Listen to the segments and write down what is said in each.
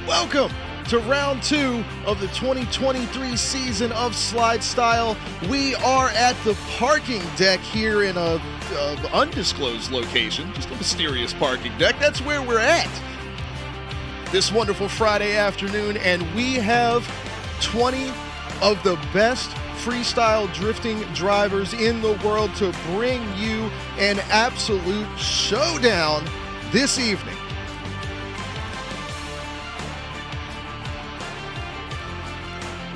Welcome to round 2 of the 2023 season of SLIDESTYLE. We are at the parking deck here in a undisclosed location, just a mysterious parking deck. That's where we're at this wonderful Friday afternoon, and we have 20 of the best freestyle drifting drivers in the world to bring you an absolute showdown this evening.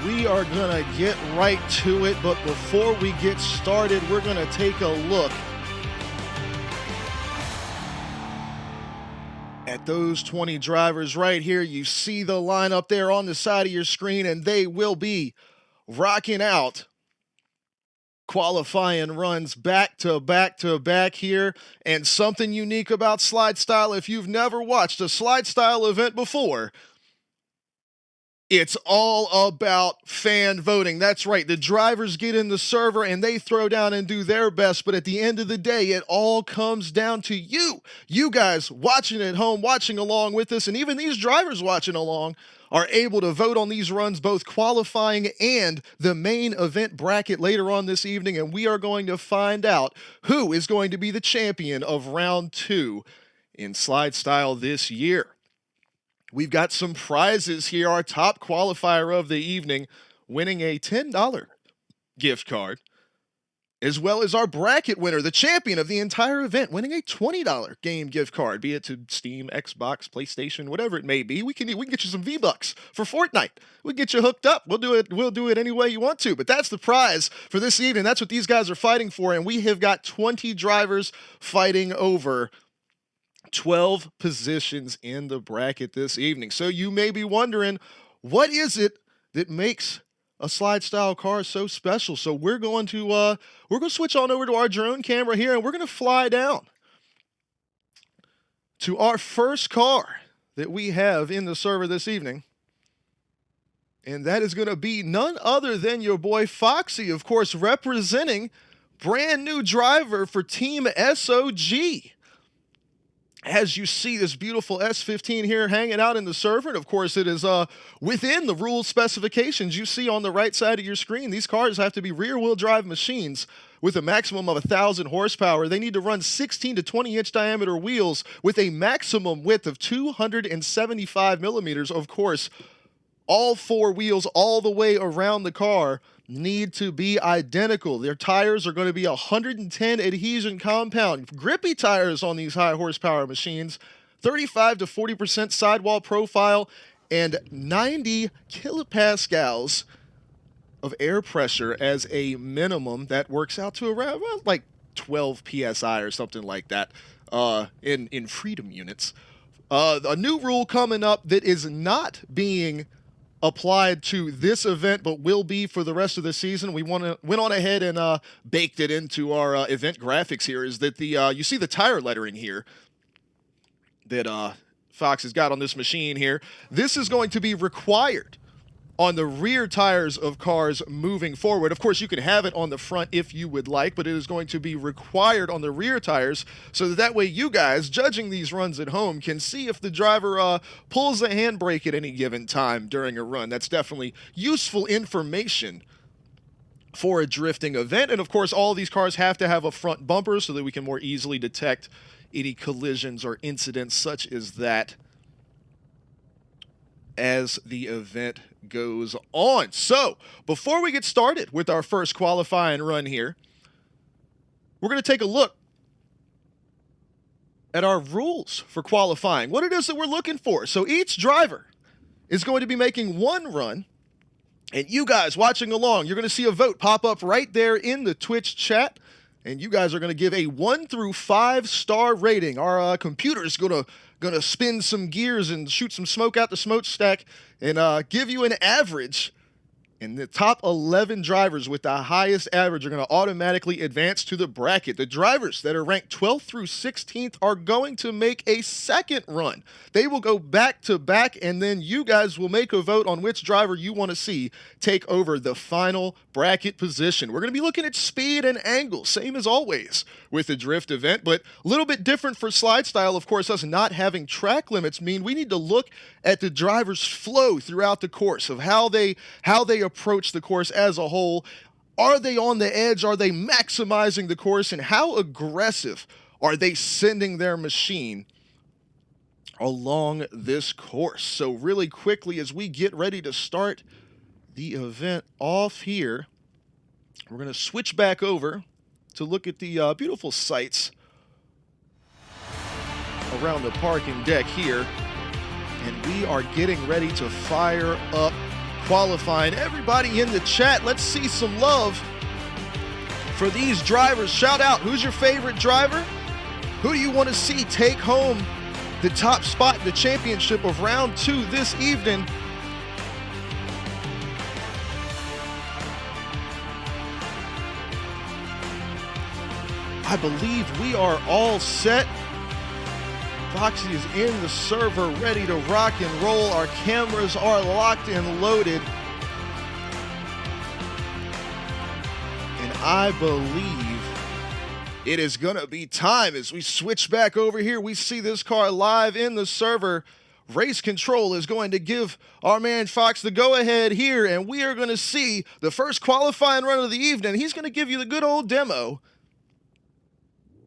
We are going to get right to it, but before we get started, we're going to take a look at those 20 drivers right here. You see the lineup there on the side of your screen, and they will be rocking out qualifying runs back to back to back here. And something unique about SLIDESTYLE, if you've never watched a SLIDESTYLE event before, it's all about fan voting. That's right. The drivers get in the server and they throw down and do their best. But at the end of the day, it all comes down to you. You guys watching at home, watching along with us, and even these drivers watching along are able to vote on these runs, both qualifying and the main event bracket later on this evening. And we are going to find out who is going to be the champion of round 2 in SLIDESTYLE this year. We've got some prizes here. Our top qualifier of the evening winning a $10 gift card, as well as our bracket winner, the champion of the entire event, winning a $20 game gift card, be it to Steam, Xbox, PlayStation, whatever it may be. We can get you some V-Bucks for Fortnite. We can get you hooked up. We'll do it any way you want to, but that's the prize for this evening. That's what these guys are fighting for, and we have got 20 drivers fighting over 12 positions in the bracket this evening. So you may be wondering, what is it that makes a SLIDESTYLE car so special? So we're going to switch on over to our drone camera here, and we're going to fly down to our first car that we have in the server this evening. And that is going to be none other than your boy Foxy, of course, representing brand new driver for Team SOG. As you see this beautiful S15 here hanging out in the server, and of course it is within the rule specifications you see on the right side of your screen. These cars have to be rear-wheel drive machines with a maximum of 1,000 horsepower. They need to run 16 to 20-inch diameter wheels with a maximum width of 275 millimeters. Of course, all 4 wheels all the way around the car need to be identical. Their tires are going to be 110 adhesion compound. Grippy tires on these high horsepower machines, 35 to 40% sidewall profile, and 90 kilopascals of air pressure as a minimum. That works out to around, well, like 12 psi or something like that in freedom units. A new rule coming up that is not being applied to this event, but will be for the rest of the season. We went on ahead and baked it into our event graphics here, is that you see the tire lettering here that Fox has got on this machine here. This is going to be required on the rear tires of cars moving forward. Of course, you can have it on the front if you would like, but it is going to be required on the rear tires so that way you guys, judging these runs at home, can see if the driver pulls the handbrake at any given time during a run. That's definitely useful information for a drifting event. And of course, all of these cars have to have a front bumper so that we can more easily detect any collisions or incidents such as that as the event goes on. So, before we get started with our first qualifying run here, we're going to take a look at our rules for qualifying, what it is that we're looking for. So each driver is going to be making one run, and you guys watching along, you're going to see a vote pop up right there in the Twitch chat, and you guys are going to give a 1 through 5 star rating. Our computer is going to spin some gears and shoot some smoke out the smokestack and give you an average. And the top 11 drivers with the highest average are going to automatically advance to the bracket. The drivers that are ranked 12th through 16th are going to make a second run. They will go back to back, and then you guys will make a vote on which driver you want to see take over the final bracket position. We're going to be looking at speed and angle, same as always with the drift event, but a little bit different for slide style. Of course, us not having track limits mean we need to look at the driver's flow throughout the course of how they approach the course as a whole. Are they on the edge? Are they maximizing the course? And how aggressive are they sending their machine along this course? So really quickly, as we get ready to start the event off here, we're going to switch back over to look at the beautiful sights around the parking deck here. And we are getting ready to fire up qualifying. Everybody in the chat, let's see some love for these drivers. Shout out, who's your favorite driver? Who do you want to see take home the top spot in the championship of round 2 this evening? I believe we are all set. Foxy is in the server, ready to rock and roll. Our cameras are locked and loaded. And I believe it is going to be time as we switch back over here. We see this car live in the server. Race Control is going to give our man Fox the go-ahead here, and we are going to see the first qualifying run of the evening. He's going to give you the good old demo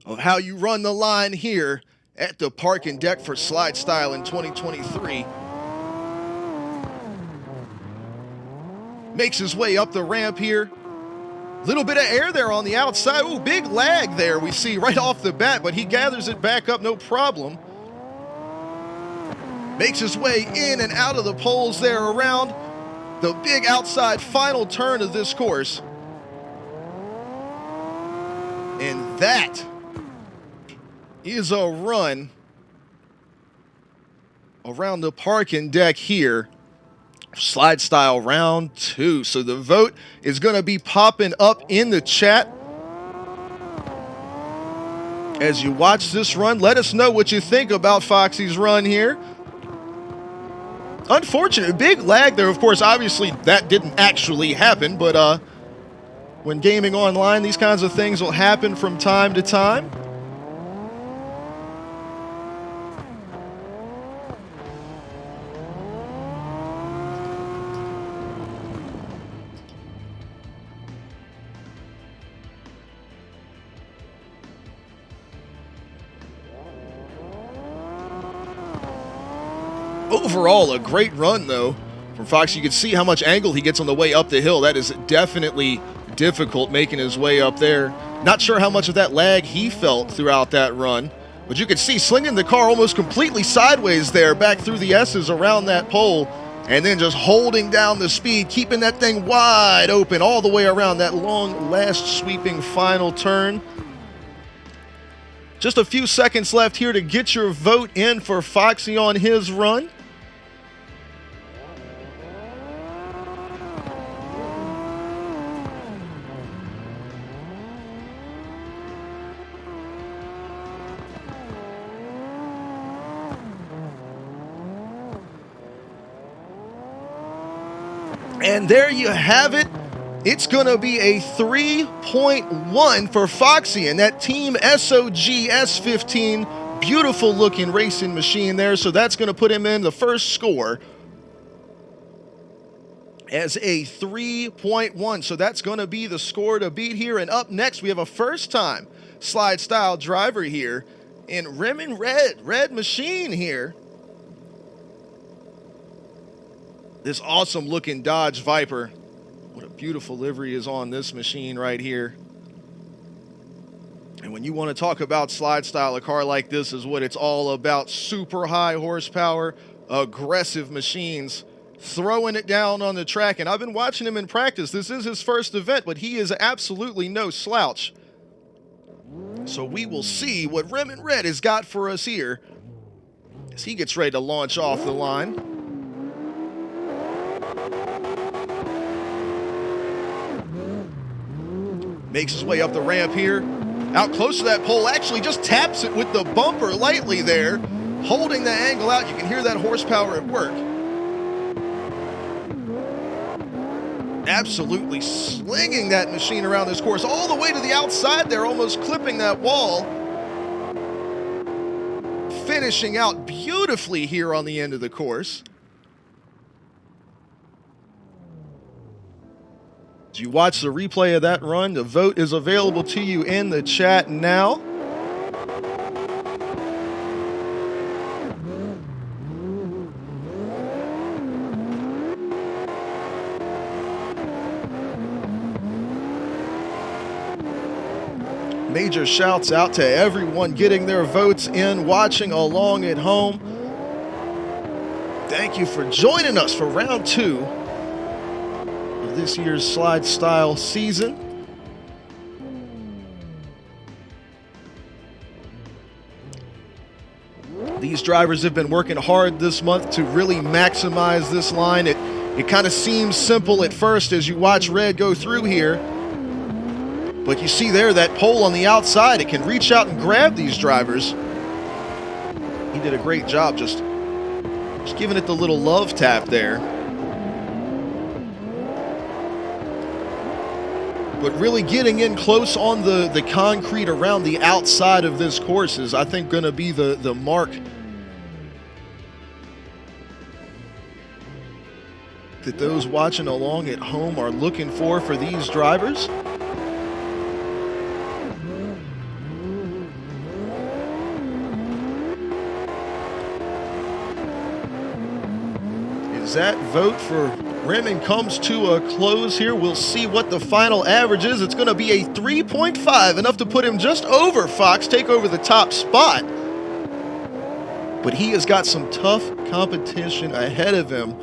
of how you run the line here at the parking deck for Slide Style in 2023. Makes his way up the ramp here. Little bit of air there on the outside. Ooh, big lag there we see right off the bat, but he gathers it back up, no problem. Makes his way in and out of the poles there around the big outside final turn of this course. And that is a run around the parking deck here. Slide Style round 2. So the vote is going to be popping up in the chat as you watch this run. Let us know what you think about Foxy's run here. Unfortunate, big lag there. Of course, obviously that didn't actually happen, but when gaming online, these kinds of things will happen from time to time. Overall, a great run, though, from Fox. You can see how much angle he gets on the way up the hill. That is definitely difficult, making his way up there. Not sure how much of that lag he felt throughout that run, but you can see slinging the car almost completely sideways there, back through the S's around that pole, and then just holding down the speed, keeping that thing wide open all the way around that long, last sweeping final turn. Just a few seconds left here to get your vote in for Foxy on his run. And there you have it. It's going to be a 3.1 for Foxy and that Team SOG S15. Beautiful looking racing machine there. So that's going to put him in the first score as a 3.1. So that's going to be the score to beat here. And up next, we have a first-time slide style driver here in Rim Red machine here. This awesome looking Dodge Viper. What a beautiful livery is on this machine right here. And when you want to talk about slide style, a car like this is what it's all about. Super high horsepower, aggressive machines, throwing it down on the track. And I've been watching him in practice. This is his first event, but he is absolutely no slouch. So we will see what Rim Red has got for us here as he gets ready to launch off the line. Makes his way up the ramp here. Out close to that pole, actually just taps it with the bumper lightly there, holding the angle out. You can hear that horsepower at work. Absolutely slinging that machine around this course, all the way to the outside there, almost clipping that wall. Finishing out beautifully here on the end of the course. As you watch the replay of that run, the vote is available to you in the chat now. Major shouts out to everyone getting their votes in, watching along at home. Thank you for joining us for round 2 of this year's slide style season. These drivers have been working hard this month to really maximize this line. It kind of seems simple at first as you watch Red go through here. But you see there, that pole on the outside, it can reach out and grab these drivers. He did a great job just giving it the little love tap there. But really getting in close on the concrete around the outside of this course is, I think, going to be the mark that those watching along at home are looking for these drivers. That vote for Rim comes to a close here. We'll see what the final average is. It's going to be a 3.5, enough to put him just over Fox, take over the top spot. But he has got some tough competition ahead of him.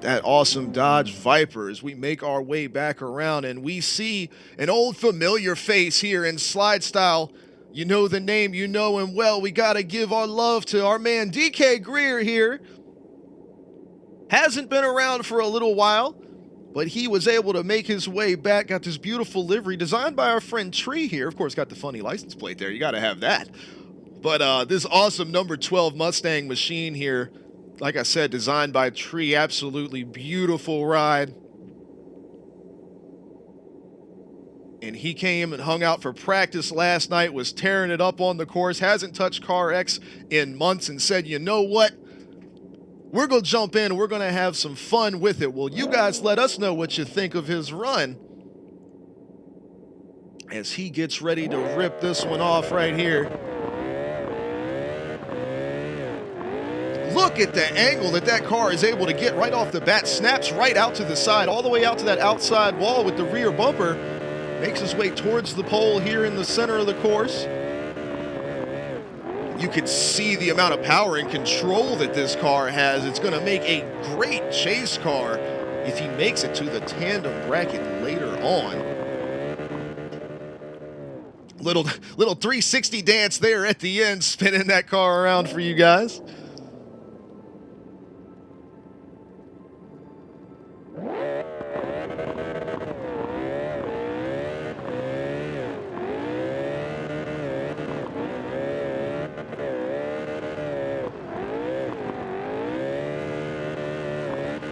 That awesome Dodge Viper as we make our way back around and we see an old familiar face here in slide style. You know the name, you know him well. We got to give our love to our man DK Greer here. Hasn't been around for a little while, but he was able to make his way back. Got this beautiful livery designed by our friend Tree here. Of course, got the funny license plate there. You got to have that. But this awesome number 12 Mustang machine here, like I said, designed by Tree. Absolutely beautiful ride. And he came and hung out for practice last night, was tearing it up on the course, hasn't touched Car X in months, and said, you know what? We're going to jump in and we're going to have some fun with it. Well, you guys let us know what you think of his run as he gets ready to rip this one off right here. Look at the angle that car is able to get right off the bat. Snaps right out to the side, all the way out to that outside wall with the rear bumper. Makes his way towards the pole here in the center of the course. You can see the amount of power and control that this car has. It's going to make a great chase car if he makes it to the tandem bracket later on. Little 360 dance there at the end, spinning that car around for you guys.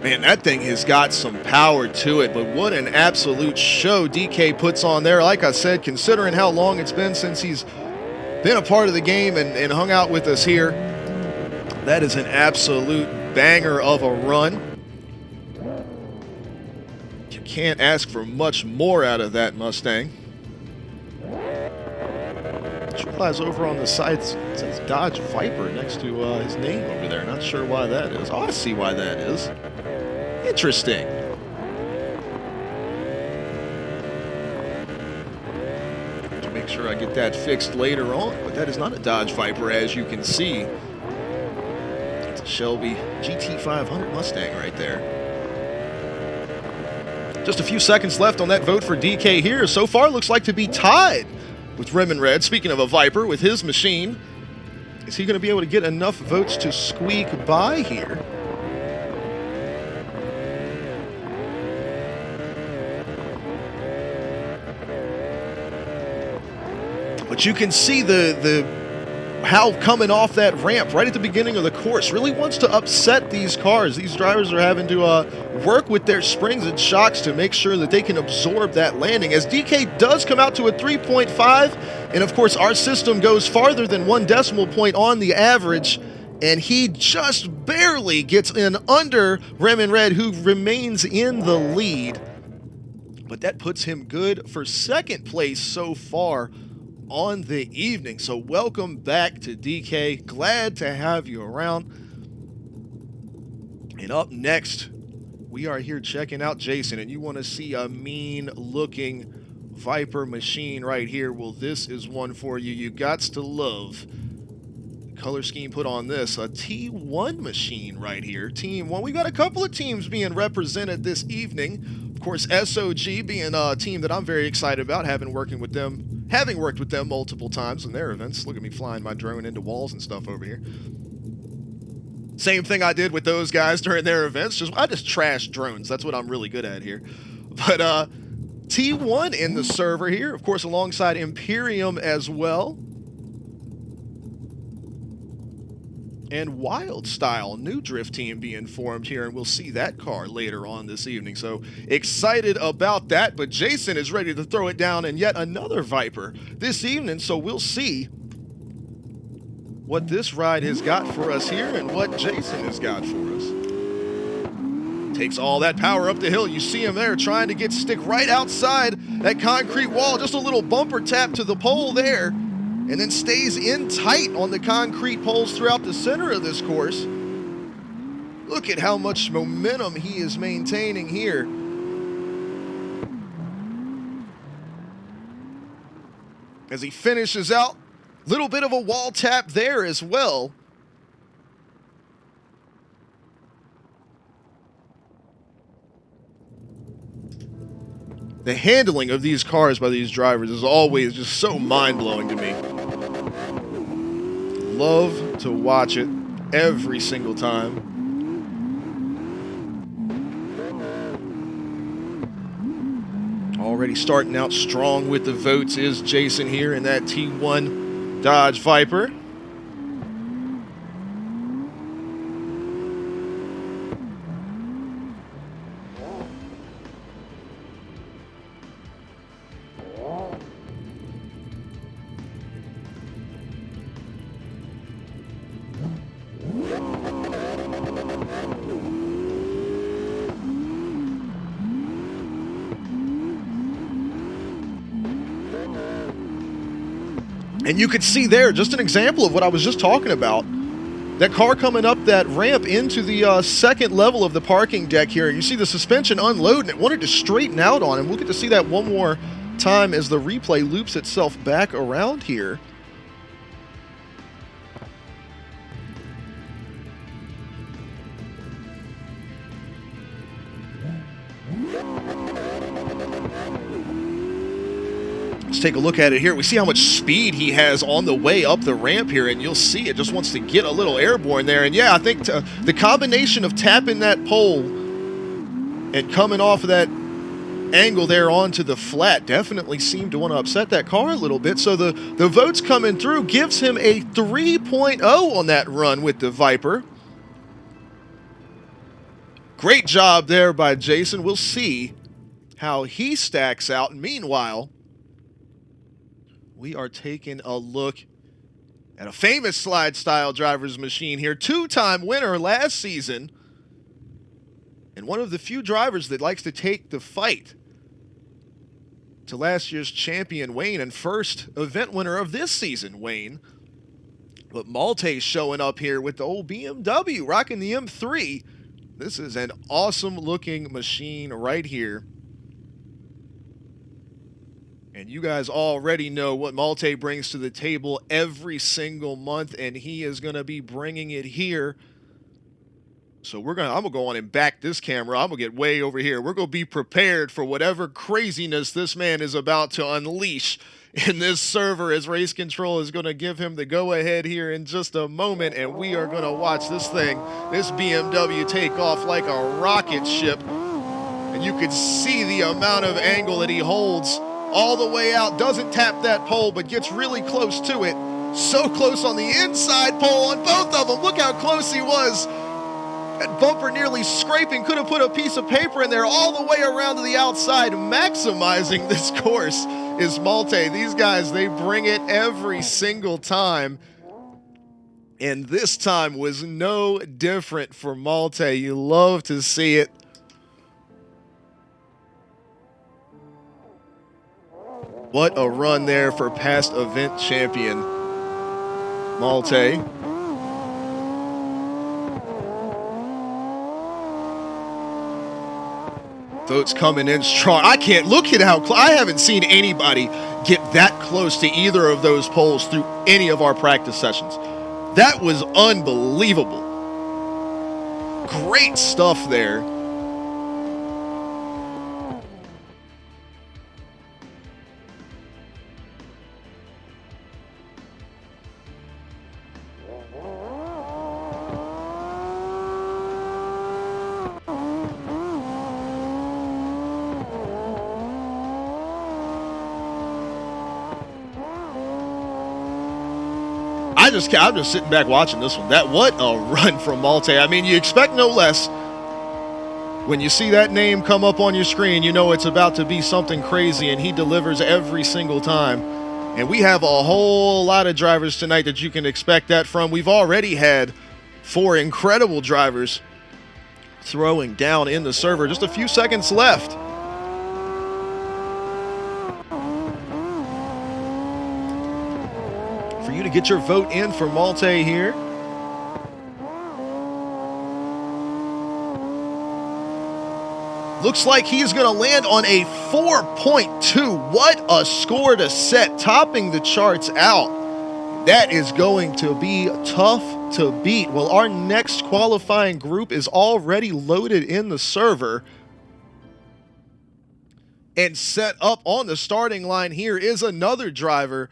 Man, that thing has got some power to it, but what an absolute show DK puts on there. Like I said, considering how long it's been since he's been a part of the game and hung out with us here, that is an absolute banger of a run. You can't ask for much more out of that Mustang. Flies over on the side, it says Dodge Viper next to his name over there. Not sure why that is. Oh, I see why that is. Interesting. To make sure I get that fixed later on, but that is not a Dodge Viper, as you can see. It's a Shelby GT500 Mustang right there. Just a few seconds left on that vote for DK here. So far, looks like to be tied with Rim and Red. Speaking of a Viper, with his machine, is he going to be able to get enough votes to squeak by here? But you can see how coming off that ramp right at the beginning of the course really wants to upset these cars. These drivers are having to work with their springs and shocks to make sure that they can absorb that landing. As DK does come out to a 3.5, and of course our system goes farther than 1 decimal point on the average, and he just barely gets in under Rim and Red, who remains in the lead. But that puts him good for second place so far on the evening. So welcome back to DK. Glad to have you around. And up next, we are here checking out Jason, and you want to see a mean looking Viper machine right here. Well, this is one for you. You gots to love the color scheme put on this. A T1 machine right here. Team 1. We've got a couple of teams being represented this evening. Of course, SOG being a team that I'm very excited about, having worked with them multiple times in their events. Look at me flying my drone into walls and stuff over here. Same thing I did with those guys during their events. I just trash drones. That's what I'm really good at here. But T1 in the server here, of course, alongside Imperium as well. And WildStyle, new drift team being formed here, and we'll see that car later on this evening. So excited about that, but Jason is ready to throw it down in yet another Viper this evening, so we'll see what this ride has got for us here and what Jason has got for us. Takes all that power up the hill. You see him there trying to stick right outside that concrete wall. Just a little bumper tap to the pole there, and then stays in tight on the concrete poles throughout the center of this course. Look at how much momentum he is maintaining here. As he finishes out, little bit of a wall tap there as well. The handling of these cars by these drivers is always just so mind-blowing to me. Love to watch it every single time. Already starting out strong with the votes is Jason here in that T1 Dodge Viper. And you could see there, just an example of what I was just talking about. That car coming up that ramp into the second level of the parking deck here. You see the suspension unload, and it wanted to straighten out on him. We'll get to see that one more time as the replay loops itself back around here. Let's take a look at it here. We see how much speed he has on the way up the ramp here, and you'll see it just wants to get a little airborne there. And yeah, I think the combination of tapping that pole and coming off of that angle there onto the flat definitely seemed to want to upset that car a little bit. So the votes coming through gives him a 3.0 on that run with the Viper. Great job there by Jason. We'll see how he stacks out. Meanwhile, we are taking a look at a famous slide style driver's machine here. Two-time winner last season. And one of the few drivers that likes to take the fight to last year's champion, Wayne, and first event winner of this season, Wayne. But Malte's showing up here with the old BMW, rocking the M3. This is an awesome-looking machine right here. And you guys already know what Malte brings to the table every single month, and he is going to be bringing it here. So I'm going to go on and back this camera. I'm going to get way over here. We're going to be prepared for whatever craziness this man is about to unleash in this server, as Race Control is going to give him the go-ahead here in just a moment, and we are going to watch this BMW take off like a rocket ship. And you can see the amount of angle that he holds all the way out. Doesn't tap that pole, but gets really close to it. So close on the inside pole on both of them. Look how close he was. That bumper nearly scraping. Could have put a piece of paper in there all the way around to the outside. Maximizing this course is Malte. These guys, they bring it every single time. And this time was no different for Malte. You love to see it. What a run there for past event champion Malte. Votes coming in strong. I can't look at how I haven't seen anybody get that close to either of those poles through any of our practice sessions. That was unbelievable. Great stuff there. I'm just sitting back watching this one. What a run from Malte. I mean, you expect no less. When you see that name come up on your screen, you know it's about to be something crazy, and he delivers every single time. And we have a whole lot of drivers tonight that you can expect that from. We've already had 4 incredible drivers throwing down in the server. Just a few seconds left. For you to get your vote in for Malte here. Looks like he's going to land on a 4.2. What a score to set, topping the charts out. That is going to be tough to beat. Well, our next qualifying group is already loaded in the server. And set up on the starting line here is another driver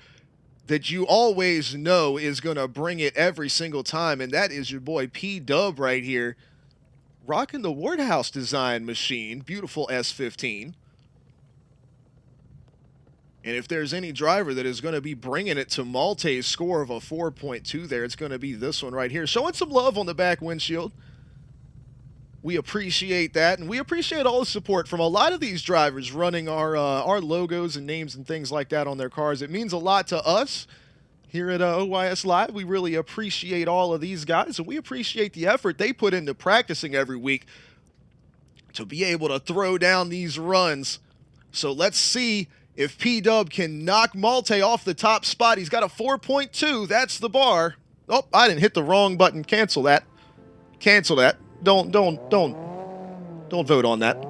that you always know is going to bring it every single time, and that is your boy P-Dub right here, rocking the Wardhouse design machine. Beautiful S15. And if there's any driver that is going to be bringing it to Malte's score of a 4.2 there, it's going to be this one right here. Showing some love on the back windshield. We appreciate that, and we appreciate all the support from a lot of these drivers running our logos and names and things like that on their cars. It means a lot to us here at OYS Live. We really appreciate all of these guys, and we appreciate the effort they put into practicing every week to be able to throw down these runs. So let's see if P-Dub can knock Malte off the top spot. He's got a 4.2. That's the bar. Oh, I didn't hit the wrong button. Cancel that. Cancel that. Don't vote on that.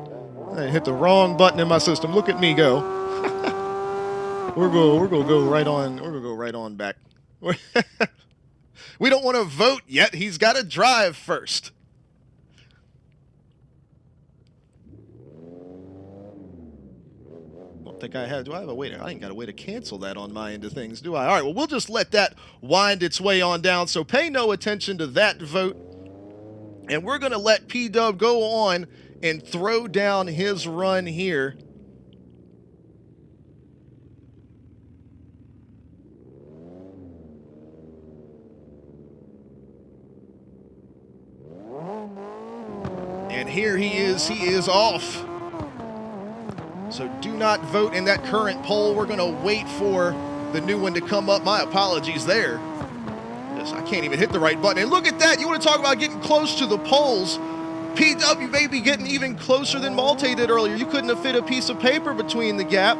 I hit the wrong button in my system. Look at me go. We're gonna go right on. We're gonna go right on back. We don't want to vote yet. He's got to drive first. Don't think I have. Do I have a way to? I ain't got a way to cancel that on my end of things, do I? All right. Well, we'll just let that wind its way on down. So pay no attention to that vote. And we're going to let P-Dub go on and throw down his run here. And here he is off. So do not vote in that current poll. We're going to wait for the new one to come up. My apologies there. Yes, I can't even hit the right button. And look at that. You want to talk about getting close to the polls. PW may be getting even closer than Malte did earlier. You couldn't have fit a piece of paper between the gap.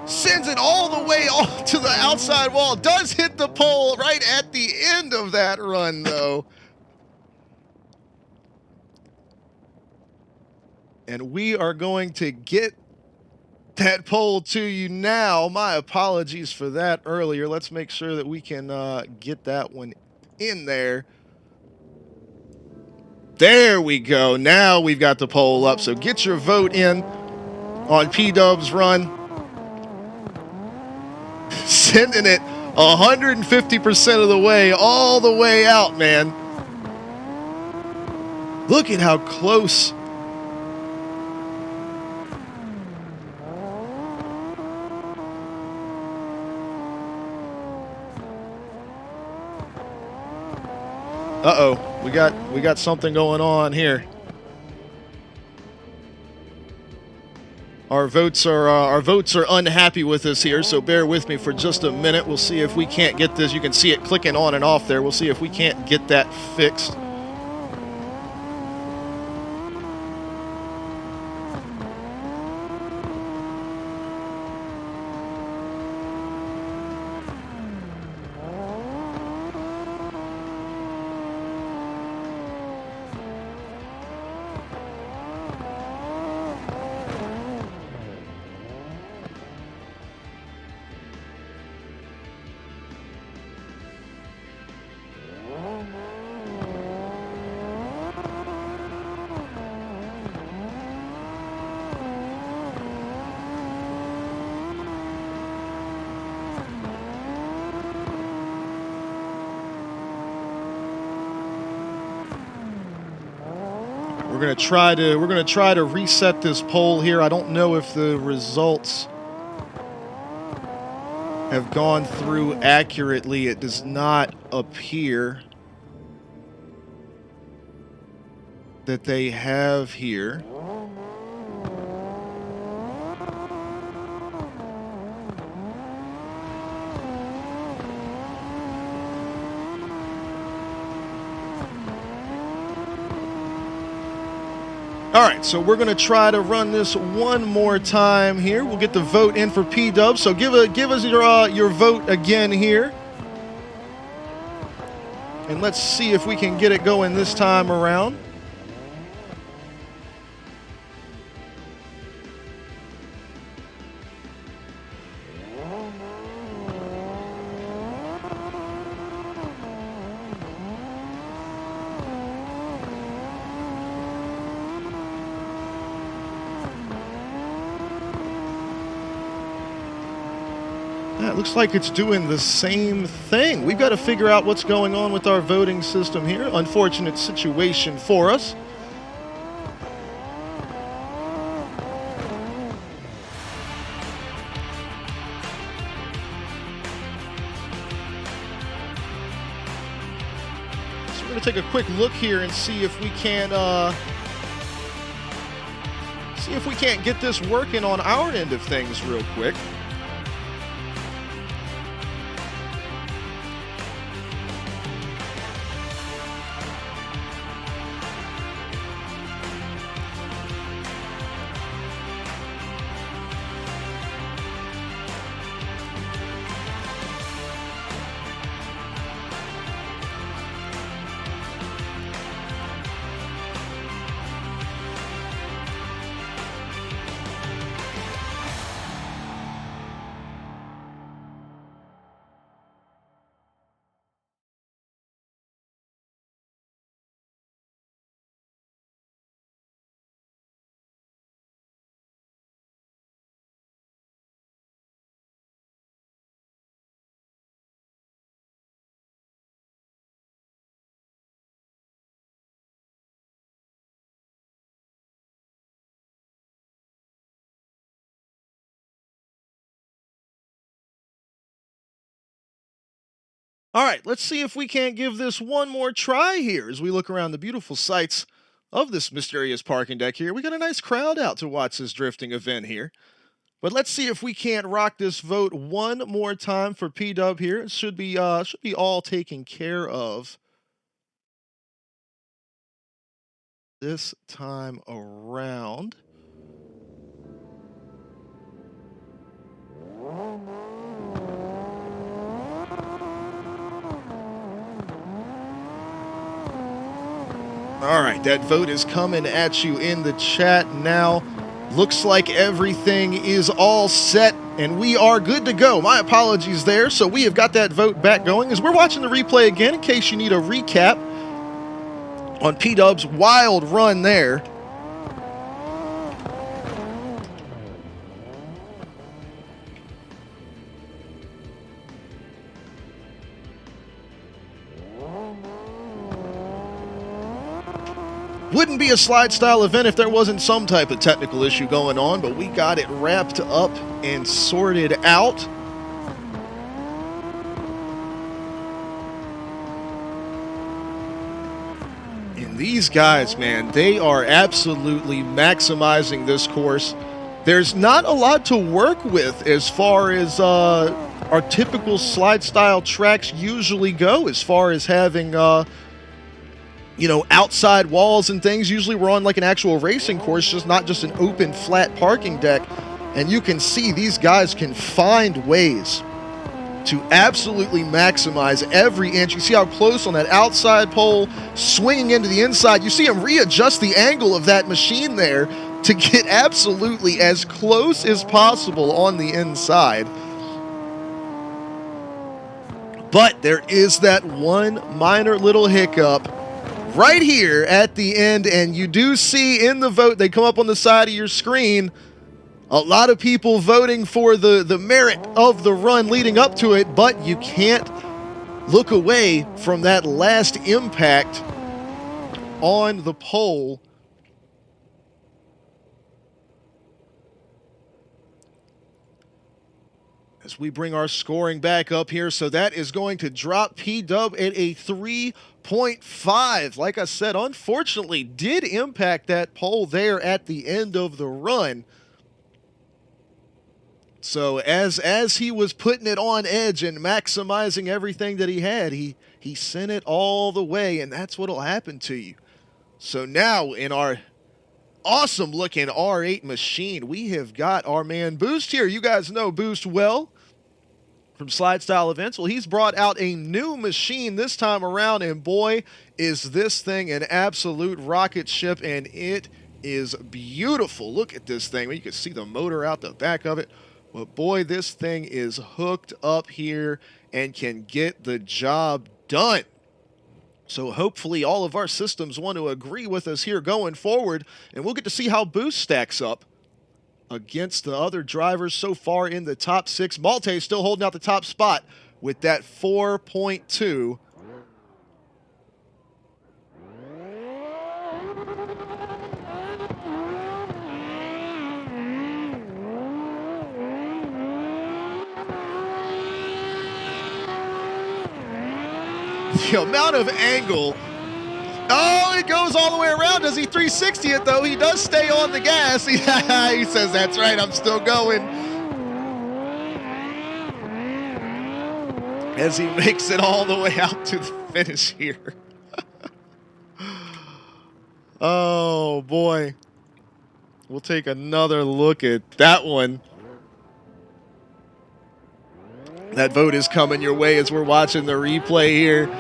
Sends it all the way off to the outside wall. Does hit the pole right at the end of that run, though. And we are going to get that poll to you now. My apologies for that earlier. Let's make sure that we can get that one in there. There we go. Now we've got the poll up. So get your vote in on P-Dub's run. Sending it 150% of the way, all the way out, man. Look at how close. Uh-oh, we got something going on here. Our votes are unhappy with us here, so bear with me for just a minute. We'll see if we can't get this. You can see it clicking on and off there. We'll see if we can't get that fixed. We're gonna try to reset this poll here. I don't know if the results have gone through accurately. It does not appear that they have here. All right, so we're going to try to run this one more time here. We'll get the vote in for P-Dub. So give us your vote again here. And let's see if we can get it going this time around. Yeah, it looks like it's doing the same thing. We've got to figure out what's going on with our voting system here. Unfortunate situation for us. So we're going to take a quick look here and see if we can get this working on our end of things real quick. All right, let's see if we can't give this one more try here as we look around the beautiful sights of this mysterious parking deck here. We got a nice crowd out to watch this drifting event here. But let's see if we can't rock this vote one more time for P-Dub here. It should be all taken care of this time around. All right, that vote is coming at you in the chat now. Looks like everything is all set, and we are good to go. My apologies there. So we have got that vote back going as we're watching the replay again in case you need a recap on P-Dub's wild run there. Wouldn't be a slide style event if there wasn't some type of technical issue going on, but we got it wrapped up and sorted out. And these guys, man, they are absolutely maximizing this course. There's not a lot to work with as far as our typical slide style tracks usually go, as far as having outside walls and things. Usually we're on like an actual racing course, just not just an open flat parking deck. And you can see these guys can find ways to absolutely maximize every inch. You see how close on that outside pole, swinging into the inside. You see him readjust the angle of that machine there to get absolutely as close as possible on the inside. But there is that one minor little hiccup right here at the end, and you do see in the vote, they come up on the side of your screen, a lot of people voting for the merit of the run leading up to it, but you can't look away from that last impact on the pole. As we bring our scoring back up here, so that is going to drop P-Dub at a 3.5. Like I said, unfortunately, did impact that pole there at the end of the run. So as he was putting it on edge and maximizing everything that he had, he sent it all the way, and that's what'll happen to you. So now in our awesome looking R8 machine, we have got our man Boost here. You guys know Boost well from Slide Style Events. Well, he's brought out a new machine this time around, and boy, is this thing an absolute rocket ship, and it is beautiful. Look at this thing. You can see the motor out the back of it, but boy, this thing is hooked up here and can get the job done. So hopefully all of our systems want to agree with us here going forward, and we'll get to see how Boost stacks up against the other drivers so far in the top 6. Malte still holding out the top spot with that 4.2. The amount of angle. Oh, it goes all the way around. Does he 360 it, though? He does stay on the gas. He says, that's right, I'm still going. As he makes it all the way out to the finish here. Oh, boy. We'll take another look at that one. That vote is coming your way as we're watching the replay here.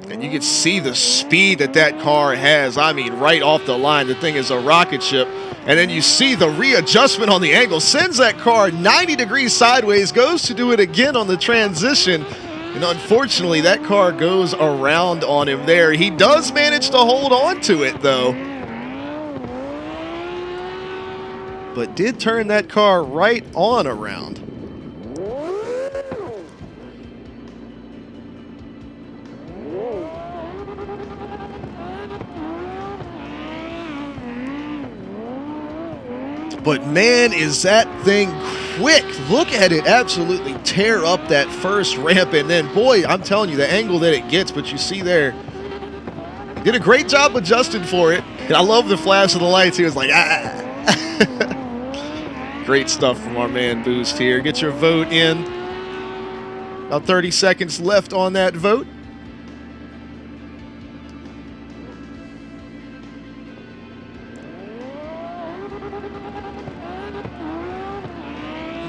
And you can see the speed that that car has. I mean, right off the line, the thing is a rocket ship. And then you see the readjustment on the angle. Sends that car 90 degrees sideways, goes to do it again on the transition. And unfortunately, that car goes around on him there. He does manage to hold on to it, though. But did turn that car right on around. But man, is that thing quick. Look at it absolutely tear up that first ramp. And then, boy, I'm telling you, the angle that it gets, but you see there, did a great job adjusting for it. And I love the flash of the lights. He was like, ah. Great stuff from our man Boost here. Get your vote in. About 30 seconds left on that vote.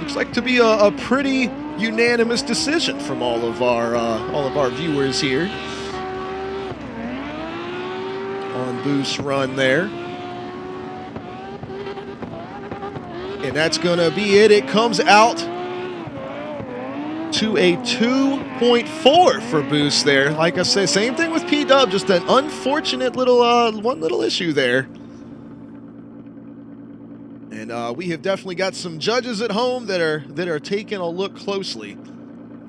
Looks like to be a pretty unanimous decision from all of our viewers here on Boost's run there. And that's going to be it. It comes out to a 2.4 for Boost there. Like I said, same thing with P-Dub, just an unfortunate little one little issue there. And we have definitely got some judges at home that are taking a look closely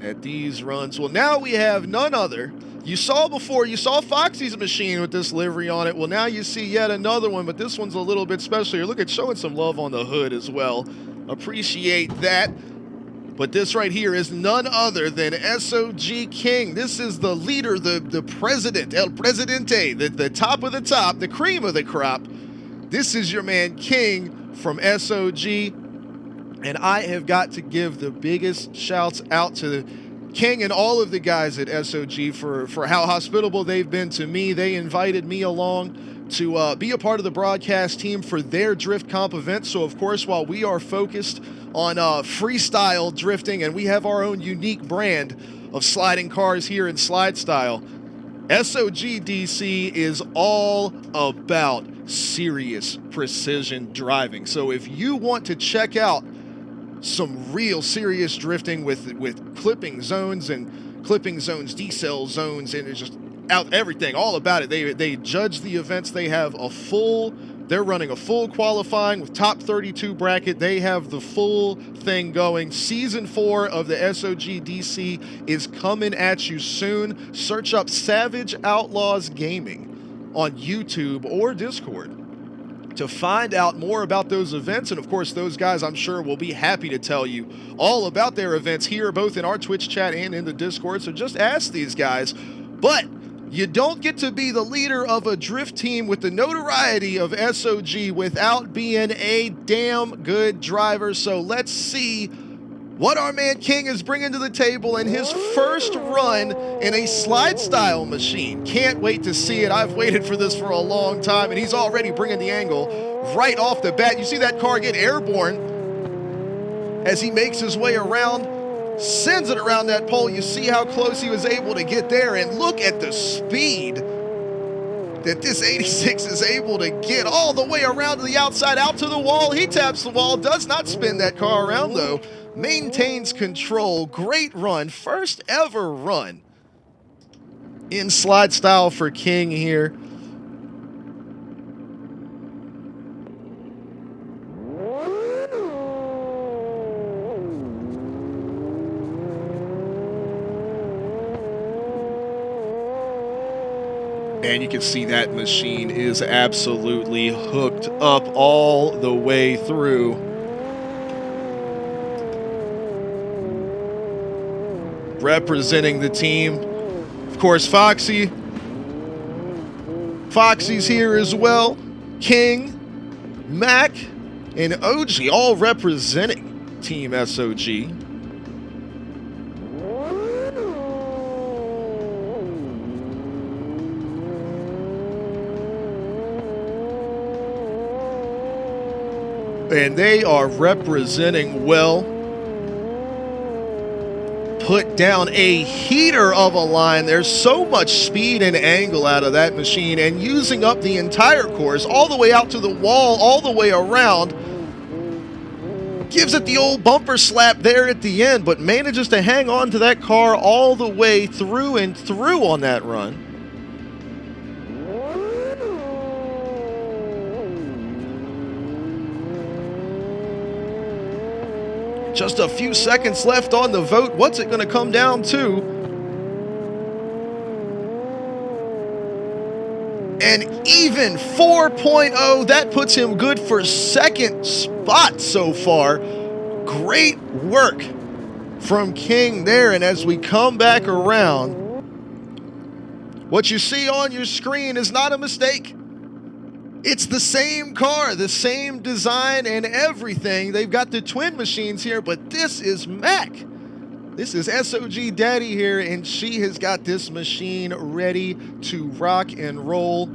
at these runs. Well, now we have none other. You saw before, you saw Foxy's machine with this livery on it. Well, now you see yet another one, but this one's a little bit special here. Look at showing some love on the hood as well. Appreciate that. But this right here is none other than SOG King. This is the leader, the president, El Presidente, the top of the top, the cream of the crop. This is your man King from SOG. And I have got to give the biggest shouts out to King and all of the guys at SOG for how hospitable they've been to me. They invited me along to be a part of the broadcast team for their drift comp event. So, of course, while we are focused on freestyle drifting and we have our own unique brand of sliding cars here in SLIDESTYLE, SOG DC is all about serious precision driving. So if you want to check out some real serious drifting with clipping zones and clipping zones, decel zones, and it's just out everything, all about it. They judge the events. They have they're running a full qualifying with top 32 bracket. They have the full thing going. Season 4 of the SOG DC is coming at you soon. Search up Savage Outlaws Gaming on YouTube or Discord to find out more about those events. And of course, those guys, I'm sure, will be happy to tell you all about their events here, both in our Twitch chat and in the Discord. So just ask these guys. But you don't get to be the leader of a drift team with the notoriety of SOG without being a damn good driver. So let's see what our man King is bringing to the table in his first run in a SLIDESTYLE machine. Can't wait to see it. I've waited for this for a long time, and he's already bringing the angle right off the bat. You see that car get airborne as he makes his way around, sends it around that pole. You see how close he was able to get there, and look at the speed that this 86 is able to get all the way around to the outside, out to the wall. He taps the wall, does not spin that car around though, maintains control. Great run, first ever run in SLIDESTYLE for King here. And you can see that machine is absolutely hooked up all the way through. Representing the team, of course, Foxy's here as well. King, Mac, and OG all representing Team SOG. And they are representing well. Put down a heater of a line. There's so much speed and angle out of that machine, and using up the entire course all the way out to the wall, all the way around. Gives it the old bumper slap there at the end, but manages to hang on to that car all the way through and through on that run. Just a few seconds left on the vote. What's it going to come down to? An even 4.0. That puts him good for second spot so far. Great work from King there. And as we come back around, what you see on your screen is not a mistake. It's the same car, the same design and everything. They've got the twin machines here, but this is Mac. This is SOG Daddy here, and she has got this machine ready to rock and roll.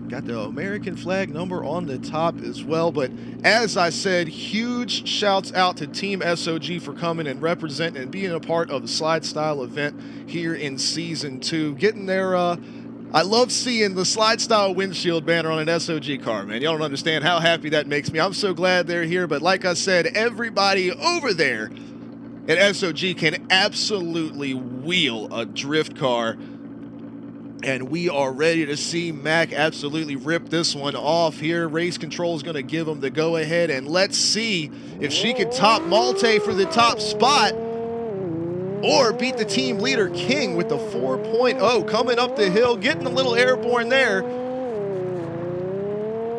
Got the American flag number on the top as well. But as I said, huge shouts out to Team SOG for coming and representing and being a part of the SLIDESTYLE event here in Season 2. Getting there, I love seeing the SLIDESTYLE windshield banner on an SOG car, man. Y'all don't understand how happy that makes me. I'm so glad they're here. But like I said, everybody over there at SOG can absolutely wheel a drift car. And we are ready to see Mac absolutely rip this one off here. Race Control is going to give him the go-ahead. And let's see if she can top Malte for the top spot or beat the team leader King with the 4.0. Coming up the hill, getting a little airborne there.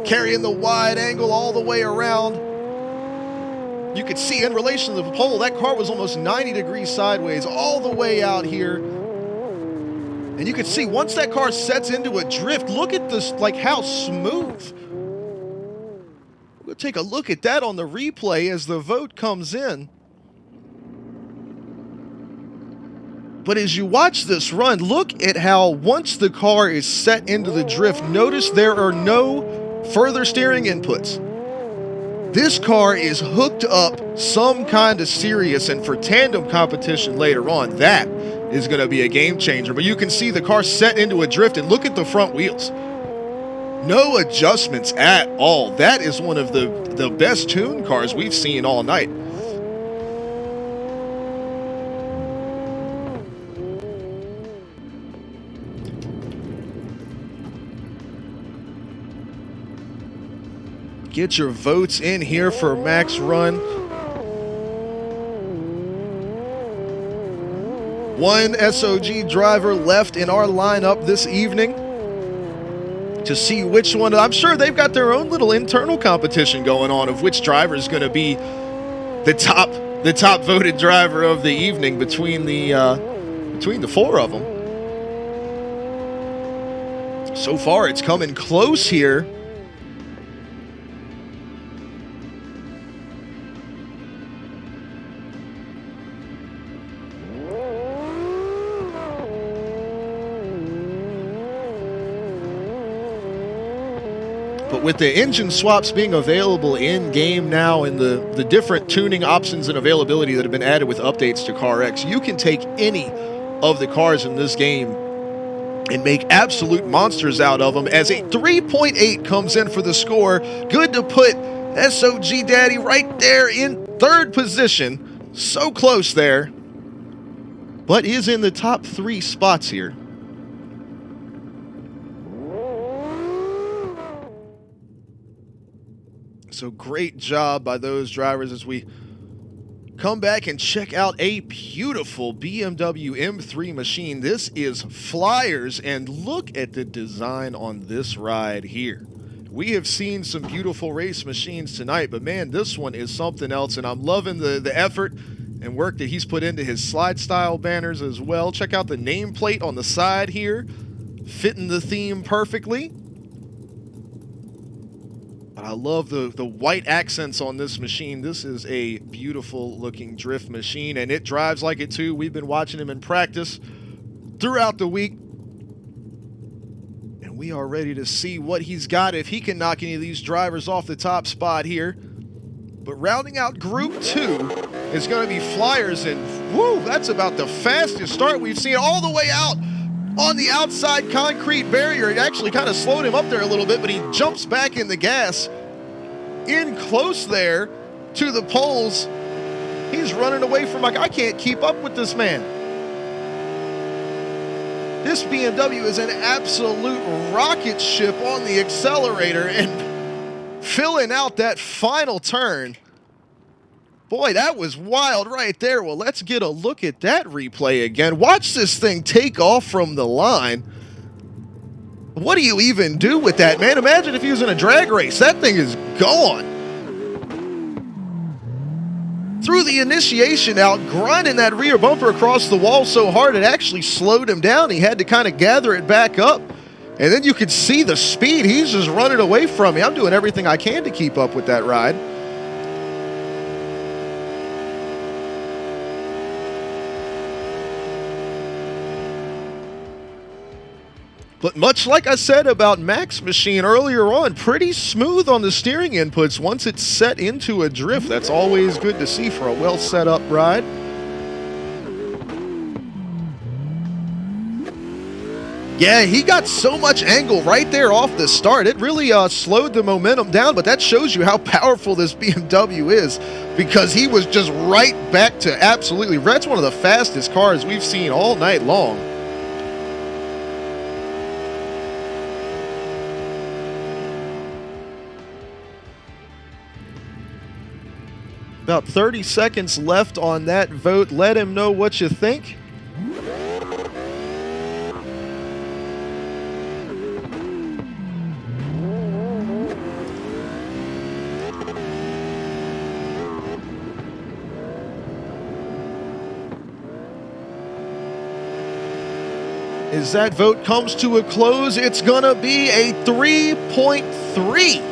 Carrying the wide angle all the way around. You could see in relation to the pole, that car was almost 90 degrees sideways all the way out here. And you can see once that car sets into a drift, look at this, like how smooth. We'll take a look at that on the replay as the vote comes in. But as you watch this run, look at how once the car is set into the drift, notice there are no further steering inputs. This car is hooked up some kind of serious, and for tandem competition later on, that is going to be a game changer. But you can see the car set into a drift, and look at the front wheels. No adjustments at all. That is one of the best tuned cars we've seen all night. Get your votes in here for Mac's run. One SOG driver left in our lineup this evening to see which one. I'm sure they've got their own little internal competition going on of which driver is going to be the top voted driver of the evening between the four of them. So far, it's coming close here. But with the engine swaps being available in-game now and the different tuning options and availability that have been added with updates to CarX, you can take any of the cars in this game and make absolute monsters out of them as a 3.8 comes in for the score. Good to put SOG Daddy right there in third position. So close there, but is in the top 3 spots here. So great job by those drivers as we come back and check out a beautiful BMW M3 machine. This is Flyers, and look at the design on this ride here. We have seen some beautiful race machines tonight, but man, this one is something else, and I'm loving the effort and work that he's put into his SLIDESTYLE banners as well. Check out the nameplate on the side here, fitting the theme perfectly. I love the white accents on this machine. This is a beautiful looking drift machine, and it drives like it too. We've been watching him in practice throughout the week, and we are ready to see what he's got if he can knock any of these drivers off the top spot here. But rounding out Group 2 is going to be Flyers, and whoo, that's about the fastest start we've seen, all the way out on the outside concrete barrier. It actually kind of slowed him up there a little bit, but he jumps back in the gas. In close there to the poles. He's running away from, like, I can't keep up with this man. This BMW is an absolute rocket ship on the accelerator and filling out that final turn. Boy, that was wild right there. Well, let's get a look at that replay again. Watch this thing take off from the line. What do you even do with that, man? Imagine if he was in a drag race. That thing is gone. Threw the initiation out, grinding that rear bumper across the wall so hard it actually slowed him down. He had to kind of gather it back up. And then you could see the speed. He's just running away from me. I'm doing everything I can to keep up with that ride. But much like I said about Mac's machine earlier on, pretty smooth on the steering inputs once it's set into a drift. That's always good to see for a well set up ride. Yeah, he got so much angle right there off the start. It really slowed the momentum down, but that shows you how powerful this BMW is, because he was just right back to absolutely. That's one of the fastest cars we've seen all night long. About 30 seconds left on that vote. Let him know what you think. As that vote comes to a close, it's gonna be a 3.3.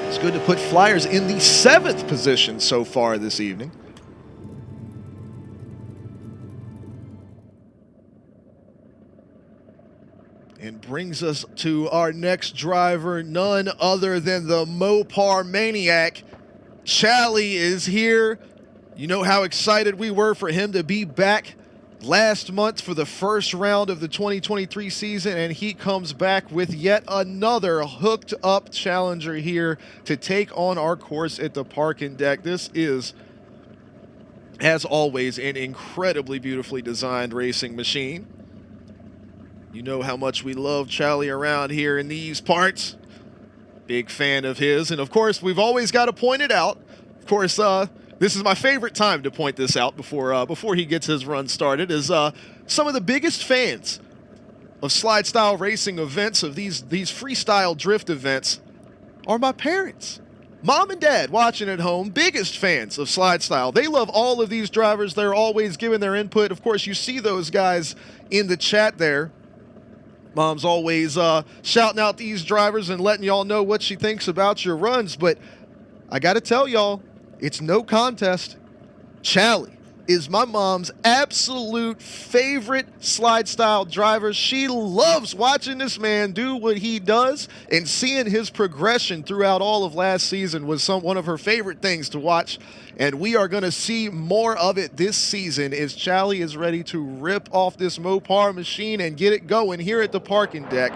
It's good to put Flyers in the 7th position so far this evening. And brings us to our next driver, none other than the Mopar Maniac. Chally is here. You know how excited we were for him to be back last month for the first round of the 2023 season, and he comes back with yet another hooked up challenger here to take on our course at the parking deck. This is, as always, an incredibly beautifully designed racing machine. You know how much we love Chally around here in these parts. Big fan of his, and of course we've always got to point it out. Of course, this is my favorite time to point this out before he gets his run started, is some of the biggest fans of slide style racing events, of these freestyle drift events, are my parents. Mom and Dad watching at home, biggest fans of slide style. They love all of these drivers. They're always giving their input. Of course, you see those guys in the chat there. Mom's always shouting out these drivers and letting y'all know what she thinks about your runs. But I got to tell y'all, it's no contest. Chally is my mom's absolute favorite slide style driver. She loves watching this man do what he does, and seeing his progression throughout all of last season was one of her favorite things to watch. And we are going to see more of it this season as Chally is ready to rip off this Mopar machine and get it going here at the parking deck.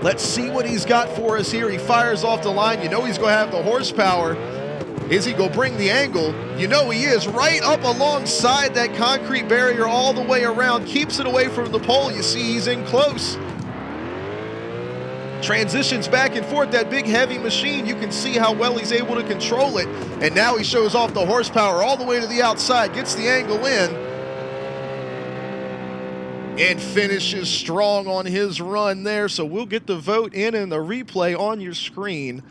Let's see what he's got for us here. He fires off the line. You know he's going to have the horsepower. Is he going to bring the angle? You know he is. Right up alongside that concrete barrier all the way around. Keeps it away from the pole. You see he's in close. Transitions back and forth. That big heavy machine, you can see how well he's able to control it. And now he shows off the horsepower all the way to the outside. Gets the angle in. And finishes strong on his run there. So we'll get the vote in and the replay on your screen.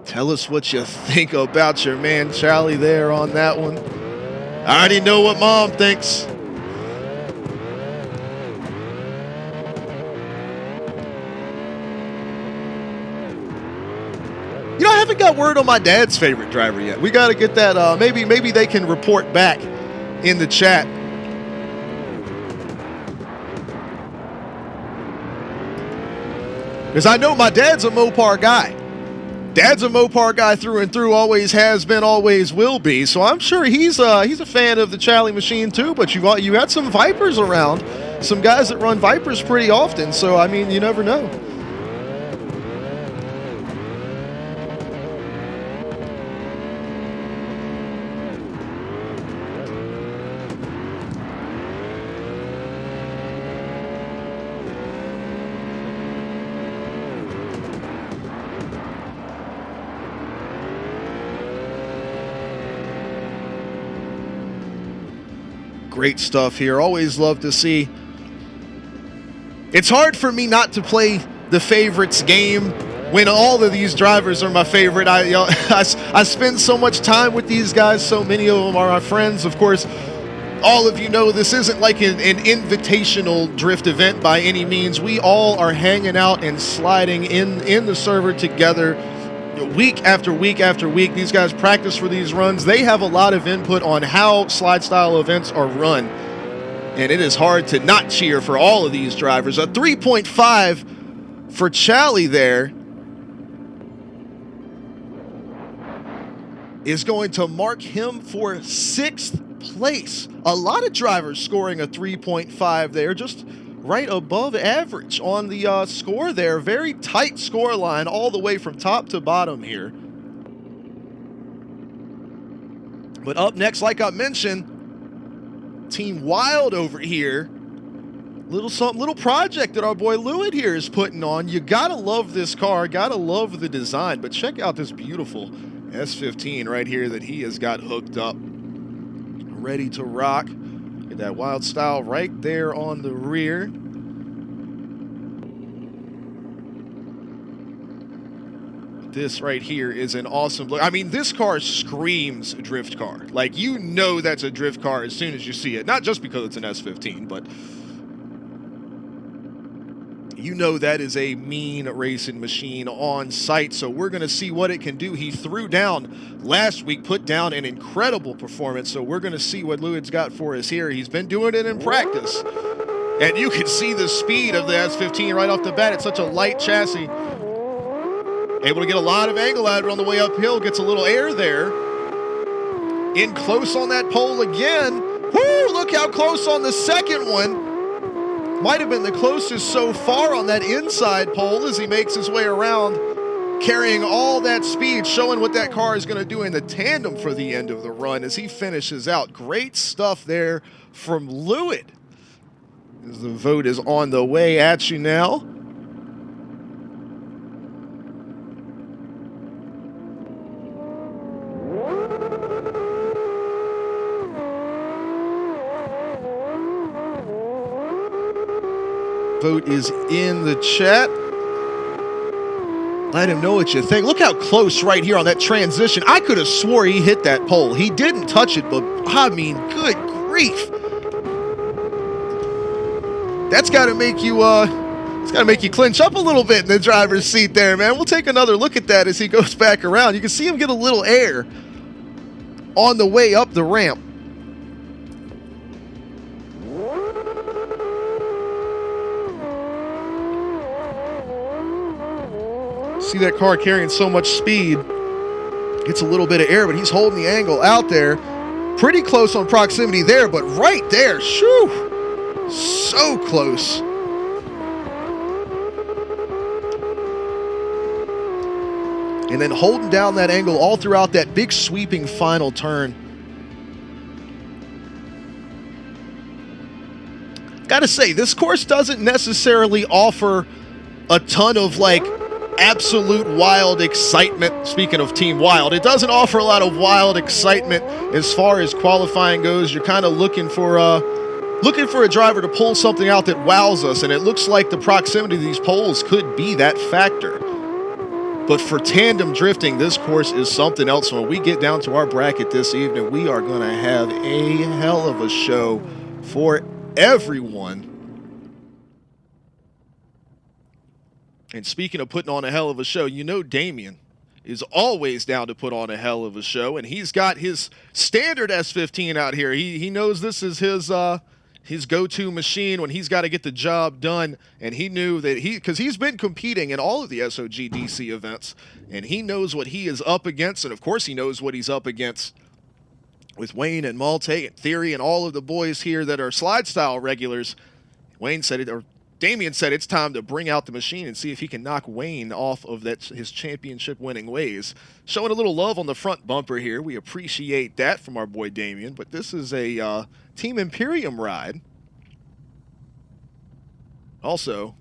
Tell us what you think about your man Chally there on that one. I already know what Mom thinks. You know, I haven't got word on my dad's favorite driver yet. We got to get that. Maybe they can report back in the chat. Because I know my dad's a Mopar guy. Dad's a Mopar guy through and through, always has been, always will be. So I'm sure he's a fan of the Chally machine too. But you got some Vipers around, some guys that run Vipers pretty often. So I mean, you never know. great stuff here. Always love to see. It's hard for me not to play the favorites game when all of these drivers are my favorite. I spend so much time with these guys. So many of them are my friends. Of course, all of you know this isn't like an invitational drift event by any means. We all are hanging out and sliding in the server together week after week after week. These guys practice for these runs. They have a lot of input on how slide style events are run, and it is hard to not cheer for all of these drivers. A 3.5 for Chally there is going to mark him for 6th place. A lot of drivers scoring a 3.5 there, just right above average on the score there. Very tight score line all the way from top to bottom here. But up next, like I mentioned, Team Wild over here. Little project that our boy Lewitt here is putting on. You gotta love this car, gotta love the design, but check out this beautiful S15 right here that he has got hooked up, ready to rock. Get that Wild style right there on the rear. This right here is an awesome look. I mean, this car screams drift car. Like, you know that's a drift car as soon as you see it. Not just because it's an S15, but you know that is a mean racing machine on site. So we're going to see what it can do. He threw down last week, put down an incredible performance. So we're going to see what Lewitt's got for us here. He's been doing it in practice, and you can see the speed of the S15 right off the bat. It's such a light chassis. Able to get a lot of angle out of it on the way uphill. Gets a little air there. In close on that pole again. Woo! Look how close on the second one. Might have been the closest so far on that inside pole as he makes his way around, carrying all that speed, showing what that car is going to do in the tandem for the end of the run as he finishes out. Great stuff there from Lewitt. As the vote is on the way at you now. Vote is in the chat. Let him know what you think. Look how close right here on that transition. I could have swore he hit that pole. He didn't touch it, but I mean, good grief. That's got to make you it's got to make you clinch up a little bit in the driver's seat there, man. We'll take another look at that as he goes back around. You can see him get a little air on the way up the ramp. See that car carrying so much speed. Gets a little bit of air, but he's holding the angle out there. Pretty close on proximity there, but right there, shoo, so close. And then holding down that angle all throughout that big sweeping final turn. Gotta say, this course doesn't necessarily offer a ton of like absolute wild excitement. Speaking of Team Wild, it doesn't offer a lot of wild excitement as far as qualifying goes. You're kind of looking for a driver to pull something out that wows us, and it looks like the proximity of these poles could be that factor. But for tandem drifting, this course is something else. When we get down to our bracket this evening, we are going to have a hell of a show for everyone. And speaking of putting on a hell of a show, you know Damien is always down to put on a hell of a show, and he's got his standard S15 out here. He knows this is his go-to machine when he's got to get the job done, and he knew that because he's been competing in all of the SOG DC events, and he knows what he is up against, and of course he knows what he's up against with Wayne and Malte and Theory and all of the boys here that are slide style regulars. Wayne said it, or Damien said it's time to bring out the machine and see if he can knock Wayne off of his championship winning ways. Showing a little love on the front bumper here. We appreciate that from our boy Damien, but this is a Team Imperium ride. Also,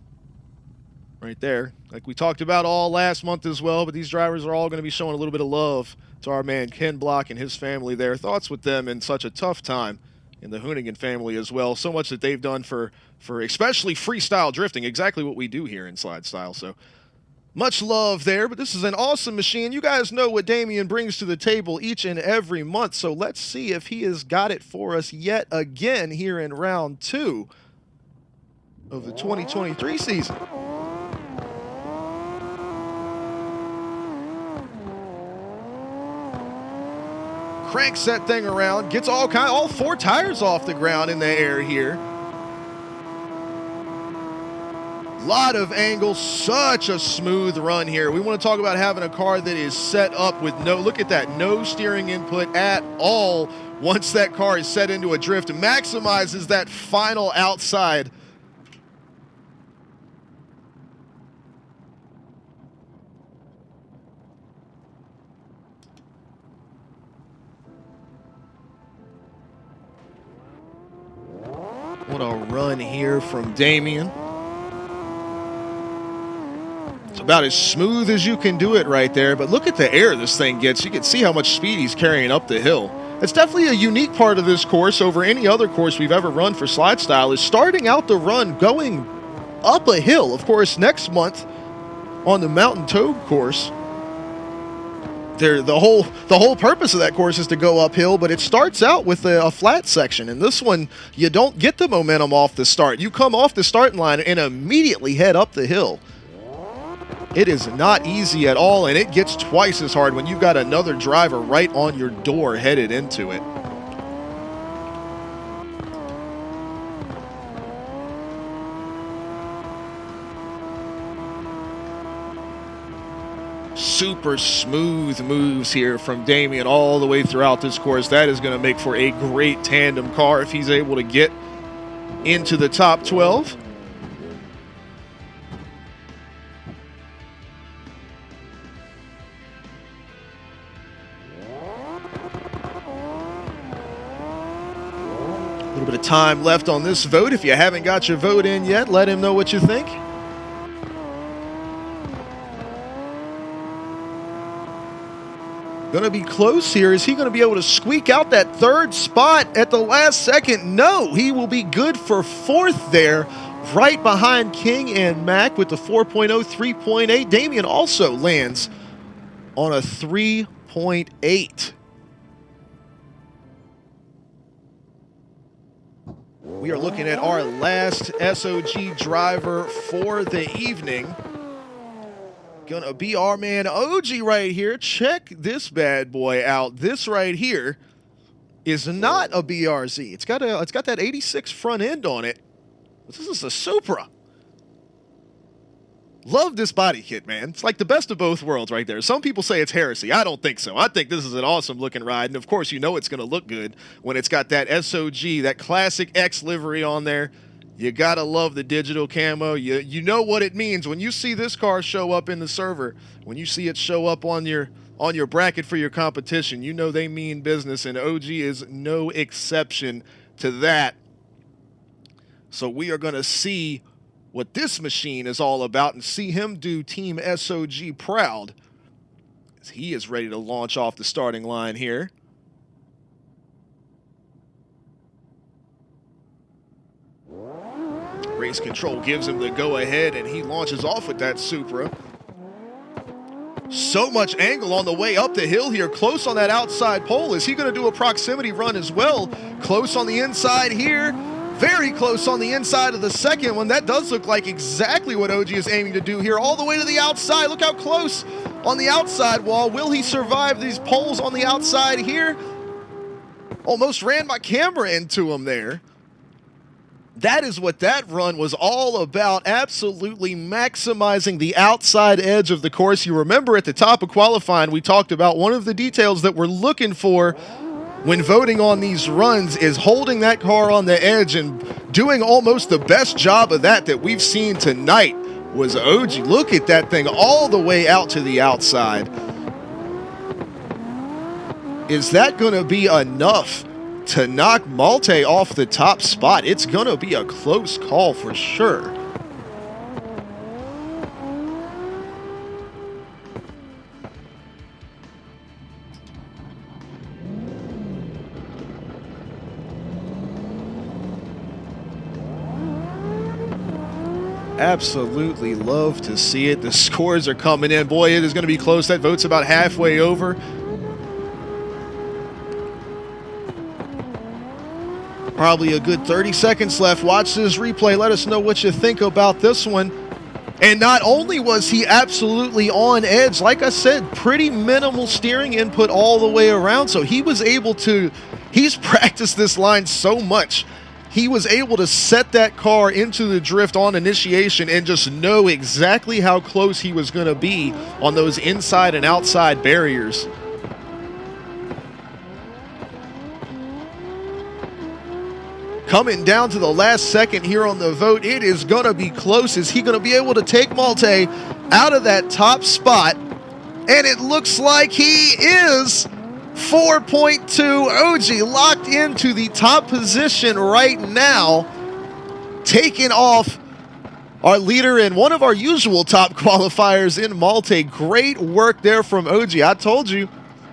right there, like we talked about all last month as well, but these drivers are all going to be showing a little bit of love to our man Ken Block and his family there. Thoughts with them in such a tough time in the Hoonigan family as well. So much that they've done for especially freestyle drifting, exactly what we do here in Slide Style. So much love there, but this is an awesome machine. You guys know what Damian brings to the table each and every month, so let's see if he has got it for us yet again here in round 2 of the 2023 season. Cranks that thing around, gets all 4 tires off the ground in the air here. Lot of angles, such a smooth run here. We want to talk about having a car that is set up with look at that, no steering input at all. Once that car is set into a drift, maximizes that final outside. What a run here from Damian. It's about as smooth as you can do it right there, but look at the air this thing gets. You can see how much speed he's carrying up the hill. It's definitely a unique part of this course over any other course we've ever run for Slide Style, is starting out the run going up a hill. Of course, next month on the Mountain Toad course, the whole purpose of that course is to go uphill, but it starts out with a flat section. And this one, you don't get the momentum off the start. You come off the starting line and immediately head up the hill. It is not easy at all, and it gets twice as hard when you've got another driver right on your door headed into it. Super smooth moves here from Damian all the way throughout this course. That is going to make for a great tandem car if he's able to get into the top 12. A little bit of time left on this vote. If you haven't got your vote in yet, let him know what you think. Going to be close here. Is he going to be able to squeak out that 3rd spot at the last second? No, he will be good for 4th there, right behind King and Mac with the 4.0, 3.8. Damian also lands on a 3.8. We are looking at our last SOG driver for the evening. Gonna be our man OG right here. Check this bad boy out. This right here is not a BRZ. It's got that 86 front end on it. This is a Supra. Love this body kit, man. It's like the best of both worlds right there. Some people say it's heresy. I don't think so. I think this is an awesome looking ride. And of course, you know it's going to look good when it's got that SOG, that classic X livery on there. You got to love the digital camo. You know what it means when you see this car show up in the server, when you see it show up on your bracket for your competition, you know they mean business, and OG is no exception to that. So we are going to see what this machine is all about and see him do Team SOG proud, as he is ready to launch off the starting line here. Race control gives him the go-ahead, and he launches off with that Supra. So much angle on the way up the hill here, close on that outside pole. Is he going to do a proximity run as well? Close on the inside here. Very close on the inside of the second one. That does look like exactly what OG is aiming to do here. All the way to the outside. Look how close on the outside wall. Will he survive these poles on the outside here? Almost ran my camera into him there. That is what that run was all about, absolutely maximizing the outside edge of the course. You remember at the top of qualifying, we talked about one of the details that we're looking for when voting on these runs is holding that car on the edge, and doing almost the best job of that we've seen tonight was OG. Look at that thing all the way out to the outside. Is that going to be enough to knock Malte off the top spot? It's going to be a close call for sure. Absolutely love to see it. The scores are coming in. Boy, it is going to be close. That vote's about halfway over. Probably a good 30 seconds left. Watch this replay. Let us know what you think about this one. And not only was he absolutely on edge, like I said, pretty minimal steering input all the way around. So he was able to, he's practiced this line so much. He was able to set that car into the drift on initiation and just know exactly how close he was going to be on those inside and outside barriers. Coming down to the last second here on the vote, it is going to be close. Is he going to be able to take Malte out of that top spot? And it looks like he is. 4.2, OG locked into the top position right now, taking off our leader and one of our usual top qualifiers in Malte. Great work there from OG. I told you,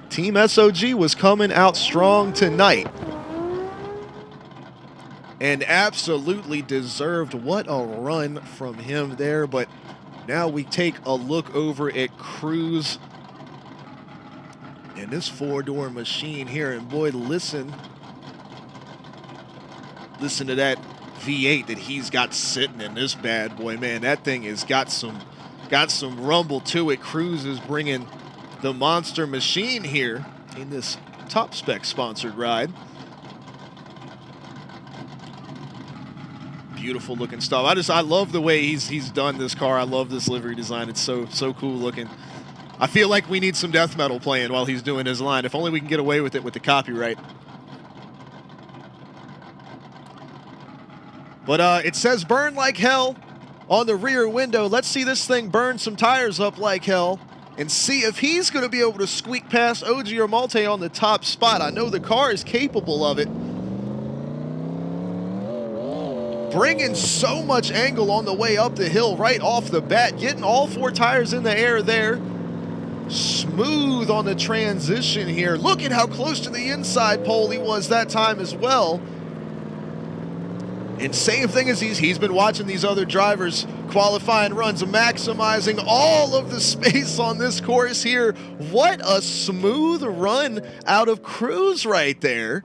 Team SOG was coming out strong tonight. And absolutely deserved. What a run from him there. But now we take a look over at Cruz and this four-door machine here. And boy, listen to that V8 that he's got sitting in this bad boy, man. That thing has got some rumble to it. Cruz is bringing the monster machine here in this Top Spec sponsored ride. Beautiful looking stuff. I love the way he's done this car. I love this livery design. It's so cool looking. I feel like we need some death metal playing while he's doing his line. If only we can get away with it with the copyright. But it says burn like hell on the rear window. Let's see this thing burn some tires up like hell and see if he's going to be able to squeak past OG or Malte on the top spot. I know the car is capable of it. Bringing so much angle on the way up the hill right off the bat. Getting all four tires in the air there. Smooth on the transition here. Look at how close to the inside pole he was that time as well. And same thing as he's been watching these other drivers qualifying runs, maximizing all of the space on this course here. What a smooth run out of Cruz right there.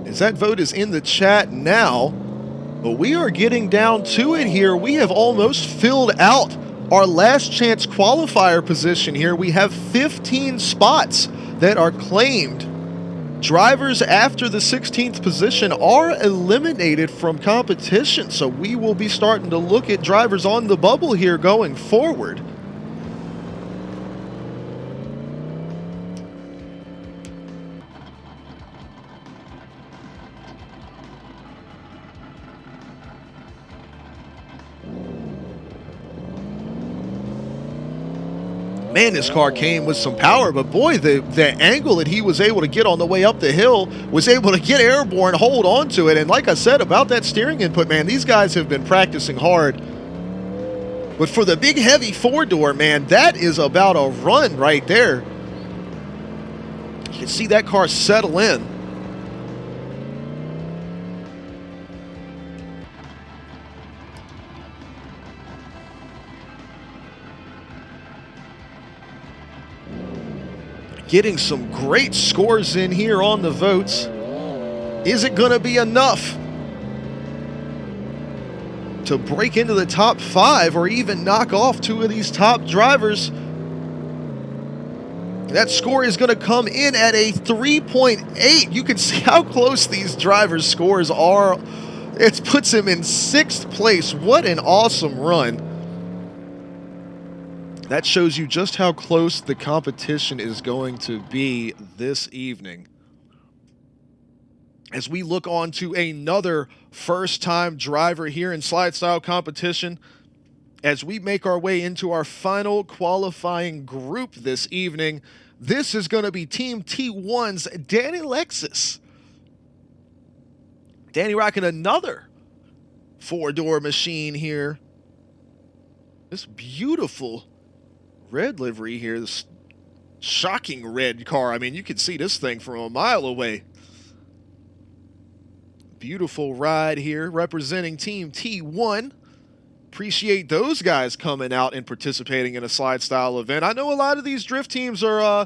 As that vote is in the chat now, but we are getting down to it here. We have almost filled out our last chance qualifier position here. We have 15 spots that are claimed. Drivers after the 16th position are eliminated from competition, so we will be starting to look at drivers on the bubble here going forward. Man, this car came with some power, but boy, the angle that he was able to get on the way up the hill, was able to get airborne, hold on to it. And like I said about that steering input, man, these guys have been practicing hard. But for the big heavy four-door, man, that is about a run right there. You can see that car settle in. Getting some great scores in here on the votes. Is it going to be enough to break into the top 5 or even knock off 2 of these top drivers? That score is going to come in at a 3.8. You can see how close these drivers' scores are. It puts him in 6th place. What an awesome run. That shows you just how close the competition is going to be this evening. As we look on to another first-time driver here in slide style competition, as we make our way into our final qualifying group this evening, this is going to be Team T1's Danny Lexus. Danny rocking another four-door machine here. This beautiful red livery here, this Shocking red car. I mean, you can see this thing from a mile away. Beautiful ride here representing Team T1. Appreciate those guys coming out and participating in a slide style event. I know a lot of these drift teams are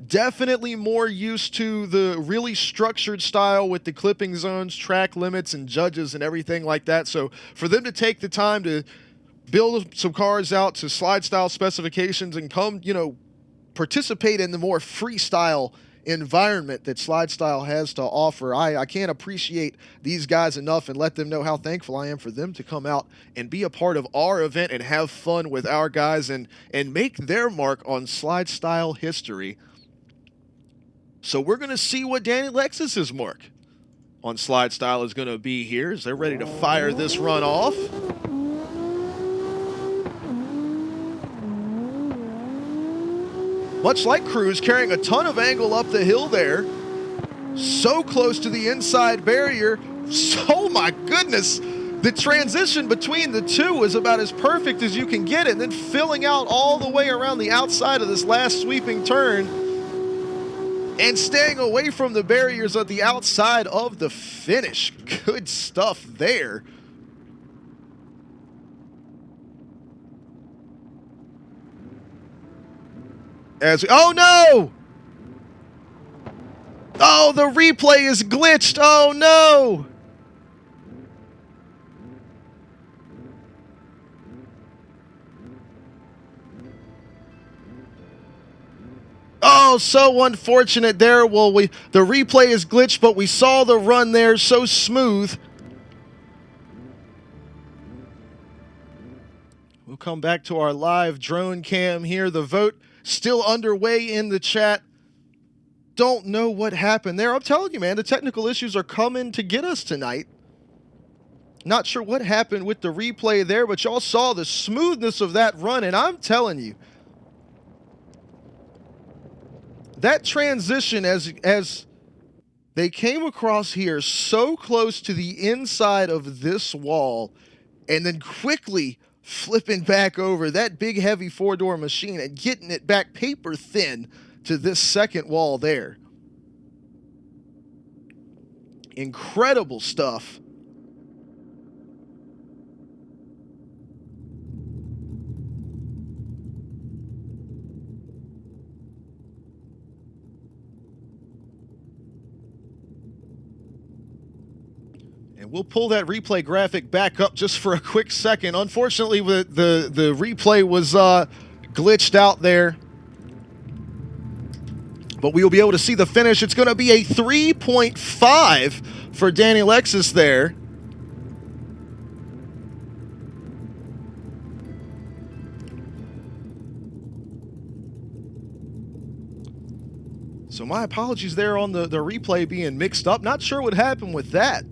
definitely more used to the really structured style with the clipping zones, track limits, and judges and everything like that. So for them to take the time to build some cars out to slide style specifications and come, you know, participate in the more freestyle environment that slide style has to offer. I can't appreciate these guys enough and let them know how thankful I am for them to come out and be a part of our event and have fun with our guys and make their mark on slide style history. So we're going to see what Danny Lexus's mark on slide style is going to be here as they're ready to fire this run off. Much like Cruz, carrying a ton of angle up the hill there. So close to the inside barrier. Oh my goodness. The transition between the two was about as perfect as you can get it. And then filling out all the way around the outside of this last sweeping turn. And staying away from the barriers at the outside of the finish. Good stuff there. Oh no! Oh, the replay is glitched. Oh no! Oh, so unfortunate there. Well, the replay is glitched, but we saw the run there so smooth. We'll come back to our live drone cam here. The vote still underway in the chat. Don't know what happened there. I'm telling you, man, the technical issues are coming to get us tonight. Not sure what happened with the replay there, but y'all saw the smoothness of that run, and I'm telling you, that transition as they came across here so close to the inside of this wall and then quickly flipping back over that big heavy four-door machine and getting it back paper thin to this second wall there. Incredible stuff. And we'll pull that replay graphic back up just for a quick second. Unfortunately, the replay was glitched out there. But we will be able to see the finish. It's going to be a 3.5 for Danny Lexus there. So my apologies there on the replay being mixed up. Not sure what happened with that.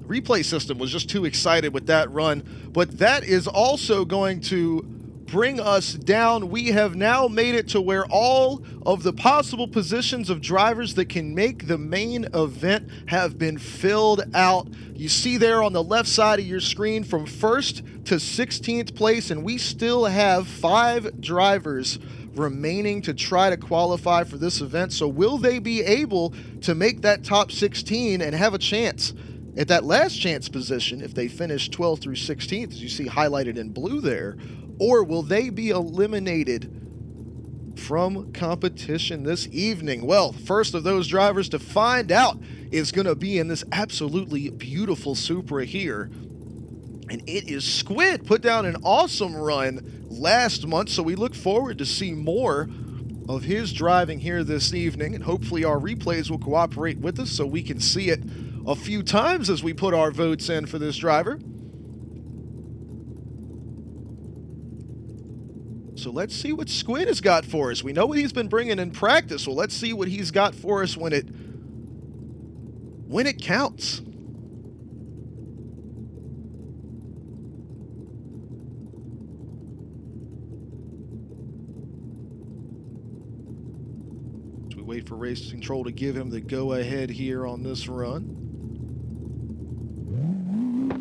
Replay system was just too excited with that run, but that is also going to bring us down. We have now made it to where all of the possible positions of drivers that can make the main event have been filled out. You see there on the left side of your screen from 1st to 16th place, and we still have 5 drivers remaining to try to qualify for this event. So will they be able to make that top 16 and have a chance at that last chance position if they finish 12th through 16th, as you see highlighted in blue there? Or will they be eliminated from competition this evening? Well, first of those drivers to find out is going to be in this absolutely beautiful Supra here. And it is Squid. Put down an awesome run last month, so we look forward to see more of his driving here this evening. And hopefully our replays will cooperate with us so we can see it a few times as we put our votes in for this driver. So let's see what Squid has got for us. We know what he's been bringing in practice. Well, let's see what he's got for us when it counts. As we wait for race control to give him the go-ahead here on this run.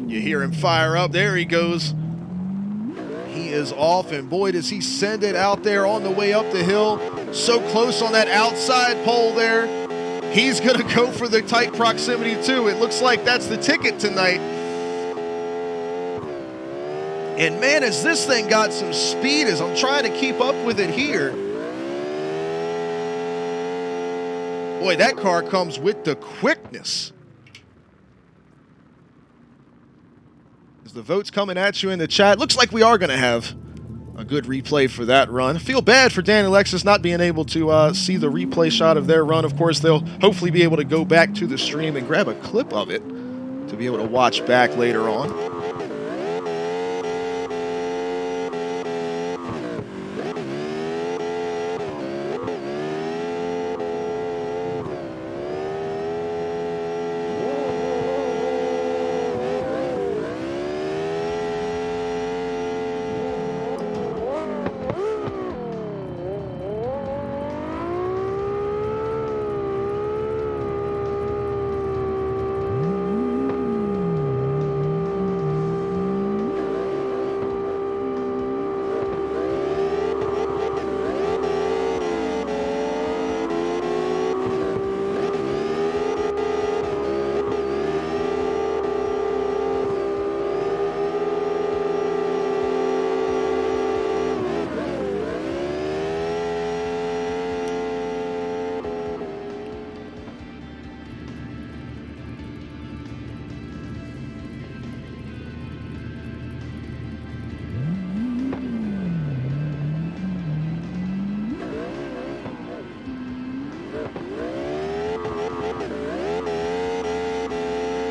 You hear him fire up. There he goes. He is off, and boy, does he send it out there on the way up the hill. So close on that outside pole there. He's going to go for the tight proximity, too. It looks like that's the ticket tonight. And, man, as this thing got some speed, as I'm trying to keep up with it here. Boy, that car comes with the quickness. As the votes coming at you in the chat, looks like we are going to have a good replay for that run. I feel bad for Dan and Alexis not being able to see the replay shot of their run. Of course, they'll hopefully be able to go back to the stream and grab a clip of it to be able to watch back later on.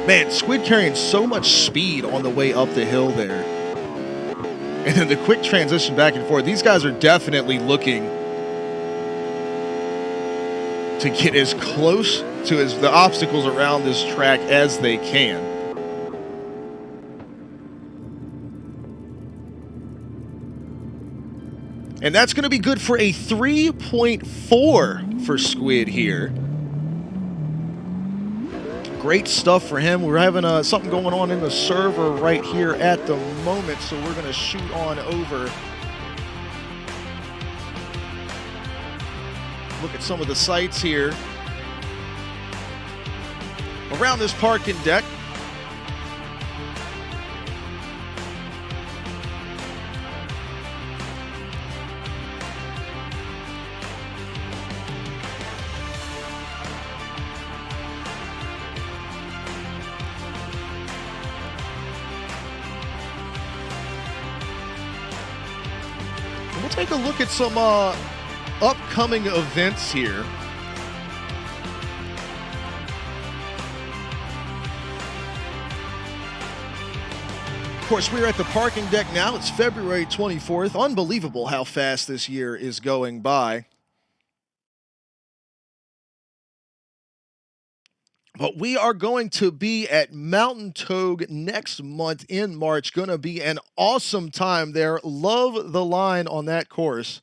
Man, Squid carrying so much speed on the way up the hill there. And then the quick transition back and forth. These guys are definitely looking to get as close to the obstacles around this track as they can. And that's going to be good for a 3.4 for Squid here. Great stuff for him. We're having something going on in the server right here at the moment, so we're going to shoot on over. Look at some of the sights here around this parking deck. We'll take a look at some upcoming events here. Of course, we're at the parking deck now. It's February 24th. Unbelievable how fast this year is going by. But we are going to be at Mountain Togue next month in March. Going to be an awesome time there. Love the line on that course.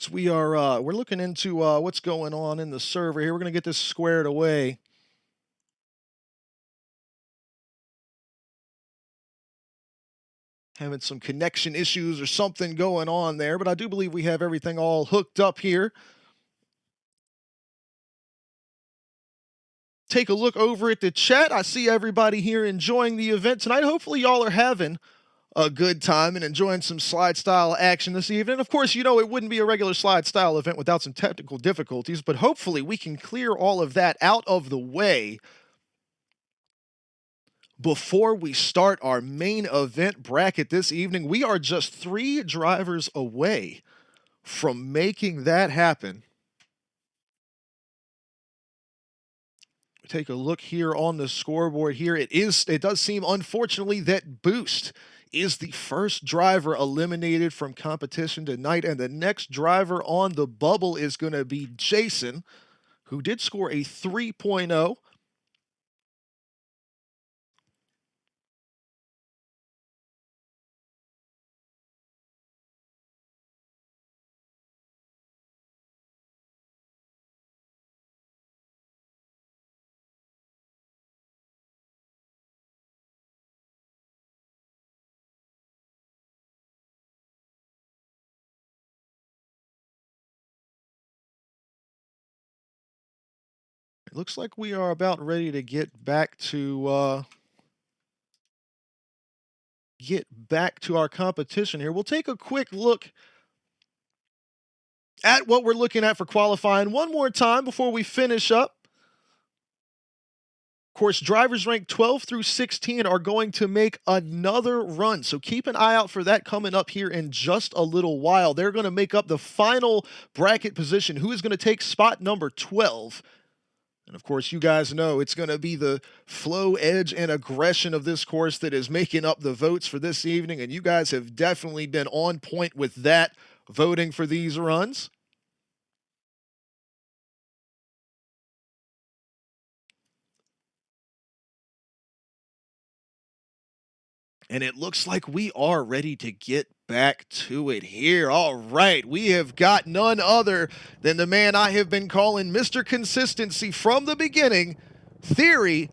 So we're looking into what's going on in the server here. We're going to get this squared away. Having some connection issues or something going on there, but I do believe we have everything all hooked up here. Take a look over at the chat. I see everybody here enjoying the event tonight. Hopefully y'all are having a good time and enjoying some slide style action this evening. Of course, you know, it wouldn't be a regular slide style event without some technical difficulties, but hopefully we can clear all of that out of the way before we start our main event bracket this evening. We are just 3 drivers away from making that happen. take a look here on the scoreboard here. It does seem, unfortunately, that Boost is the first driver eliminated from competition tonight, and the next driver on the bubble is going to be Jason, who did score a 3.0. It looks like we are about ready to get back to our competition here. We'll take a quick look at what we're looking at for qualifying one more time before we finish up. Of course, drivers ranked 12 through 16 are going to make another run, so keep an eye out for that coming up here in just a little while. They're going to make up the final bracket position. Who is going to take spot number 12? And of course, you guys know it's going to be the flow, edge, and aggression of this course that is making up the votes for this evening, and you guys have definitely been on point with that, voting for these runs. And it looks like we are ready to get back to it here. All right, we have got none other than the man I have been calling Mr. Consistency from the beginning, Theory,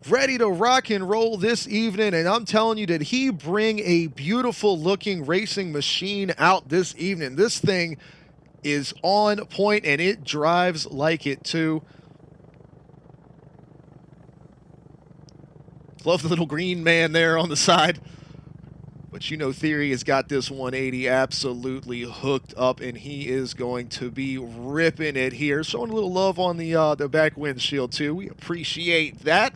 ready to rock and roll this evening. And I'm telling you, did he bring a beautiful looking racing machine out this evening? This thing is on point and it drives like it too. Love the little green man there on the side. But you know Theory has got this 180 absolutely hooked up, and he is going to be ripping it here. Showing a little love on the back windshield too. We appreciate that.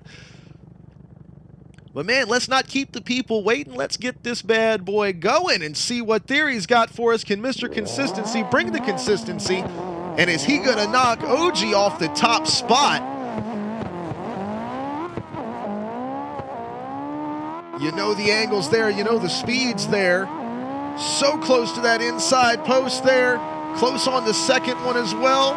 But man, let's not keep the people waiting. Let's get this bad boy going and see what Theory's got for us. Can Mr. Consistency bring the consistency? And is he gonna knock OG off the top spot? You know the angles there, you know the speeds there. So close to that inside post there. Close on the second one as well.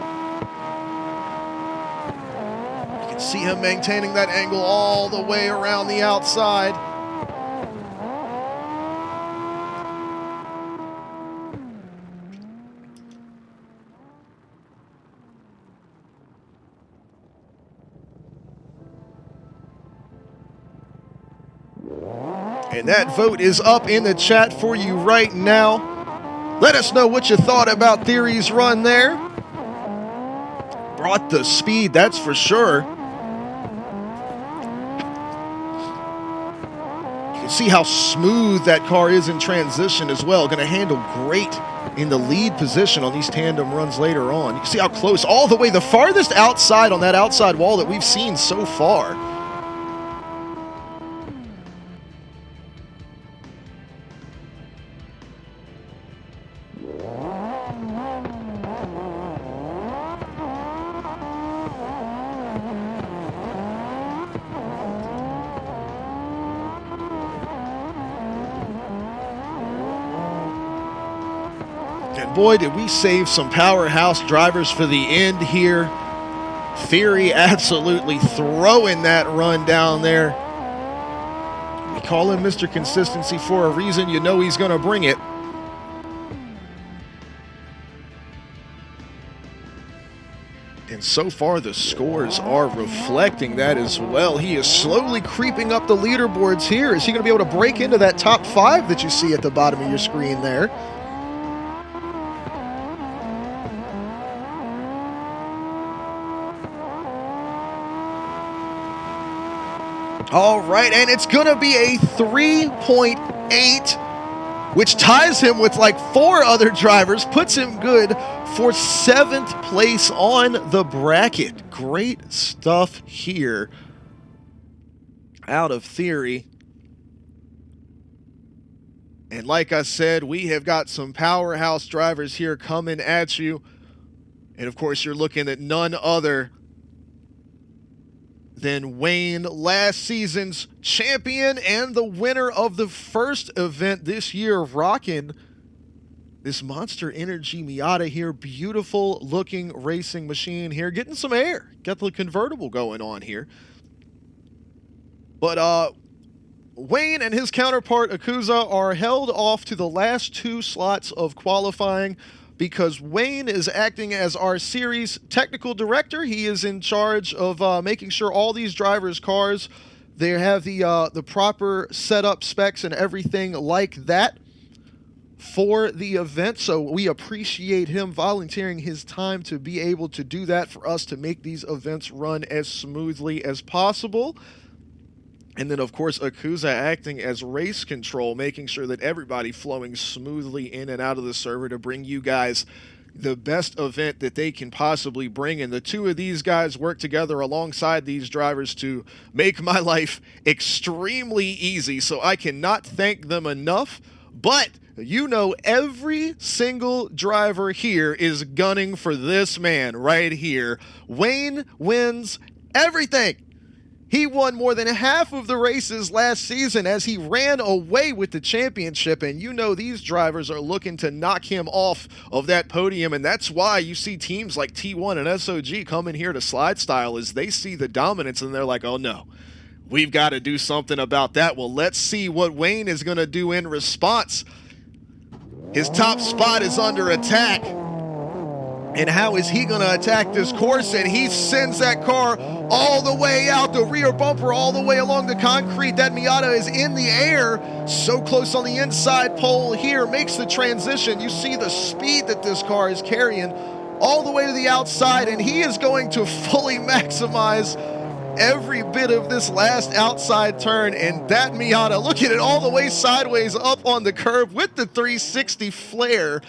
You can see him maintaining that angle all the way around the outside. And that vote is up in the chat for you right now. Let us know what you thought about Theory's run there. Brought the speed, that's for sure. You can see how smooth that car is in transition as well. Going to handle great in the lead position on these tandem runs later on. You can see how close, all the way, the farthest outside on that outside wall that we've seen so far. And boy, did we save some powerhouse drivers for the end here. Theory absolutely throwing that run down there. We call him Mr. Consistency for a reason. You know he's going to bring it. And so far, the scores are reflecting that as well. He is slowly creeping up the leaderboards here. Is he going to be able to break into that top 5 that you see at the bottom of your screen there? All right, and it's going to be a 3.8, which ties him with like 4 other drivers, puts him good for 7th place on the bracket. Great stuff here out of Theory. And like I said, we have got some powerhouse drivers here coming at you. And of course, you're looking at none other then Wayne, last season's champion and the winner of the first event this year, rocking this Monster Energy Miata here. Beautiful looking racing machine here. Getting some air. Got the convertible going on here. But Wayne and his counterpart Akuza are held off to the last 2 slots of qualifying because Wayne is acting as our series technical director. He is in charge of making sure all these drivers' cars, they have the proper setup specs and everything like that for the event. So we appreciate him volunteering his time to be able to do that for us to make these events run as smoothly as possible. And then, of course, Akuza acting as race control, making sure that everybody flowing smoothly in and out of the server to bring you guys the best event that they can possibly bring. And the 2 of these guys work together alongside these drivers to make my life extremely easy. So I cannot thank them enough. But you know, every single driver here is gunning for this man right here. Wayne wins everything. He won more than half of the races last season as he ran away with the championship, and you know these drivers are looking to knock him off of that podium, and that's why you see teams like T1 and SOG coming here to SLIDESTYLE as they see the dominance and they're like, oh no, we've got to do something about that. Well, let's see what Wayne is going to do in response. His top spot is under attack. And how is he going to attack this course? And he sends that car all the way out, the rear bumper all the way along the concrete. That Miata is in the air, so close on the inside pole here, makes the transition. You see the speed that this car is carrying all the way to the outside, and he is going to fully maximize every bit of this last outside turn. And that Miata, look at it, all the way sideways up on the curb with the 360 flare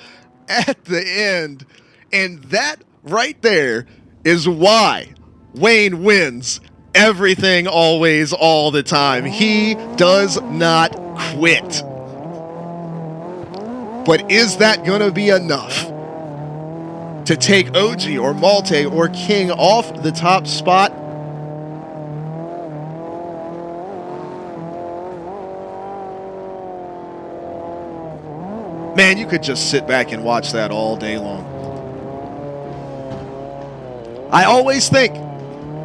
at the end. And that right there is why Wayne wins everything, always, all the time. He does not quit. But is that going to be enough to take OG or Malte or King off the top spot? Man, you could just sit back and watch that all day long. I always think,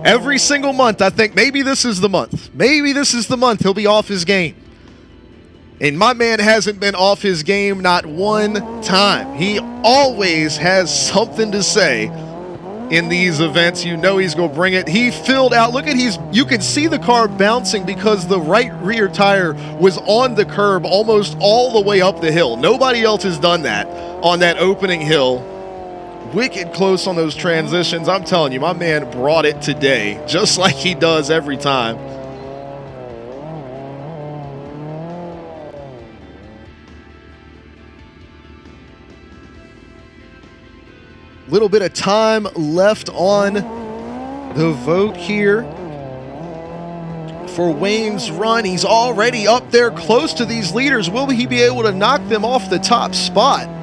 every single month, I think maybe this is the month. Maybe this is the month he'll be off his game. And my man hasn't been off his game not one time. He always has something to say in these events. You know he's going to bring it. He filled out. Look at you can see the car bouncing because the right rear tire was on the curb almost all the way up the hill. Nobody else has done that on that opening hill. Wicked close on those transitions. I'm telling you, my man brought it today, just like he does every time. Little bit of time left on the vote here for Wayne's run. He's already up there close to these leaders. Will he be able to knock them off the top spot?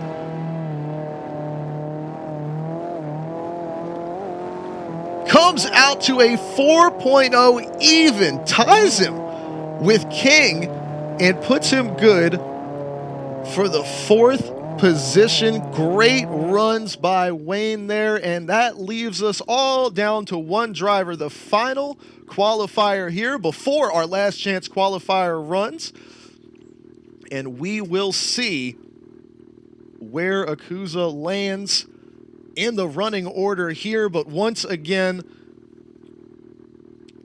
Comes out to a 4.0 even, ties him with King, and puts him good for the 4th position. Great runs by Wayne there, and that leaves us all down to one driver, the final qualifier here before our last chance qualifier runs. And we will see where Akuza lands in the running order here. But once again,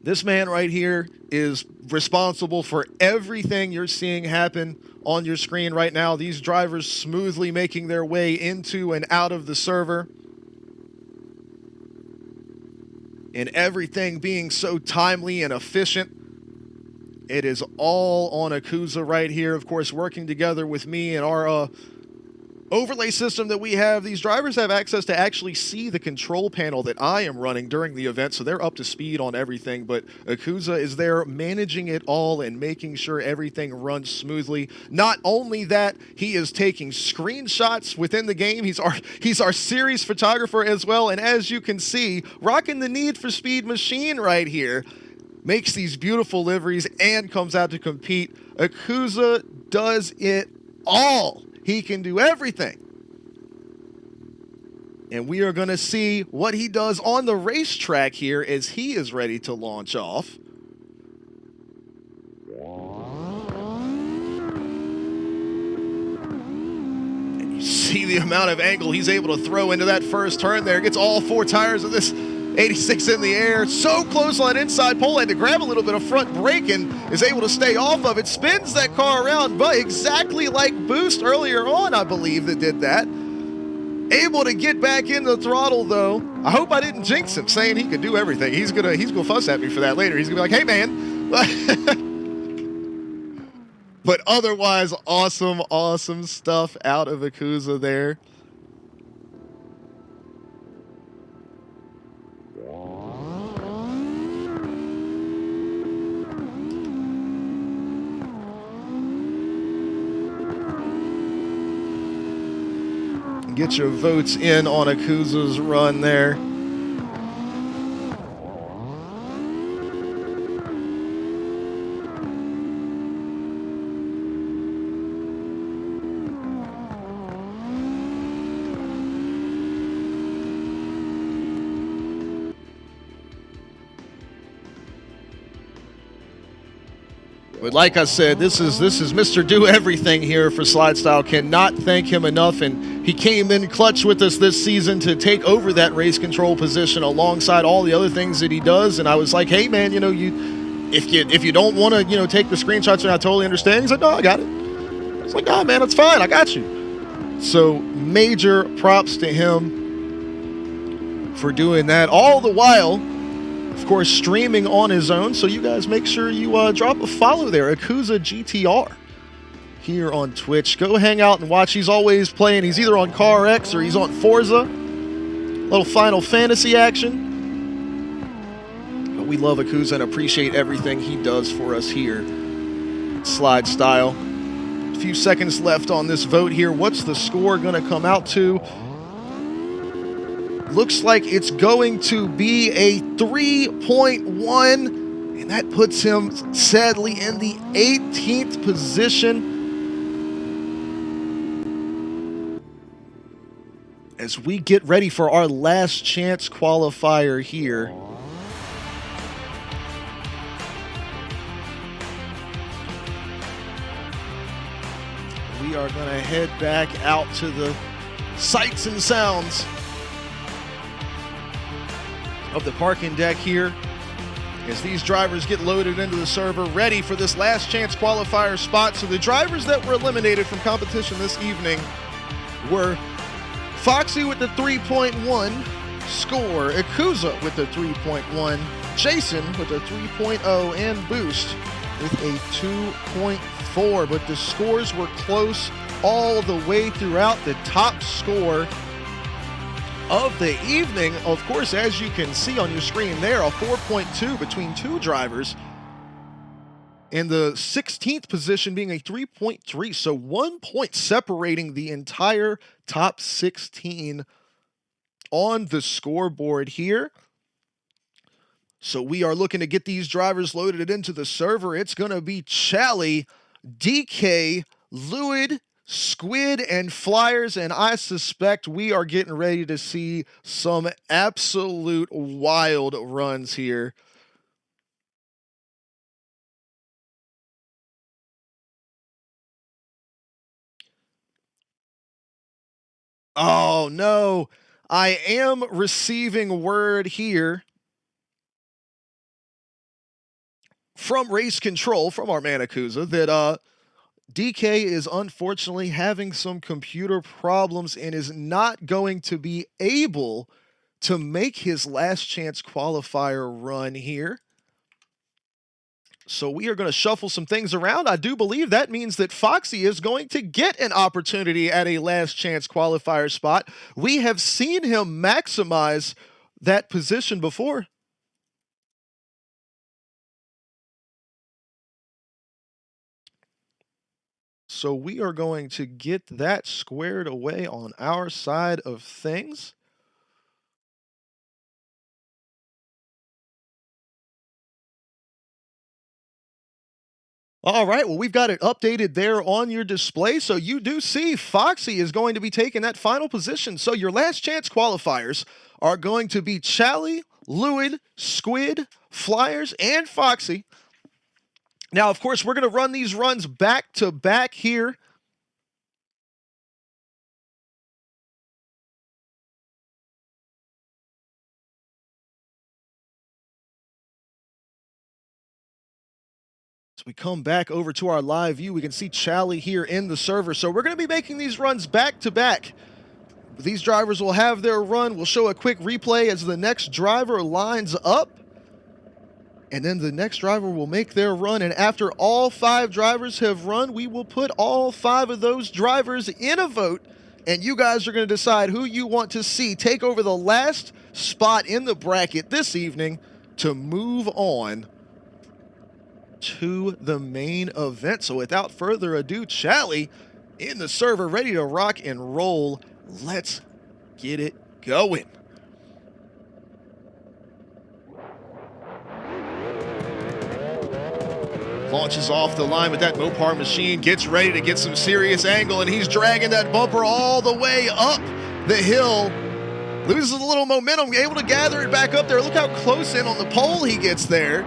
this man right here is responsible for everything you're seeing happen on your screen right now. These drivers smoothly making their way into and out of the server, and everything being so timely and efficient. It is all on Akuza right here, of course, working together with me and our overlay system that we have. These drivers have access to actually see the control panel that I am running during the event, so they're up to speed on everything. But Akuza is there managing it all and making sure everything runs smoothly. Not only that, he is taking screenshots within the game. He's our series photographer as well, and as you can see, rocking the Need for Speed machine right here. makes these beautiful liveries, and comes out to compete. Akuza does it all. He can do everything. And we are going to see what he does on the racetrack here as he is ready to launch off. And you see the amount of angle he's able to throw into that first turn there. Gets all 4 tires of this 86 in the air. So close on inside pole. Had to grab a little bit of front brake and is able to stay off of it. Spins that car around, but exactly like Boost earlier on, I believe, that did that. Able to get back in the throttle, though. I hope I didn't jinx him, saying he could do everything. He's gonna fuss at me for that later. He's gonna be like, "Hey, man." But otherwise, awesome stuff out of Akuza there. Get your votes in on Akuza's run there. But like I said, this is Mr. Do Everything here for SLIDESTYLE. Cannot thank him enough, and he came in clutch with us this season to take over that race control position alongside all the other things that he does. And I was like, hey man, if you don't want to take the screenshots, and I totally understand. He's like, no, I got it. I was like, oh man, it's fine, I got you. So major props to him for doing that, all the while, of course, streaming on his own. So you guys make sure you drop a follow there, Akuza GTR, here on Twitch. Go hang out and watch. He's always playing. He's either on Car X or he's on Forza. A little Final Fantasy action. But we love Akuza and appreciate everything he does for us here at SLIDESTYLE. A few seconds left on this vote here. What's the score going to come out to? Looks like it's going to be a 3.1, and that puts him sadly in the 18th position as we get ready for our last chance qualifier here. We are going to head back out to the sights and sounds of the parking deck here as these drivers get loaded into the server, ready for this last chance qualifier spot. So the drivers that were eliminated from competition this evening were Foxy with the 3.1 score, Akuza with the 3.1, Jason with a 3.0, and Boost with a 2.4. But the scores were close all the way throughout. The top score of the evening, of course, as you can see on your screen there, a 4.2 between 2 drivers, and the 16th position being a 3.3, so 1 point separating the entire top 16 on the scoreboard here. So we are looking to get these drivers loaded into the server. It's going to be Chally, DK, Luid, Squid, and Flyers, and I suspect we are getting ready to see some absolute wild runs here. Oh no, I am receiving word here from Race Control, from our man Akuza, that DK is unfortunately having some computer problems and is not going to be able to make his last chance qualifier run here. So we are going to shuffle some things around. I do believe that means that Foxy is going to get an opportunity at a last chance qualifier spot. We have seen him maximize that position before. So we are going to get that squared away on our side of things. All right, well, we've got it updated there on your display. So you do see Foxy is going to be taking that final position. So your last chance qualifiers are going to be Chally, Lewid, Squid, Flyers, and Foxy. Now, of course, we're going to run these runs back to back here. As we come back over to our live view, we can see Chally here in the server. So we're going to be making these runs back to back. These drivers will have their run. We'll show a quick replay as the next driver lines up. And then the next driver will make their run. And after all 5 drivers have run, we will put all 5 of those drivers in a vote. And you guys are going to decide who you want to see take over the last spot in the bracket this evening to move on to the main event. So without further ado, Chally in the server, ready to rock and roll. Let's get it going. Launches off the line with that Mopar machine, gets ready to get some serious angle, and he's dragging that bumper all the way up the hill. Loses a little momentum, able to gather it back up there. Look how close in on the pole he gets there.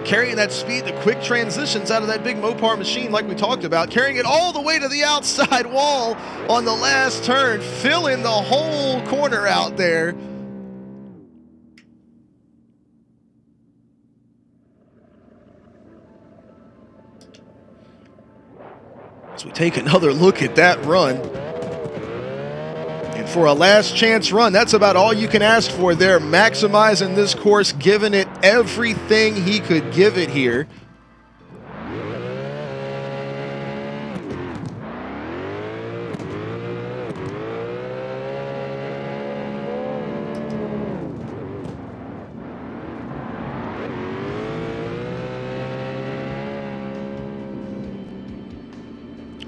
Carrying that speed, the quick transitions out of that big Mopar machine like we talked about, carrying it all the way to the outside wall on the last turn, filling the whole corner out there. As we take another look at that run. And for a last chance run, that's about all you can ask for there. Maximizing this course, giving it everything he could give it here.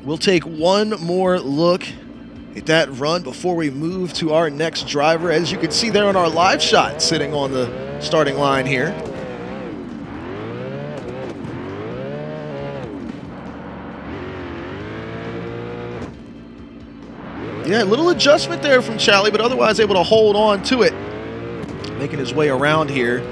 We'll take one more look at that run before we move to our next driver. As you can see there on our live shot, sitting on the starting line here. Yeah, a little adjustment there from Chally, but otherwise able to hold on to it. Making his way around here.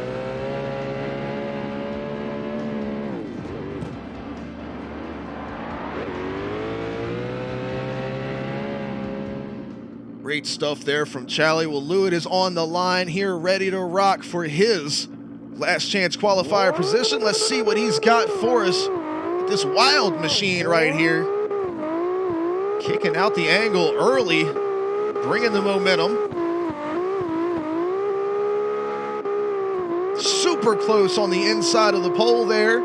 Great stuff there from Chally. Well, Lewid is on the line here, ready to rock for his last chance qualifier position. Let's see what he's got for us with this wild machine right here. Kicking out the angle early, bringing the momentum. Super close on the inside of the pole there.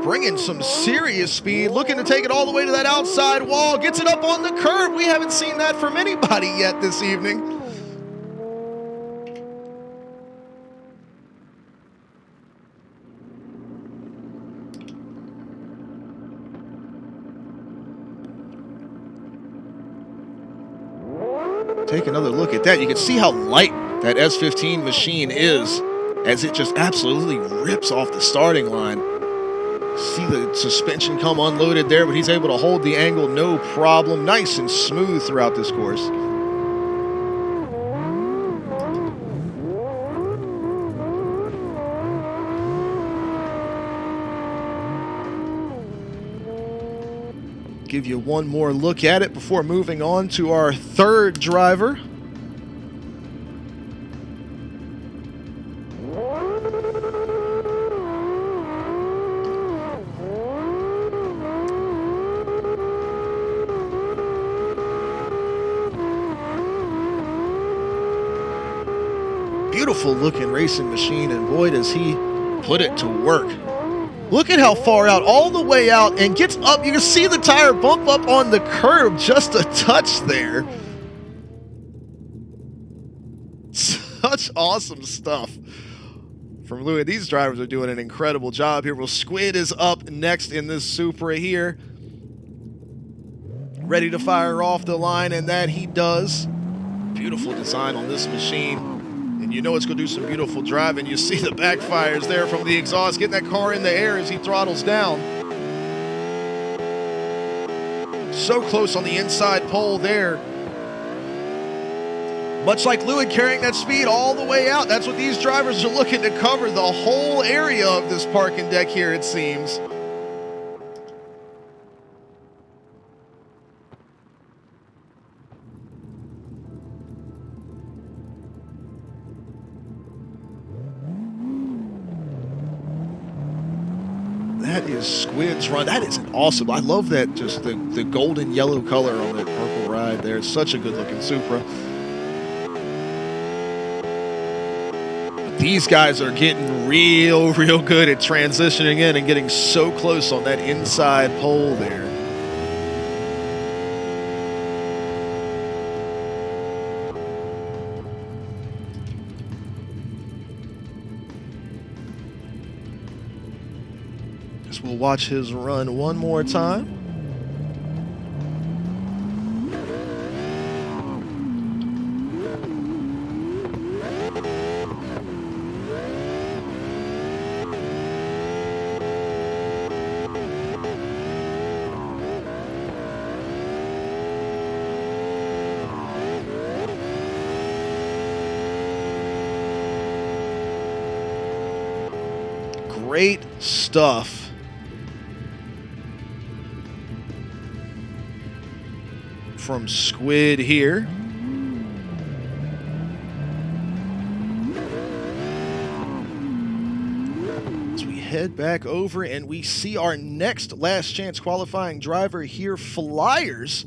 Bringing some serious speed, looking to take it all the way to that outside wall, gets it up on the curb. We haven't seen that from anybody yet this evening. Take another look at that. You can see how light that S15 machine is as it just absolutely rips off the starting line. See the suspension come unloaded there, but he's able to hold the angle no problem. Nice and smooth throughout this course. Give you one more look at it before moving on to our third driver. Beautiful looking racing machine, and boy does he put it to work. Look at how far out, all the way out, and gets up. You can see the tire bump up on the curb, just a touch there. Such awesome stuff from Lewid. These drivers are doing an incredible job here. Well, Squid is up next in this Supra here. Ready to fire off the line, and that he does. Beautiful design on this machine. And you know it's going to do some beautiful driving. You see the backfires there from the exhaust, getting that car in the air as he throttles down. So close on the inside pole there. Much like Lewin carrying that speed all the way out. That's what these drivers are looking to cover, the whole area of this parking deck here, it seems. That is Squid's run. That is awesome. I love that, just the golden yellow color on that purple ride there. It's such a good looking Supra. But these guys are getting real good at transitioning in and getting so close on that inside pole there. We'll watch his run one more time. Great stuff from Squid here. As we head back over and we see our next last chance qualifying driver here, Flyers.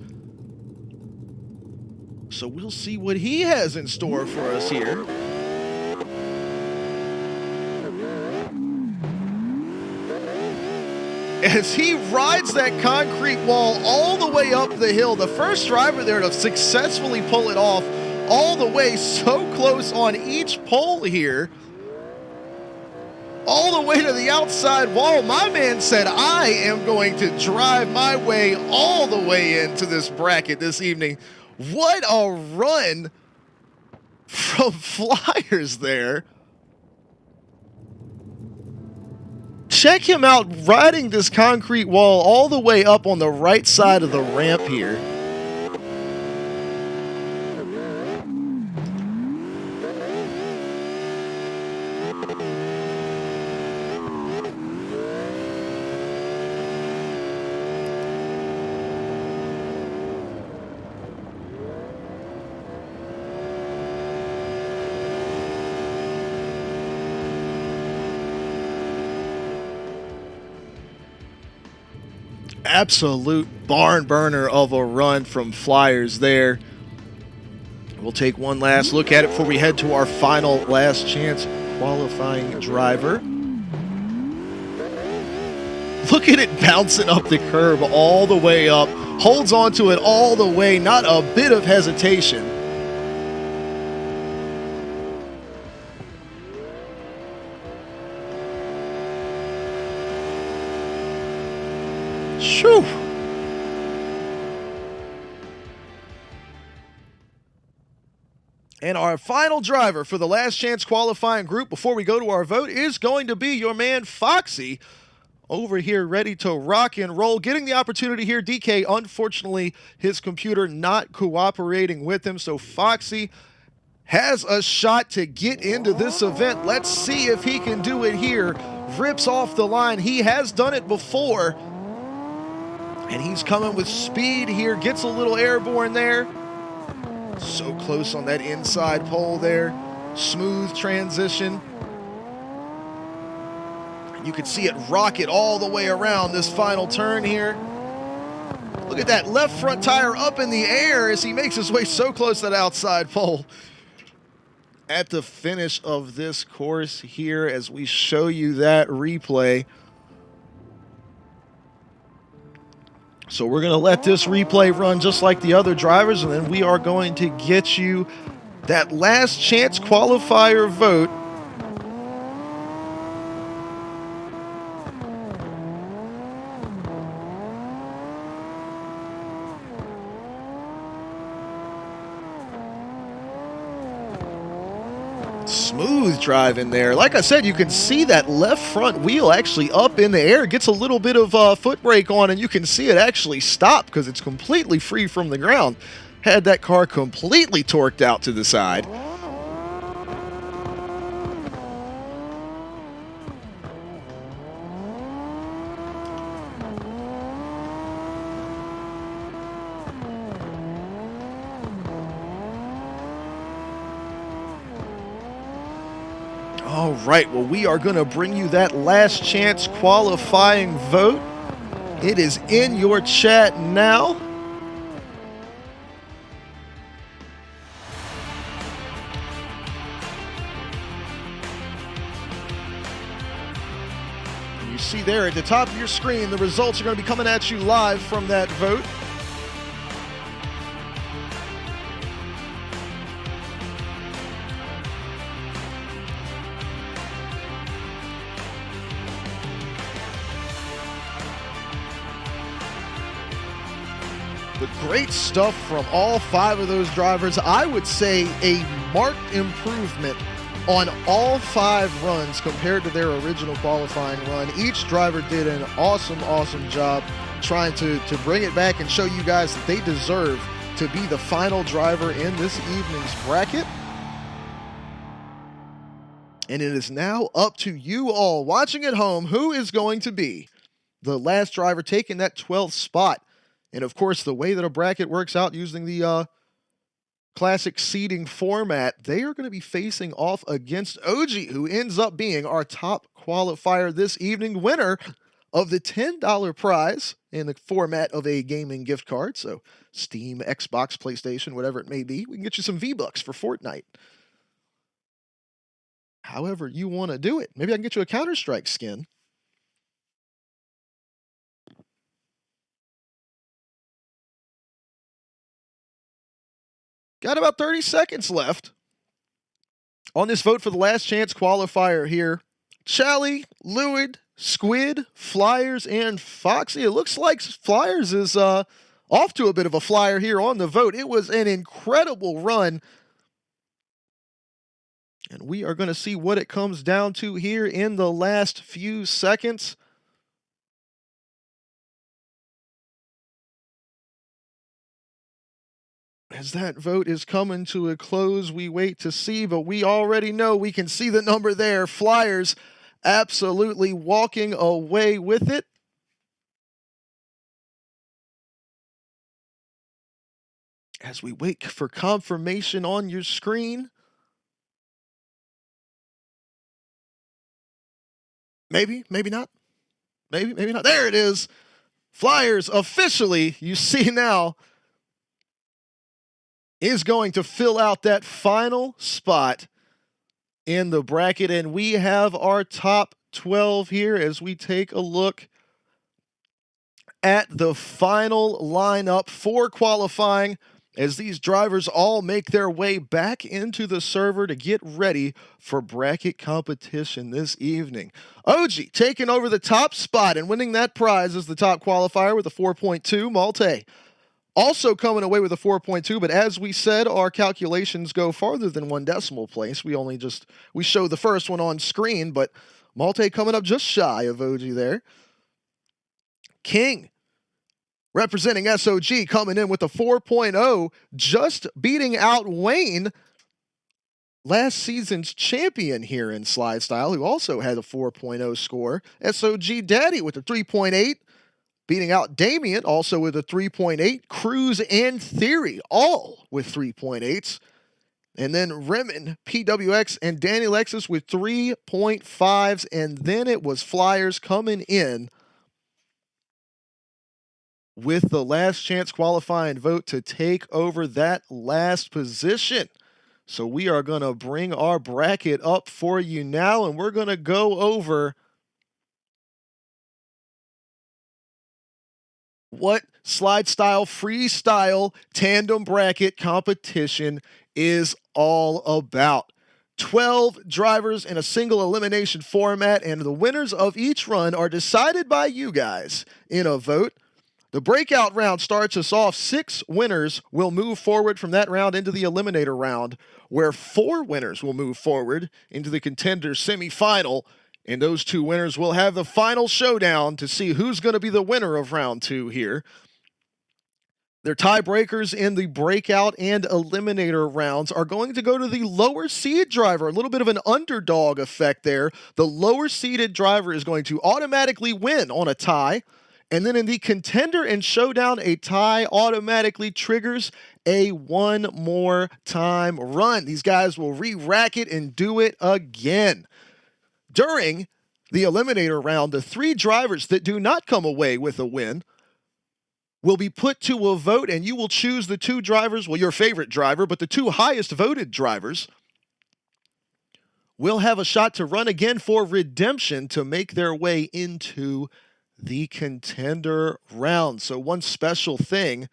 So we'll see what he has in store for us here. As he rides that concrete wall all the way up the hill, the first driver there to successfully pull it off all the way, so close on each pole here, all the way to the outside wall. My man said, I am going to drive my way all the way into this bracket this evening. What a run from Flyers there. Check him out riding this concrete wall all the way up on the right side of the ramp here. Absolute barn burner of a run from Flyers there. We'll take one last look at it before we head to our final last chance qualifying driver. Look at it bouncing up the curb all the way up. Holds onto it all the way, not a bit of hesitation. Shoo. And our final driver for the last chance qualifying group before we go to our vote is going to be your man Foxy over here, ready to rock and roll. Getting the opportunity here, DK, unfortunately, his computer not cooperating with him, so Foxy has a shot to get into this event. Let's see if he can do it here. Rips off the line. He has done it before. And he's coming with speed here, gets a little airborne there. So close on that inside pole there. Smooth transition. You can see it rocket all the way around this final turn here. Look at that left front tire up in the air as he makes his way so close to that outside pole. At the finish of this course here, as we show you that replay. So we're going to let this replay run just like the other drivers, and then we are going to get you that last chance qualifier vote. Smooth drive in there. Like I said, you can see that left front wheel actually up in the air. Gets a little bit of foot brake on, and you can see it actually stop because it's completely free from the ground. Had that car completely torqued out to the side. All right, well, we are going to bring you that last chance qualifying vote. It is in your chat now. You see there at the top of your screen, the results are going to be coming at you live from that vote. But great stuff from all 5 of those drivers. I would say a marked improvement on all 5 runs compared to their original qualifying run. Each driver did an awesome job trying to bring it back and show you guys that they deserve to be the final driver in this evening's bracket. And it is now up to you all watching at home who is going to be the last driver taking that 12th spot. And of course, the way that a bracket works out using the classic seeding format, they are going to be facing off against OG, who ends up being our top qualifier this evening, winner of the $10 prize in the format of a gaming gift card. So Steam, Xbox, PlayStation, whatever it may be, we can get you some V-Bucks for Fortnite. However you want to do it. Maybe I can get you a Counter-Strike skin. Got about 30 seconds left on this vote for the last chance qualifier here. Chally, Lewid, Squid, Flyers, and Foxy. It looks like Flyers is off to a bit of a flyer here on the vote. It was an incredible run. And we are going to see what it comes down to here in the last few seconds. As that vote is coming to a close, we wait to see, but we already know, we can see the number there. Flyers absolutely walking away with it. As we wait for confirmation on your screen. Maybe, maybe not. Maybe not. There it is. Flyers officially, you see now, is going to fill out that final spot in the bracket. And we have our top 12 here as we take a look at the final lineup for qualifying, as these drivers all make their way back into the server to get ready for bracket competition this evening. OG taking over the top spot and winning that prize as the top qualifier with a 4.2. Malte also coming away with a 4.2, but as we said, our calculations go farther than 1 decimal place. We show the first one on screen, but Malte coming up just shy of OG there. King, representing SOG, coming in with a 4.0, just beating out Wayne, last season's champion here in Slidestyle, who also had a 4.0 score. SOG Daddy with a 3.8. Beating out Damien, also with a 3.8. Cruz and Theory, all with 3.8s. And then Remen, PWX, and Danny Lexus with 3.5s. And then it was Flyers coming in with the last chance qualifying vote to take over that last position. So we are going to bring our bracket up for you now, and we're going to go over what Slidestyle Freestyle Tandem Bracket competition is all about. 12 drivers in a single elimination format, and the winners of each run are decided by you guys in a vote. The breakout round starts us off. 6 winners will move forward from that round into the eliminator round. where 4 winners will move forward into the contender semifinal. And those 2 winners will have the final showdown to see who's going to be the winner of round 2 here. Their tiebreakers in the breakout and eliminator rounds are going to go to the lower seed driver. A little bit of an underdog effect there. The lower seeded driver is going to automatically win on a tie. And then in the contender and showdown, a tie automatically triggers a one more time run. These guys will re-rack it and do it again. During the eliminator round, the 3 drivers that do not come away with a win will be put to a vote, and you will choose the 2 drivers, well, your favorite driver, but the 2 highest voted drivers will have a shot to run again for redemption to make their way into the contender round. So one special thing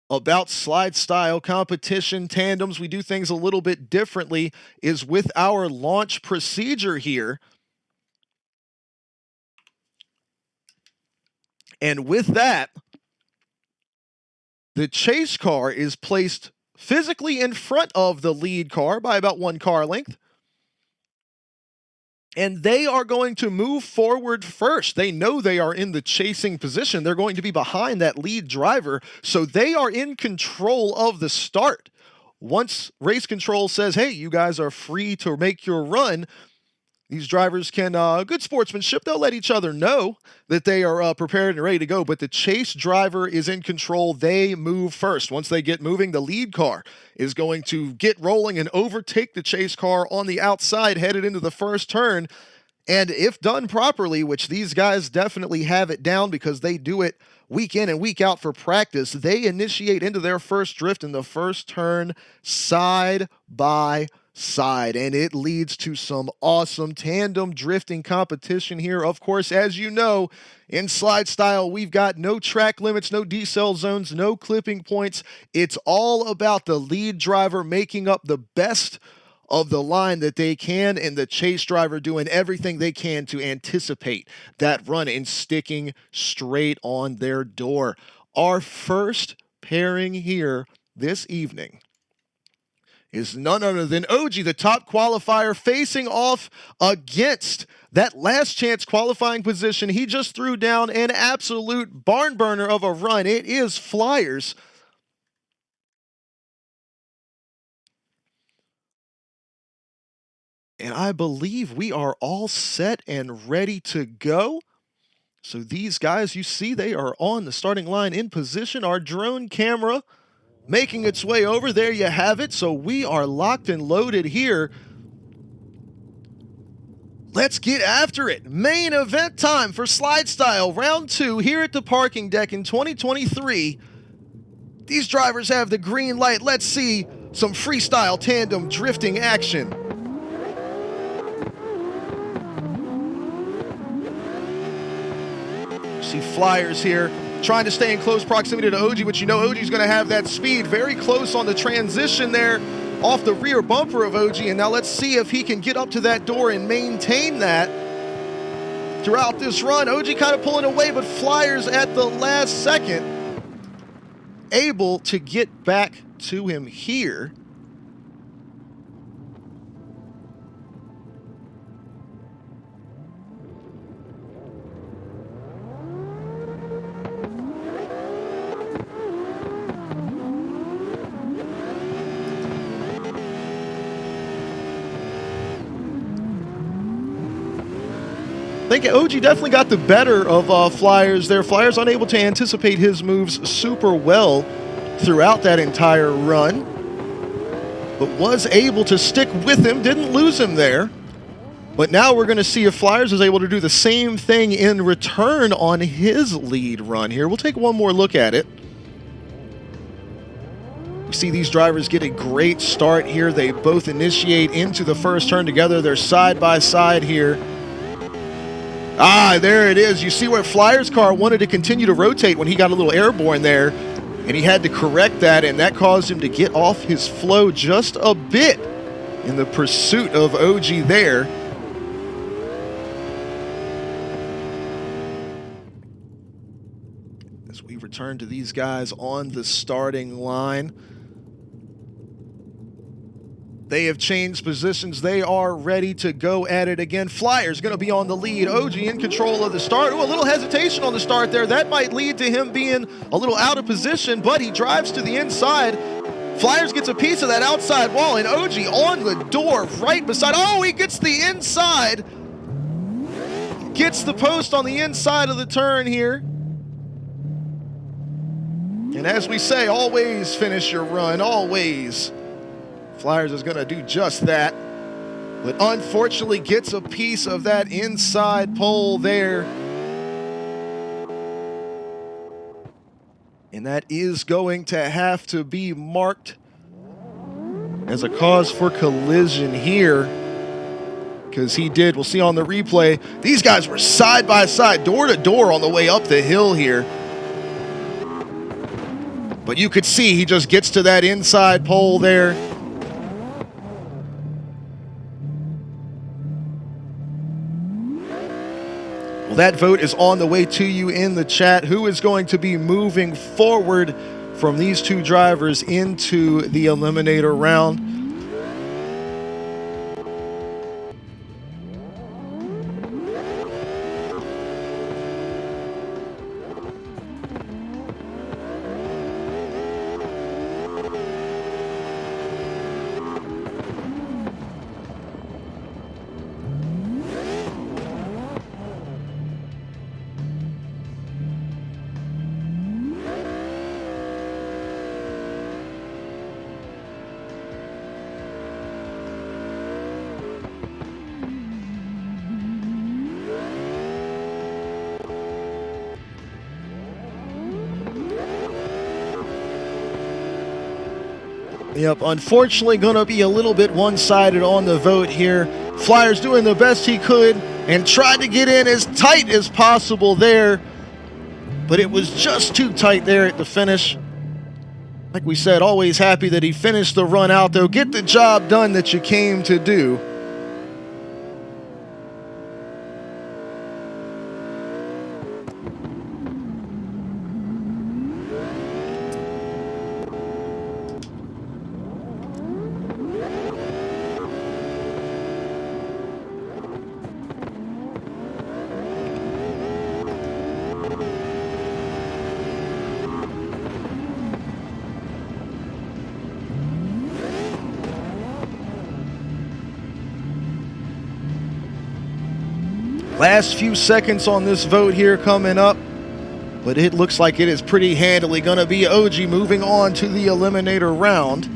about slide style competition tandems, we do things a little bit differently, is with our launch procedure here. And with that, the chase car is placed physically in front of the lead car by about 1 car length. And they are going to move forward first. They know they are in the chasing position. They're going to be behind that lead driver, so they are in control of the start. Once race control says, hey, you guys are free to make your run, these drivers can, good sportsmanship, they'll let each other know that they are prepared and ready to go, but the chase driver is in control. They move first. Once they get moving, the lead car is going to get rolling and overtake the chase car on the outside, headed into the first turn. And if done properly, which these guys definitely have it down because they do it week in and week out for practice, they initiate into their first drift in the first turn side by side, and it leads to some awesome tandem drifting competition here. Of course, as you know, in slide style, we've got no track limits, no decel zones, no clipping points. It's all about the lead driver making up the best of the line that they can, and the chase driver doing everything they can to anticipate that run and sticking straight on their door. Our first pairing here this evening is none other than OG, the top qualifier, facing off against that last chance qualifying position. He just threw down an absolute barn burner of a run. It is Flyers. And I believe we are all set and ready to go. So these guys, you see, they are on the starting line in position. Our drone camera making its way over. There you have it. So we are locked and loaded here. Let's get after it. Main event time for Slide Style Round 2 here at the parking deck in 2023. These drivers have the green light. Let's see some freestyle tandem drifting action. See Flyers here trying to stay in close proximity to OG, but you know OG's going to have that speed very close on the transition there off the rear bumper of OG. And now let's see if he can get up to that door and maintain that throughout this run. OG kind of pulling away, but Flyers at the last second able to get back to him here. I think OG definitely got the better of Flyers there. Flyers unable to anticipate his moves super well throughout that entire run, but was able to stick with him, didn't lose him there. But now we're going to see if Flyers is able to do the same thing in return on his lead run here. We'll take one more look at it. We see these drivers get a great start here. They both initiate into the first turn together. They're side by side here. Ah, there it is. You see where Flyers' car wanted to continue to rotate when he got a little airborne there, and he had to correct that, and that caused him to get off his flow just a bit in the pursuit of OG there. As we return to these guys on the starting line. They have changed positions. They are ready to go at it again. Flyer's going to be on the lead. OG in control of the start. Ooh, a little hesitation on the start there. That might lead to him being a little out of position, but he drives to the inside. Flyers gets a piece of that outside wall, and OG on the door right beside. Oh, he gets the inside. Gets the post on the inside of the turn here. And as we say, always finish your run, always. Flyers is going to do just that, but unfortunately gets a piece of that inside pole there. And that is going to have to be marked as a cause for collision here, because he did, we'll see on the replay, these guys were side by side, door to door on the way up the hill here. But you could see he just gets to that inside pole there. Well, that vote is on the way to you in the chat. Who is going to be moving forward from these two drivers into the eliminator round? Yep, unfortunately going to be a little bit one-sided on the vote here. Flyers doing the best he could and tried to get in as tight as possible there, but it was just too tight there at the finish. Like we said, always happy that he finished the run out, though. Get the job done that you came to do. Last few seconds on this vote here coming up, but it looks like it is pretty handily going to be OG moving on to the eliminator round.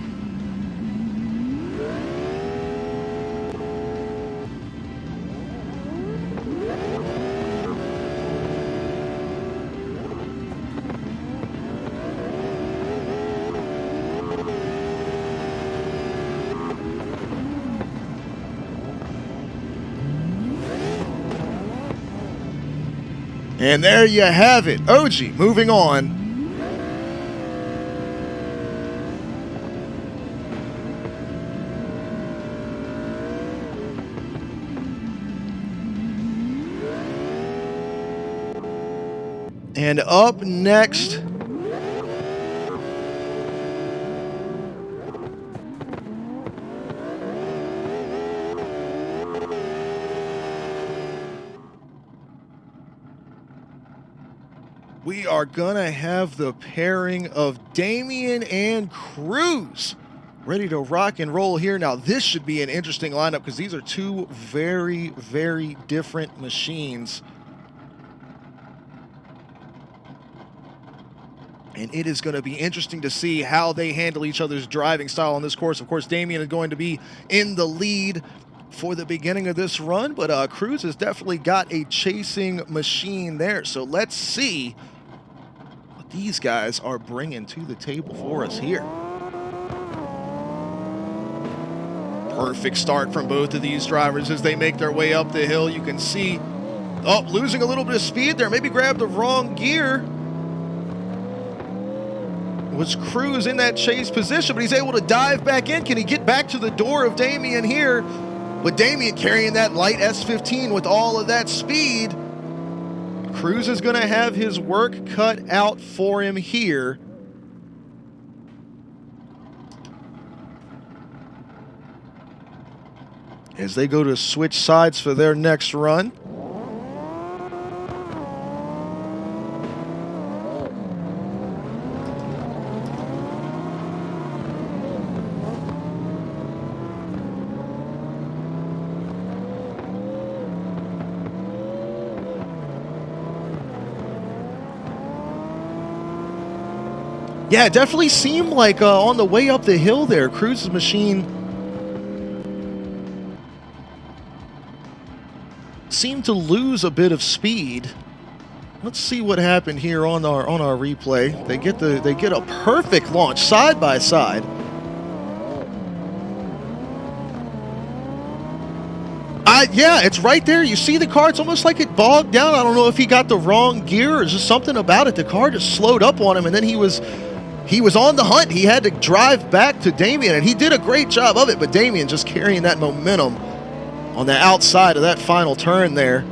And there you have it, OG moving on. And up next, we are gonna have the pairing of Damien and Cruz ready to rock and roll here. Now this should be an interesting lineup because these are two very, very different machines. And it is going to be interesting to see how they handle each other's driving style on this course. Of course, Damien is going to be in the lead for the beginning of this run, but Cruz has definitely got a chasing machine there. So let's see what these guys are bringing to the table for us here. Perfect start from both of these drivers as they make their way up the hill. You can see, oh, losing a little bit of speed there. Maybe grabbed the wrong gear. Was Cruz in that chase position, but he's able to dive back in. Can he get back to the door of Damien here? But Damien carrying that light S15 with all of that speed. Cruz is going to have his work cut out for him here. as they go to switch sides for their next run. Yeah, it definitely seemed like on the way up the hill there, Cruz's machine seemed to lose a bit of speed. Let's see what happened here on our replay. They get a perfect launch side by side. Yeah, it's right there. You see the car. It's almost like it bogged down. I don't know if he got the wrong gear or just something about it. The car just slowed up on him, and then he was on the hunt. He had to drive back to Damien, and he did a great job of it, but Damien just carrying that momentum on the outside of that final turn there.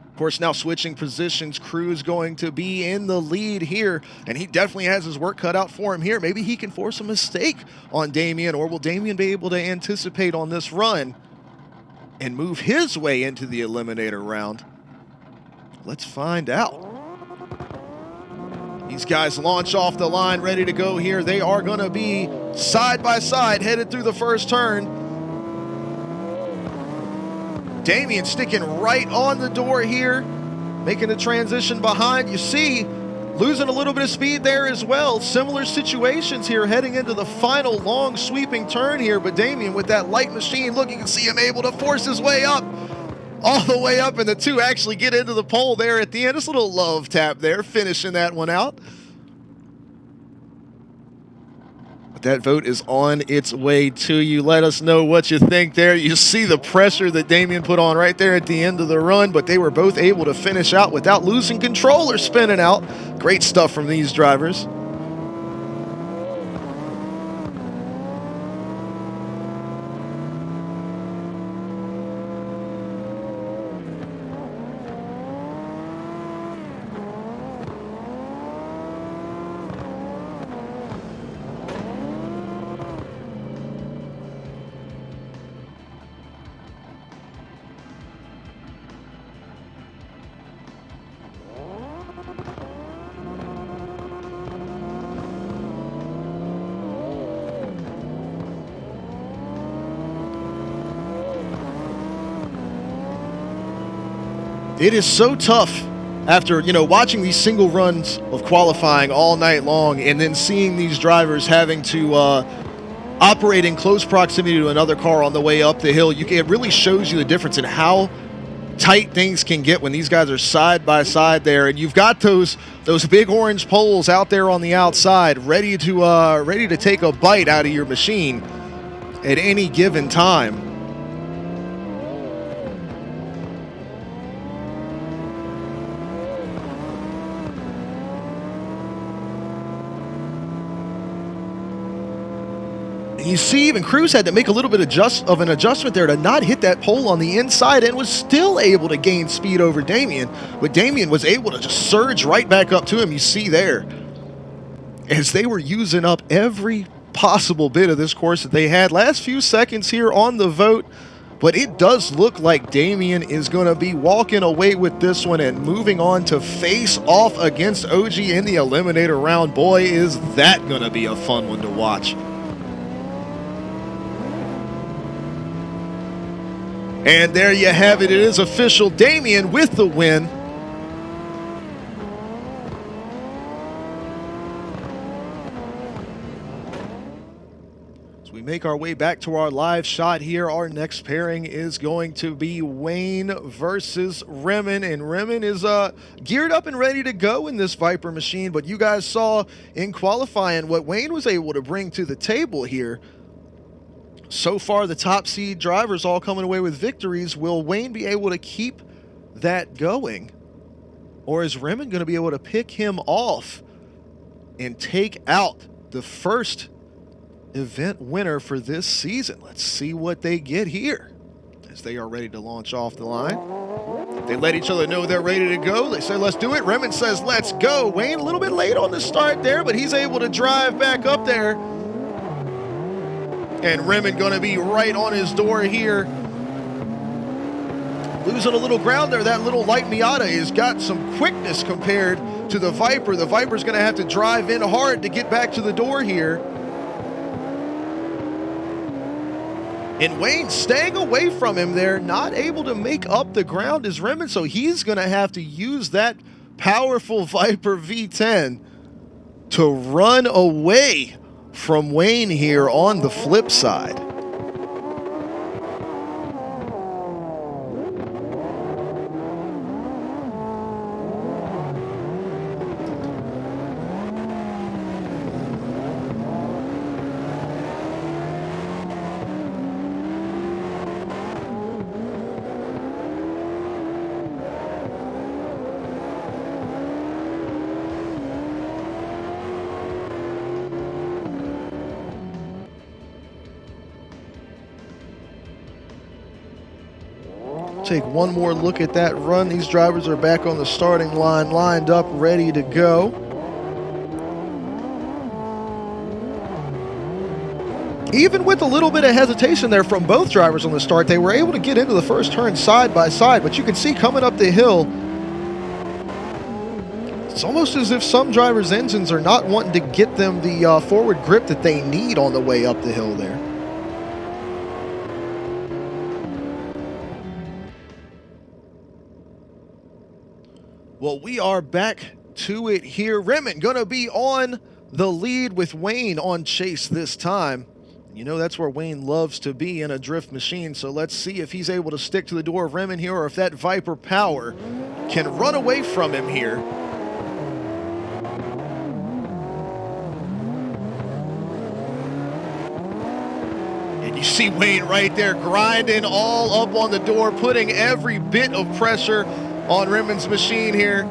Of course, now switching positions, Cruz going to be in the lead here, and he definitely has his work cut out for him here. Maybe he can force a mistake on Damien, or will Damien be able to anticipate on this run and move his way into the eliminator round? Let's find out. These guys launch off the line, ready to go here. They are going to be side by side, headed through the first turn. Damien sticking right on the door here, making a transition behind. You see, losing a little bit of speed there as well. Similar situations here, heading into the final long sweeping turn here. But Damien with that light machine, look, you can see him able to force his way up. All the way up, and the two actually get into the pole there at the end. Just a little love tap there, finishing that one out. But that vote is on its way to you. Let us know what you think there. You see the pressure that Damien put on right there at the end of the run, but they were both able to finish out without losing control or spinning out. Great stuff from these drivers. It is so tough after, watching these single runs of qualifying all night long and then seeing these drivers having to operate in close proximity to another car on the way up the hill. It really shows you the difference in how tight things can get when these guys are side by side there, and you've got those big orange poles out there on the outside ready to take a bite out of your machine at any given time. You see, even Cruz had to make a little bit of an adjustment there to not hit that pole on the inside, and was still able to gain speed over Damien. But Damien was able to just surge right back up to him. You see there, as they were using up every possible bit of this course that they had. Last few seconds here on the vote, but it does look like Damien is going to be walking away with this one and moving on to face off against OG in the eliminator round. Boy, is that going to be a fun one to watch. And there you have it. It is official. Damien with the win. As we make our way back to our live shot here, our next pairing is going to be Wayne versus Remen. And Remen is geared up and ready to go in this Viper machine. But you guys saw in qualifying what Wayne was able to bring to the table here. So far, the top seed drivers all coming away with victories. Will Wayne be able to keep that going? Or is Remen going to be able to pick him off and take out the first event winner for this season? Let's see what they get here as they are ready to launch off the line. They let each other know they're ready to go. They say, let's do it. Remen says, let's go. Wayne a little bit late on the start there, but he's able to drive back up there And Rimmon going to be right on his door here. Losing a little ground there. That little light Miata has got some quickness compared to the Viper. The Viper's going to have to drive in hard to get back to the door here. And Wayne staying away from him there, not able to make up the ground as Rimmon, so he's going to have to use that powerful Viper V10 to run away from Wayne here on the flip side. Take one more look at that run. These drivers are back on the starting line, lined up, ready to go. Even with a little bit of hesitation there from both drivers on the start, they were able to get into the first turn side by side, but you can see coming up the hill, it's almost as if some drivers' engines are not wanting to get them the forward grip that they need on the way up the hill there. Well, we are back to it here. Rimmon going to be on the lead with Wayne on chase this time. You know that's where Wayne loves to be in a drift machine, so let's see if he's able to stick to the door of Rimmon here or if that Viper power can run away from him here. And you see Wayne right there grinding all up on the door, putting every bit of pressure on Rimmon's machine here.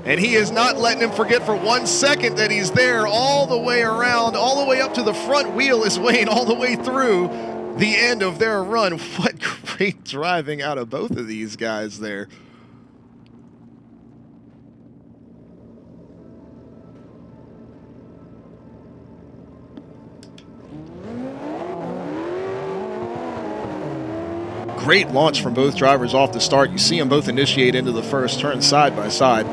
And he is not letting him forget for 1 second that he's there all the way around, all the way up to the front wheel is Wayne, all the way through the end of their run. What great driving out of both of these guys there. Great launch from both drivers off the start. You see them both initiate into the first turn side by side.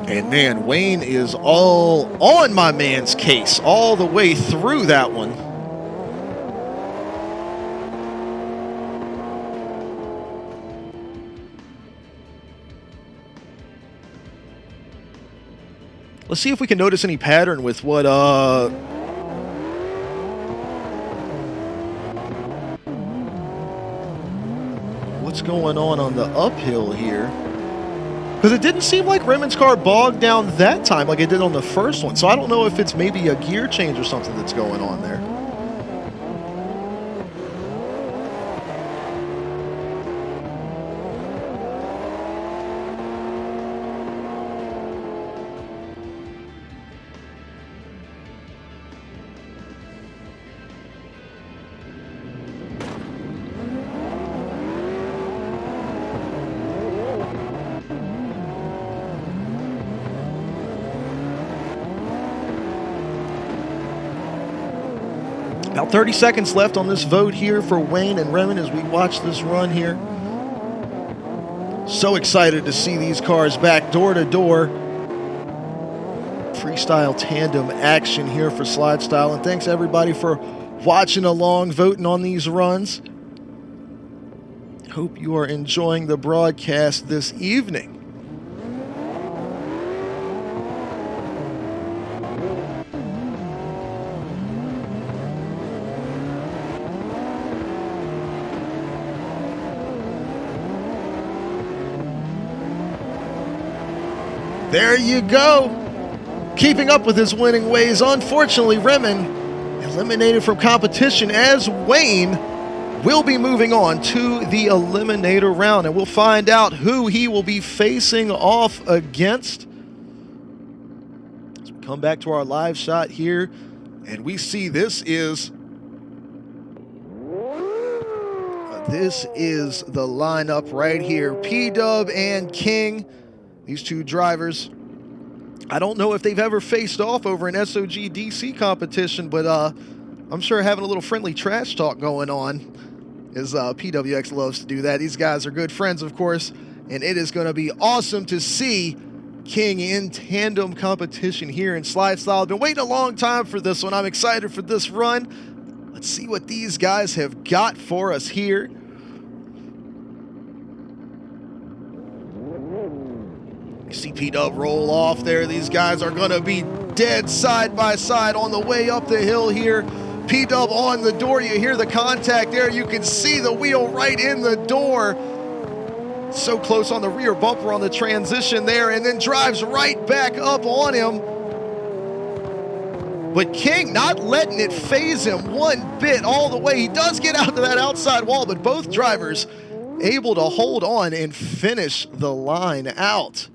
And man, Wayne is all on my man's case all the way through that one. Let's see if we can notice any pattern with what what's going on the uphill here. Because it didn't seem like Rimmon's car bogged down that time like it did on the first one. So I don't know if it's maybe a gear change or something that's going on there. About 30 seconds left on this vote here for Wayne and Rimmon as we watch this run here. So excited to see these cars back door to door. Freestyle tandem action here for SLIDESTYLE. And thanks everybody for watching along, voting on these runs. Hope you are enjoying the broadcast this evening. There you go. Keeping up with his winning ways. Unfortunately, Rimmon eliminated from competition as Wayne will be moving on to the eliminator round. And we'll find out who he will be facing off against. As we come back to our live shot here, and we see this is This is the lineup right here. P-Dub and King, these two drivers. I don't know if they've ever faced off over an SOG DC competition, but I'm sure having a little friendly trash talk going on, as PWX loves to do that. These guys are good friends, of course, and it is going to be awesome to see King in tandem competition here in Slide Style. I've been waiting a long time for this one. I'm excited for this run. Let's see what these guys have got for us here. You see P-Dub roll off there. These guys are going to be dead side by side on the way up the hill here. P-Dub on the door. You hear the contact there. You can see the wheel right in the door. So close on the rear bumper on the transition there, and then drives right back up on him. But King not letting it phase him one bit all the way. He does get out to that outside wall, but both drivers able to hold on and finish the line out.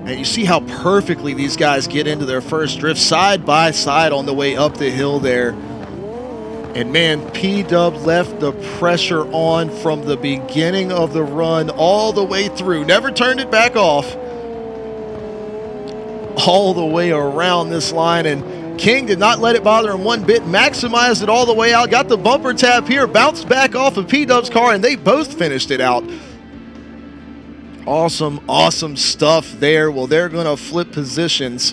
And you see how perfectly these guys get into their first drift side by side on the way up the hill there. And man, P-Dub left the pressure on from the beginning of the run all the way through. Never turned it back off. All the way around this line, and King did not let it bother him one bit. Maximized it all the way out. Got the bumper tap here. Bounced back off of P-Dub's car, and they both finished it out. Awesome, awesome stuff there. Well, they're going to flip positions.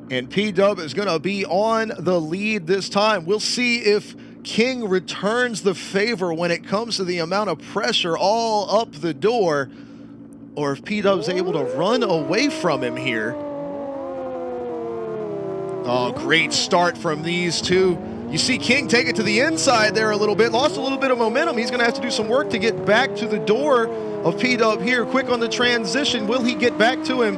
And P-Dub is going to be on the lead this time. We'll see if King returns the favor when it comes to the amount of pressure all up the door, or if P-Dub's able to run away from him here. Oh, great start from these two. You see King take it to the inside there a little bit, lost a little bit of momentum. He's going to have to do some work to get back to the door of P-Dub here. Quick on the transition. Will he get back to him?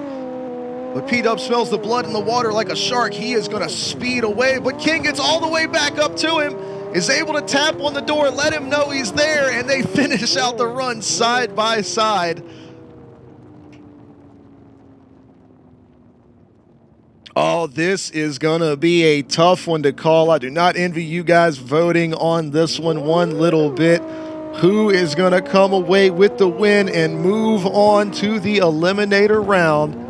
But P-Dub smells the blood in the water like a shark. He is going to speed away, but King gets all the way back up to him, is able to tap on the door, let him know he's there, and they finish out the run side by side. Oh, this is going to be a tough one to call. I do not envy you guys voting on this one little bit. Who is going to come away with the win and move on to the eliminator round?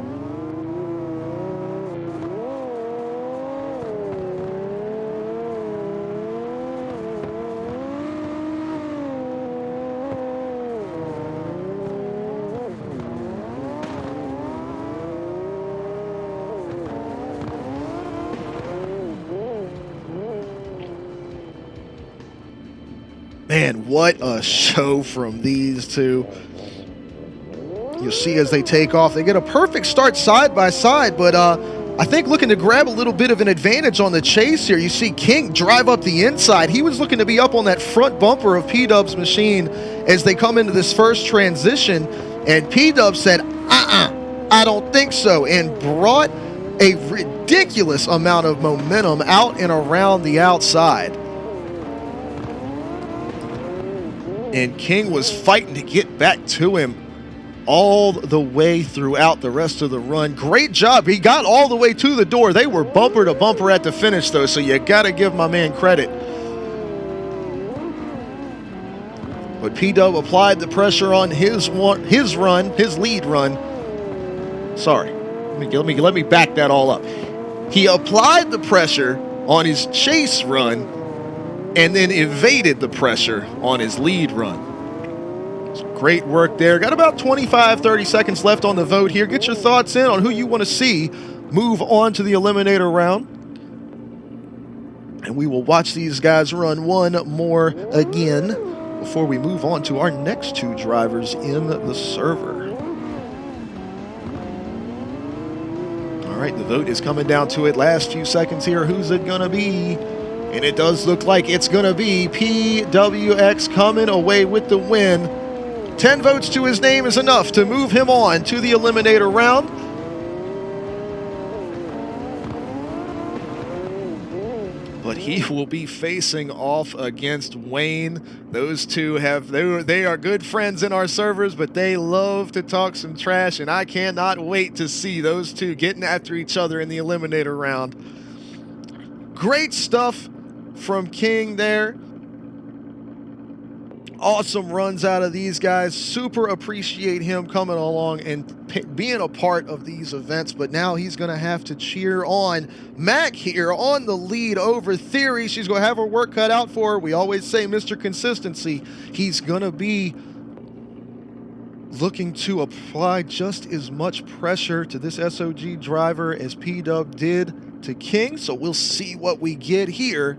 Man, what a show from these two. You'll see as they take off, they get a perfect start side by side, but I think looking to grab a little bit of an advantage on the chase here. You see King drive up the inside. He was looking to be up on that front bumper of P-Dub's machine as they come into this first transition, and P-Dub said, I don't think so, and brought a ridiculous amount of momentum out and around the outside. And King was fighting to get back to him all the way throughout the rest of the run. Great job. He got all the way to the door. They were bumper to bumper at the finish, though, so you got to give my man credit. But P-Dub applied the pressure on his lead run. Sorry. Let me back that all up. He applied the pressure on his chase run and then evaded the pressure on his lead run. So great work there. Got about 25-30 seconds left on the vote here. Get your thoughts in on who you want to see move on to the eliminator round. And we will watch these guys run one more again before we move on to our next two drivers in the server. All right, the vote is coming down to it. Last few seconds here. Who's it going to be? And it does look like it's going to be PWX coming away with the win. 10 votes to his name is enough to move him on to the eliminator round. But he will be facing off against Wayne. Those two they are good friends in our servers, but they love to talk some trash, and I cannot wait to see those two getting after each other in the eliminator round. Great stuff from King there. Awesome runs out of these guys. Super appreciate him coming along and being a part of these events, but now he's going to have to cheer on Mac here on the lead over Theory. She's going to have her work cut out for her. We always say Mr. Consistency. He's going to be looking to apply just as much pressure to this SOG driver as P-Dub did to King, so we'll see what we get here.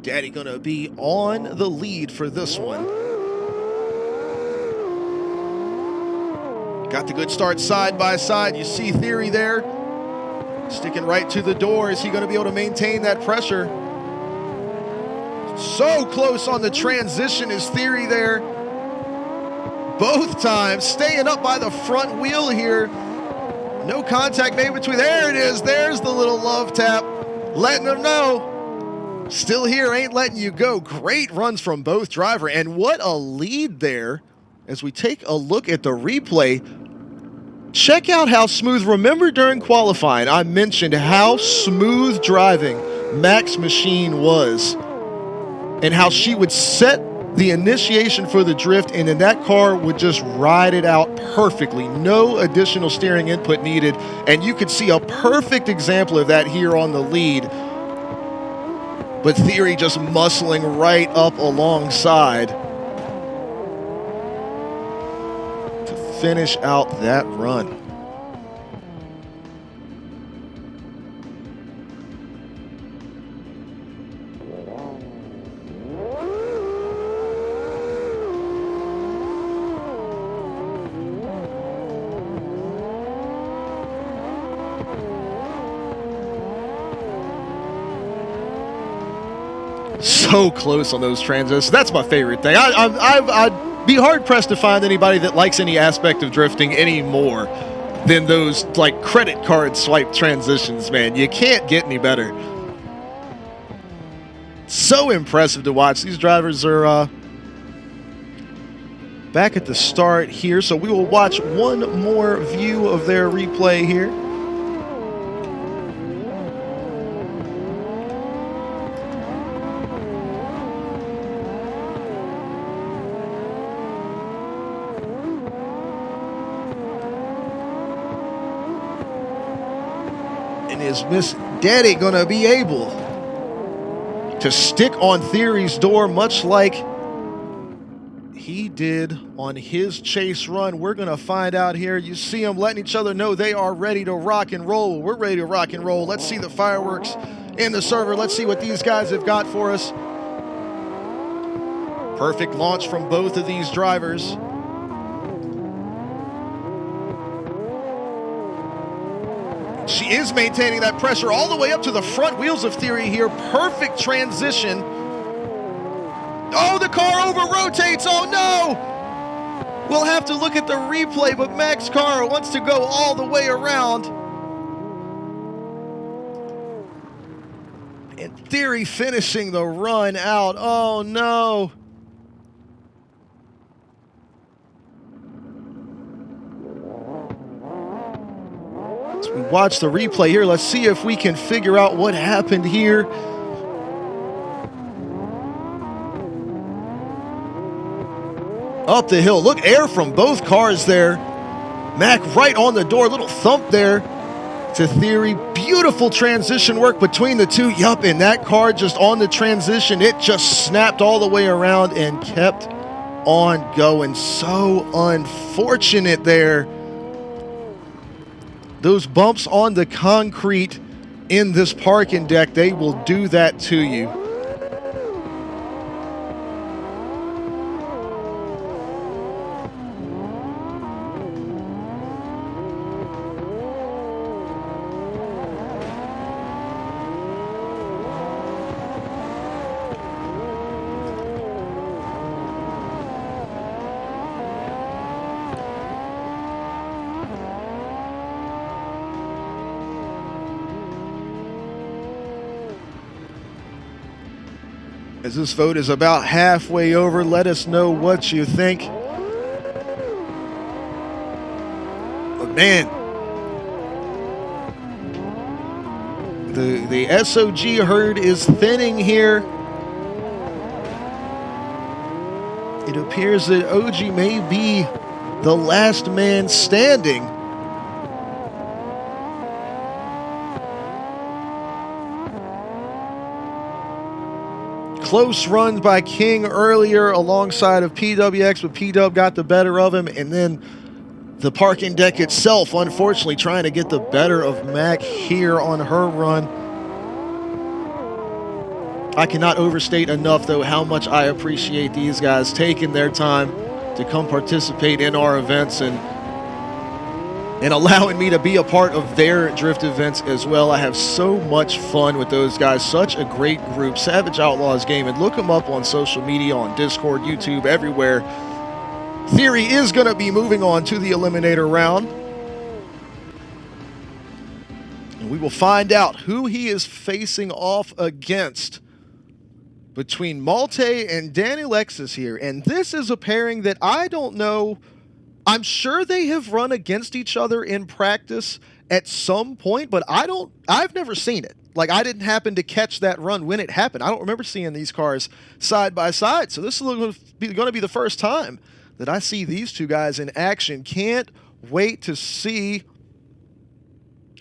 Daddy gonna be on the lead for this one. Got the good start side by side. You see Theory there, sticking right to the door. Is he gonna be able to maintain that pressure? So close on the transition is Theory there. Both times, staying up by the front wheel here. No contact made between, there it is. There's the little love tap, letting them know. Still here, ain't letting you go. Great runs from both driver, and what a lead there. As we take a look at the replay, check out how smooth. Remember during qualifying, I mentioned how smooth driving Mac's machine was and how she would set the initiation for the drift, and then that car would just ride it out perfectly. No additional steering input needed, and you could see a perfect example of that here on the lead. But Theory just muscling right up alongside to finish out that run. So close on those transitions. That's my favorite thing. I'd be hard-pressed to find anybody that likes any aspect of drifting any more than those like credit card swipe transitions, man. You can't get any better. So impressive to watch. These drivers are back at the start here, so we will watch one more view of their replay here. And is Miss Daddy gonna be able to stick on Theory's door much like he did on his chase run? We're gonna find out here. You see them letting each other know they are ready to rock and roll. We're ready to rock and roll. Let's see the fireworks in the server. Let's see what these guys have got for us. Perfect launch from both of these drivers. She is maintaining that pressure all the way up to the front wheels of Theory here. Perfect transition. Oh, the car over rotates. Oh no! We'll have to look at the replay, but Mac's car wants to go all the way around. And Theory finishing the run out. Oh no! As we watch the replay here, let's see if we can figure out what happened here. Up the hill. Look, air from both cars there. Mac right on the door. Little thump there to Theory. Beautiful transition work between the two. Yup, and that car just on the transition, it just snapped all the way around and kept on going. So unfortunate there Those bumps on the concrete in this parking deck, they will do that to you. As this vote is about halfway over, let us know what you think. But man, the SOG herd is thinning here. It appears that OG may be the last man standing. Close runs by King earlier alongside of PWX, but PW got the better of him, and then the parking deck itself, unfortunately, trying to get the better of Mac here on her run. I cannot overstate enough, though, how much I appreciate these guys taking their time to come participate in our events and allowing me to be a part of their drift events as well. I have so much fun with those guys. Such a great group. Savage Outlaws Gaming. Look them up on social media, on Discord, YouTube, everywhere. Theory is going to be moving on to the Eliminator round. And we will find out who he is facing off against between Malte and Danny Lexus here. And this is a pairing that I don't know. I'm sure they have run against each other in practice at some point, but I've never seen it. Like, I didn't happen to catch that run when it happened. I don't remember seeing these cars side by side. So this is going to be the first time that I see these two guys in action. Can't wait to see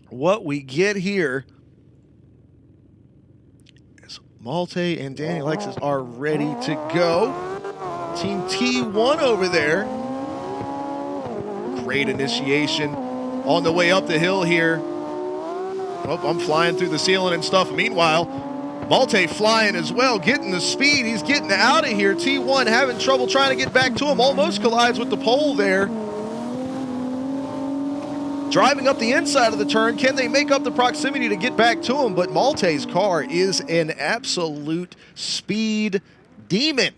what we get here. As Malte and Danny Lexus are ready to go. Team T1 over there. Great initiation on the way up the hill here. Oh, I'm flying through the ceiling and stuff. Meanwhile, Malte flying as well, getting the speed. He's getting out of here. T1 having trouble trying to get back to him. Almost collides with the pole there. Driving up the inside of the turn. Can they make up the proximity to get back to him? But Malte's car is an absolute speed demon.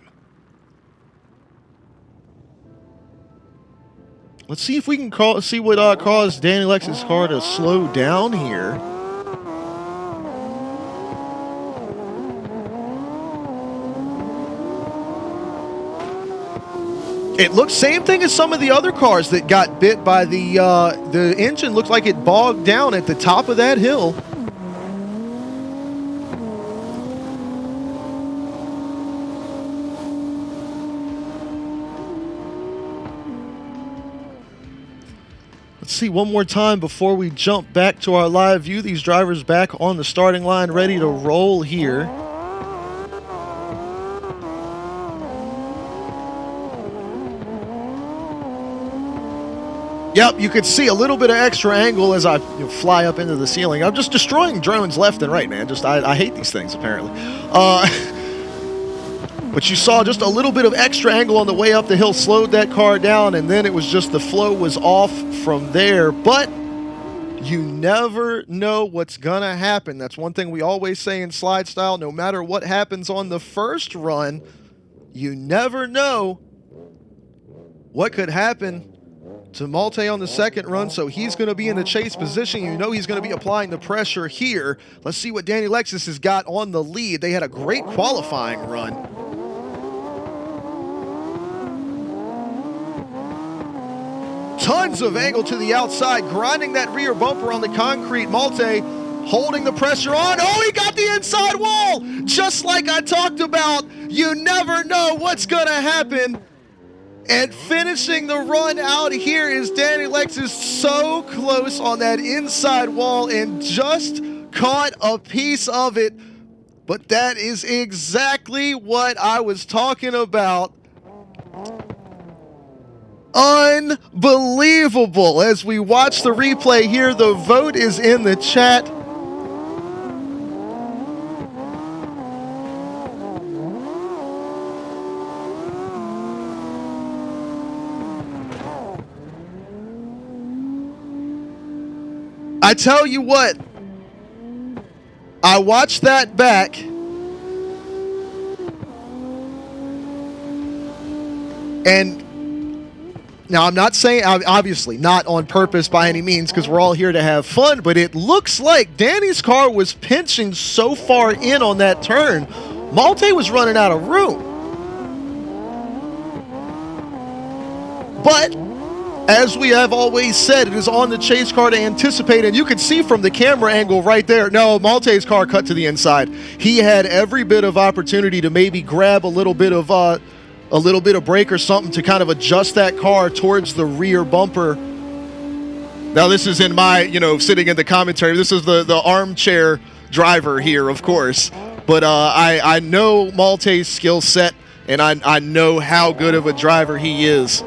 Let's see if we can see what caused Danny Lexus' car to slow down here. It looks same thing as some of the other cars that got bit by the engine. Looks like it bogged down at the top of that hill. Let's see one more time before we jump back to our live view. These drivers back on the starting line, ready to roll here. Yep, you could see a little bit of extra angle as I fly up into the ceiling. I'm just destroying drones left and right, man. I hate these things, apparently. But you saw just a little bit of extra angle on the way up the hill, slowed that car down, and then it was just the flow was off from there. But you never know what's going to happen. That's one thing we always say in slide style. No matter what happens on the first run, you never know what could happen to Malte on the second run. So he's going to be in the chase position. You know he's going to be applying the pressure here. Let's see what Danny Lexus has got on the lead. They had a great qualifying run. Tons of angle to the outside, grinding that rear bumper on the concrete. Malte holding the pressure on. Oh, he got the inside wall! Just like I talked about, you never know what's going to happen. And finishing the run out here is Danny Lexus, so close on that inside wall and just caught a piece of it. But that is exactly what I was talking about. Unbelievable. As we watch the replay here, the vote is in the chat. I tell you what, I watched that back, and now I'm not saying, obviously not on purpose by any means, because we're all here to have fun, but it looks like Danny's car was pinching so far in on that turn, Malte was running out of room. But as we have always said, it is on the chase car to anticipate, and you can see from the camera angle right there, no, Malte's car cut to the inside. He had every bit of opportunity to maybe grab a little bit of brake or something to kind of adjust that car towards the rear bumper. Now this is in my, sitting in the commentary, this is the armchair driver here, of course. But I know Malte's skill set, and I know how good of a driver he is.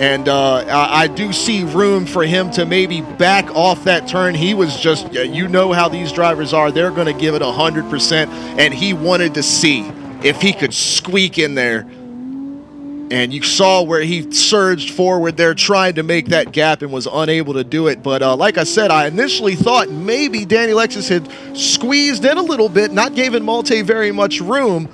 And I do see room for him to maybe back off that turn. He was just, you know how these drivers are. They're going to give it 100%. And he wanted to see if he could squeak in there. And you saw where he surged forward there trying to make that gap and was unable to do it. But like I said, I initially thought maybe Danny Lexus had squeezed in a little bit, not giving Malte very much room.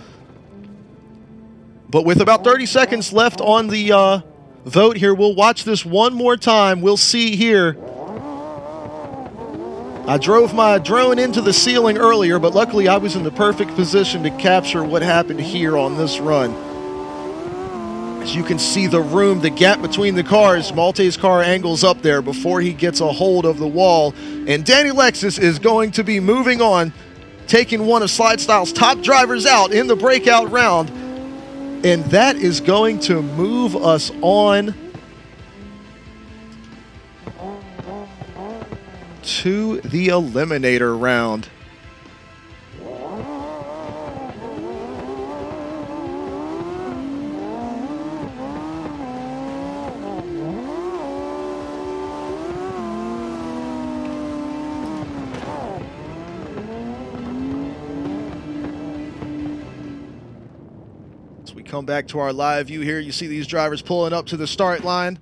But with about 30 seconds left on the vote here, we'll watch this one more time. We'll see here. I drove my drone into the ceiling earlier, but luckily I was in the perfect position to capture what happened here on this run. As you can see the room, the gap between the cars, Malte's car angles up there before he gets a hold of the wall. And Danny Lexus is going to be moving on, taking one of SlideStyle's top drivers out in the breakout round. And that is going to move us on to the eliminator round. Come back to our live view here. You see these drivers pulling up to the start line.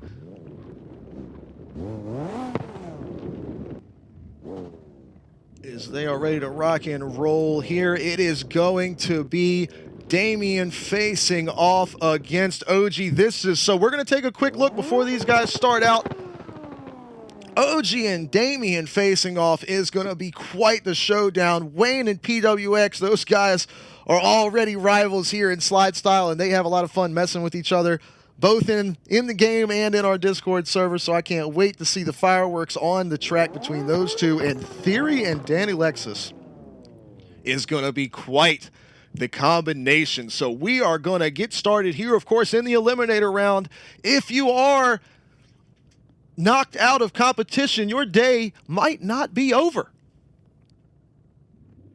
As they are ready to rock and roll here, it is going to be Damien facing off against OG. So we're going to take a quick look before these guys start out. OG and Damien facing off is going to be quite the showdown. Wayne and PWX, those guys are already rivals here in SlideStyle, and they have a lot of fun messing with each other, both in the game and in our Discord server, so I can't wait to see the fireworks on the track between those two. And Theory and Danny Lexus is going to be quite the combination. So we are going to get started here, of course, in the eliminator round. If you are knocked out of competition, your day might not be over.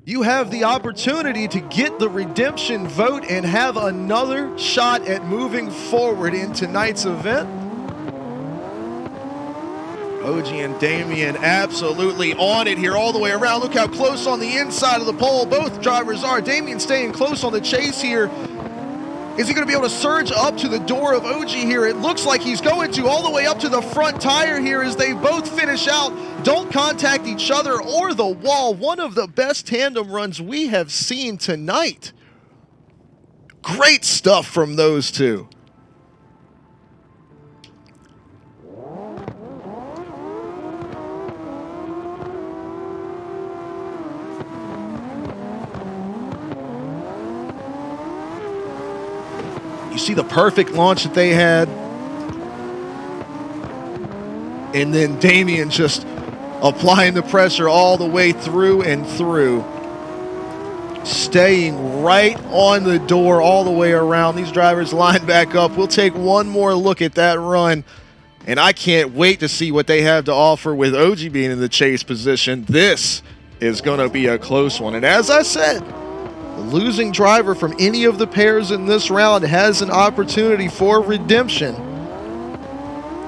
You have the opportunity to get the redemption vote and have another shot at moving forward in tonight's event. OG and Damien absolutely on it here all the way around. Look how close on the inside of the pole both drivers are. Damien staying close on the chase here. Is he going to be able to surge up to the door of OG here? It looks like he's going to, all the way up to the front tire here as they both finish out. Don't contact each other or the wall. One of the best tandem runs we have seen tonight. Great stuff from those two. You see the perfect launch that they had. And then Damien just applying the pressure all the way through and through. Staying right on the door all the way around. These drivers line back up. We'll take one more look at that run. And I can't wait to see what they have to offer with OG being in the chase position. This is going to be a close one. And as I said, the losing driver from any of the pairs in this round has an opportunity for redemption.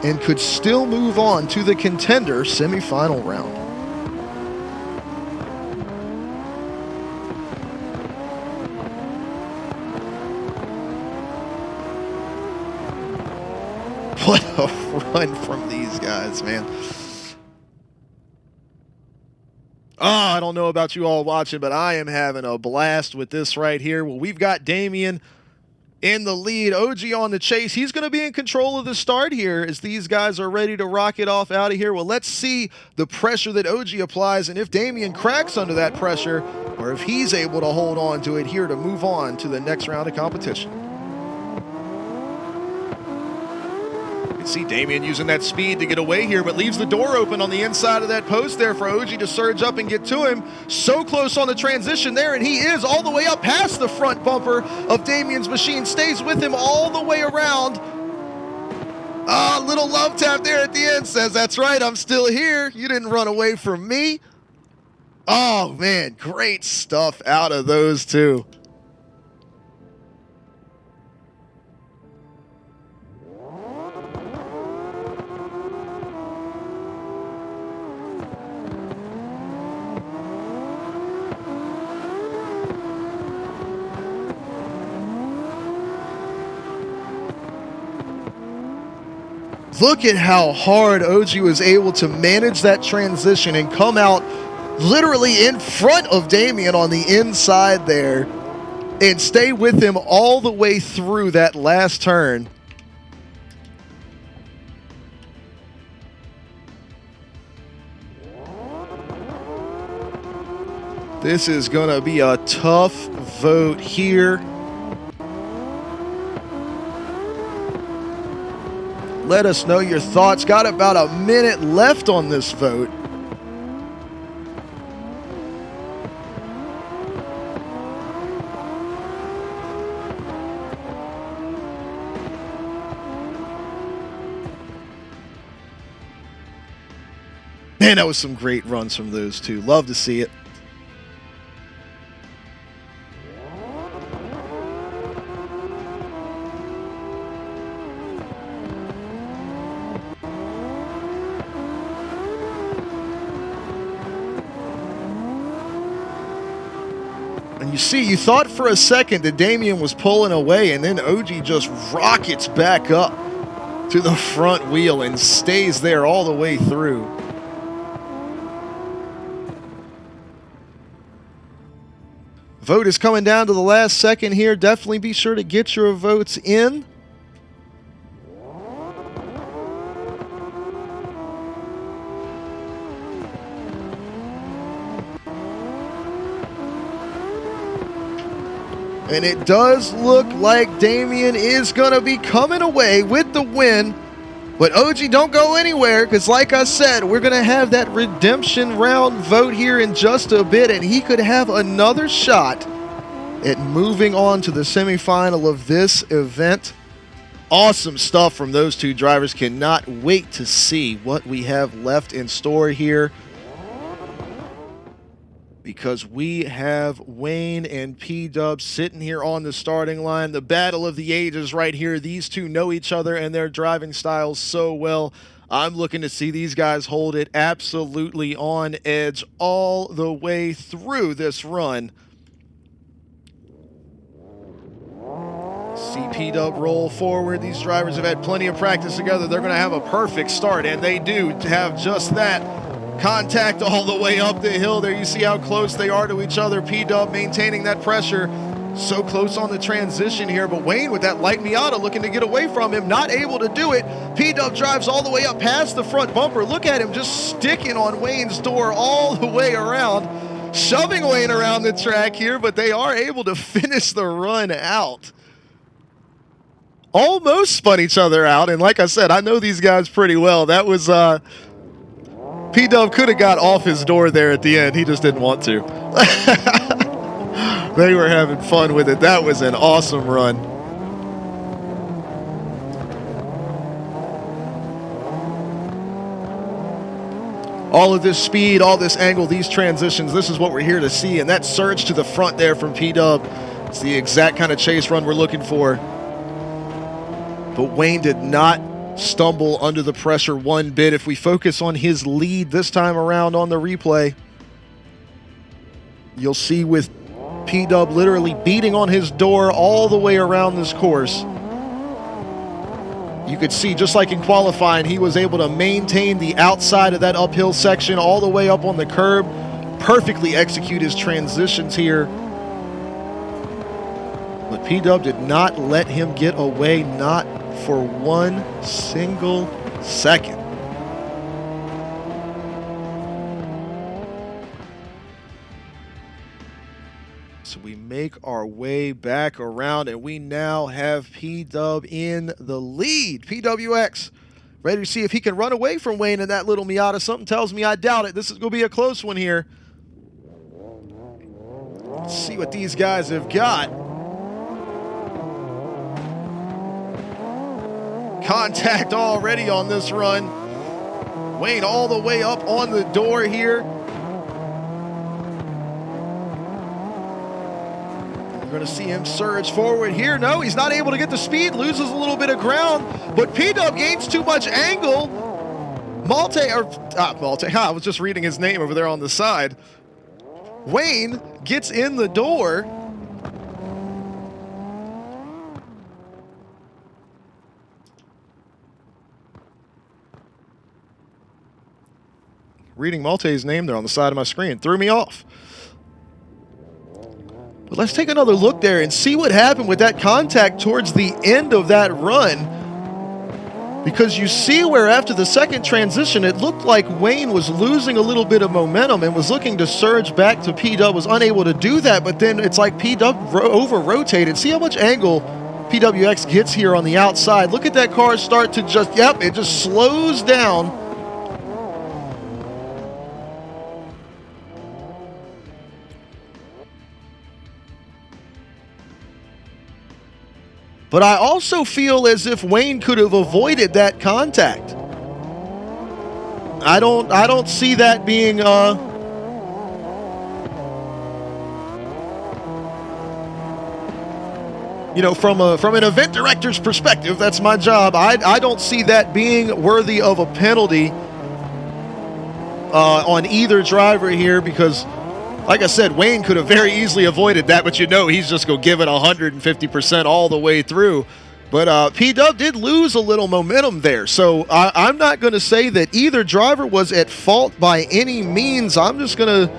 and could still move on to the contender semifinal round. What a run from these guys, man. Oh, I don't know about you all watching, but I am having a blast with this right here. Well, we've got Damien in the lead, OG on the chase. He's going to be in control of the start here as these guys are ready to rocket off out of here. Well, let's see the pressure that OG applies and if Damien cracks under that pressure or if he's able to hold on to it here to move on to the next round of competition. See Damien using that speed to get away here, but leaves the door open on the inside of that post there for OG to surge up and get to him. So close on the transition there, and he is all the way up past the front bumper of Damien's machine. Stays with him all the way around. Little love tap there at the end. Says, that's right, I'm still here. You didn't run away from me. Oh, man, great stuff out of those two. Look at how hard OG was able to manage that transition and come out literally in front of Damien on the inside there and stay with him all the way through that last turn. This is going to be a tough vote here. Let us know your thoughts. Got about a minute left on this vote. Man, that was some great runs from those two. Love to see it. And you see, you thought for a second that Damien was pulling away, and then OG just rockets back up to the front wheel and stays there all the way through. Vote is coming down to the last second here. Definitely be sure to get your votes in. And it does look like Damien is going to be coming away with the win. But OG, don't go anywhere, because like I said, we're going to have that redemption round vote here in just a bit, and he could have another shot at moving on to the semifinal of this event. Awesome stuff from those two drivers. Cannot wait to see what we have left in store here, because we have Wayne and P-Dub sitting here on the starting line. The battle of the ages right here. These two know each other and their driving styles so well. I'm looking to see these guys hold it absolutely on edge all the way through this run. See P-Dub roll forward. These drivers have had plenty of practice together. They're going to have a perfect start, and they do have just that. Contact all the way up the hill there. You see how close they are to each other. P-Dub maintaining that pressure. So close on the transition here, but Wayne with that light Miata looking to get away from him, not able to do it. P-Dub drives all the way up past the front bumper. Look at him just sticking on Wayne's door all the way around, shoving Wayne around the track here, but they are able to finish the run out. Almost spun each other out, and like I said, I know these guys pretty well. That was P-Dub could have got off his door there at the end. He just didn't want to. They were having fun with it. That was an awesome run. All of this speed, all this angle, these transitions, this is what we're here to see. And that surge to the front there from P-Dub, it's the exact kind of chase run we're looking for. But Wayne did not stumble under the pressure one bit. If we focus on his lead this time around on the replay, you'll see with P-Dub literally beating on his door all the way around this course. You could see, just like in qualifying, he was able to maintain the outside of that uphill section all the way up on the curb, perfectly execute his transitions here. But P-Dub did not let him get away, not for one single second. So we make our way back around, and we now have P-Dub in the lead. PWX ready to see if he can run away from Wayne in that little Miata. Something tells me I doubt it. This is going to be a close one here. Let's see what these guys have got. Contact already on this run. Wayne all the way up on the door here. You're going to see him surge forward here. No, he's not able to get the speed, loses a little bit of ground, but P-Dub gains too much angle. I was just reading his name over there on the side. Wayne gets in the door. Reading Malte's name there on the side of my screen threw me off. But let's take another look there and see what happened with that contact towards the end of that run. Because you see where after the second transition, it looked like Wayne was losing a little bit of momentum and was looking to surge back to P-Dub, was unable to do that, but then it's like P-Dub over-rotated. See how much angle PWX gets here on the outside. Look at that car start to just, it just slows down. But I also feel as if Wayne could have avoided that contact. I don't see that being you know, from an event director's perspective, that's my job. I don't see that being worthy of a penalty on either driver here, because like I said, Wayne could have very easily avoided that, but you know he's just going to give it 150% all the way through. But P-Dub did lose a little momentum there, so I'm not going to say that either driver was at fault by any means. I'm going to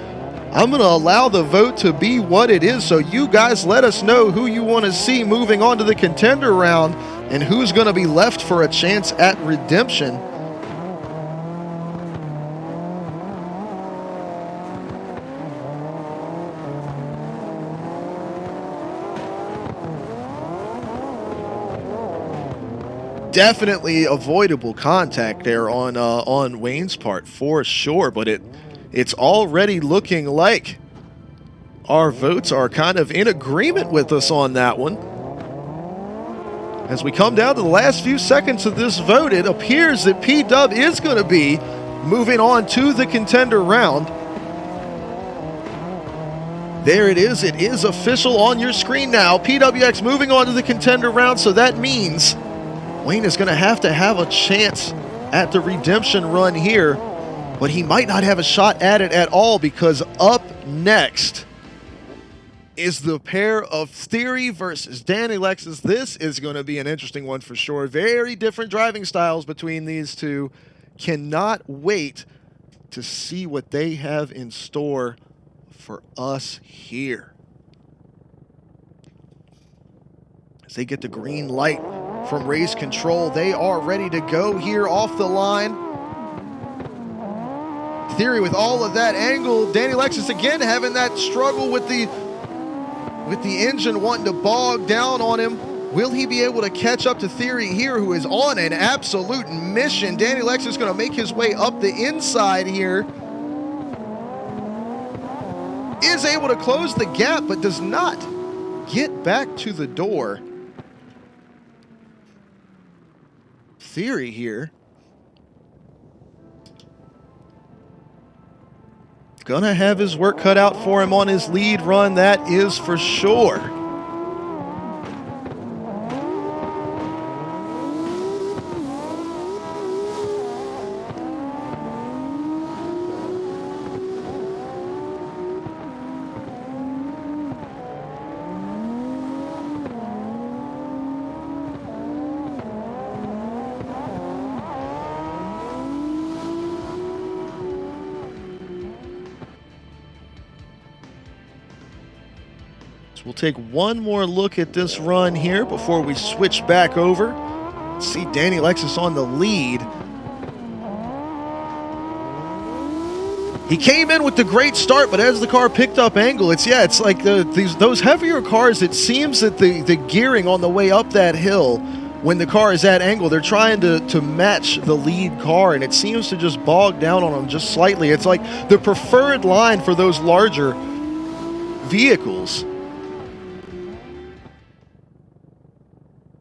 allow the vote to be what it is, so you guys let us know who you want to see moving on to the contender round and who's going to be left for a chance at redemption. Definitely avoidable contact there on Wayne's part for sure, but it's already looking like our votes are kind of in agreement with us on that one. As we come down to the last few seconds of this vote, it appears that P-Dub is going to be moving on to the contender round. There it is official on your screen now. PWX moving on to the contender round, so that means Wayne is going to have a chance at the redemption run here, but he might not have a shot at it at all, because up next is the pair of Theory versus Danny Lexus. This is going to be an interesting one for sure. Very different driving styles between these two. Cannot wait to see what they have in store for us here. As they get the green light from race control, they are ready to go here off the line. Theory with all of that angle. Danny Lexus again having that struggle with the engine wanting to bog down on him. Will he be able to catch up to Theory here, who is on an absolute mission? Danny Lexus going to make his way up the inside here. Is able to close the gap, but does not get back to the door. Theory here. Gonna have his work cut out for him on his lead run, that is for sure. So we'll take one more look at this run here before we switch back over. See Danny Lexus on the lead. He came in with the great start, but as the car picked up angle, it's like those heavier cars, it seems that the gearing on the way up that hill, when the car is at angle, they're trying to match the lead car, and it seems to just bog down on them just slightly. It's like the preferred line for those larger vehicles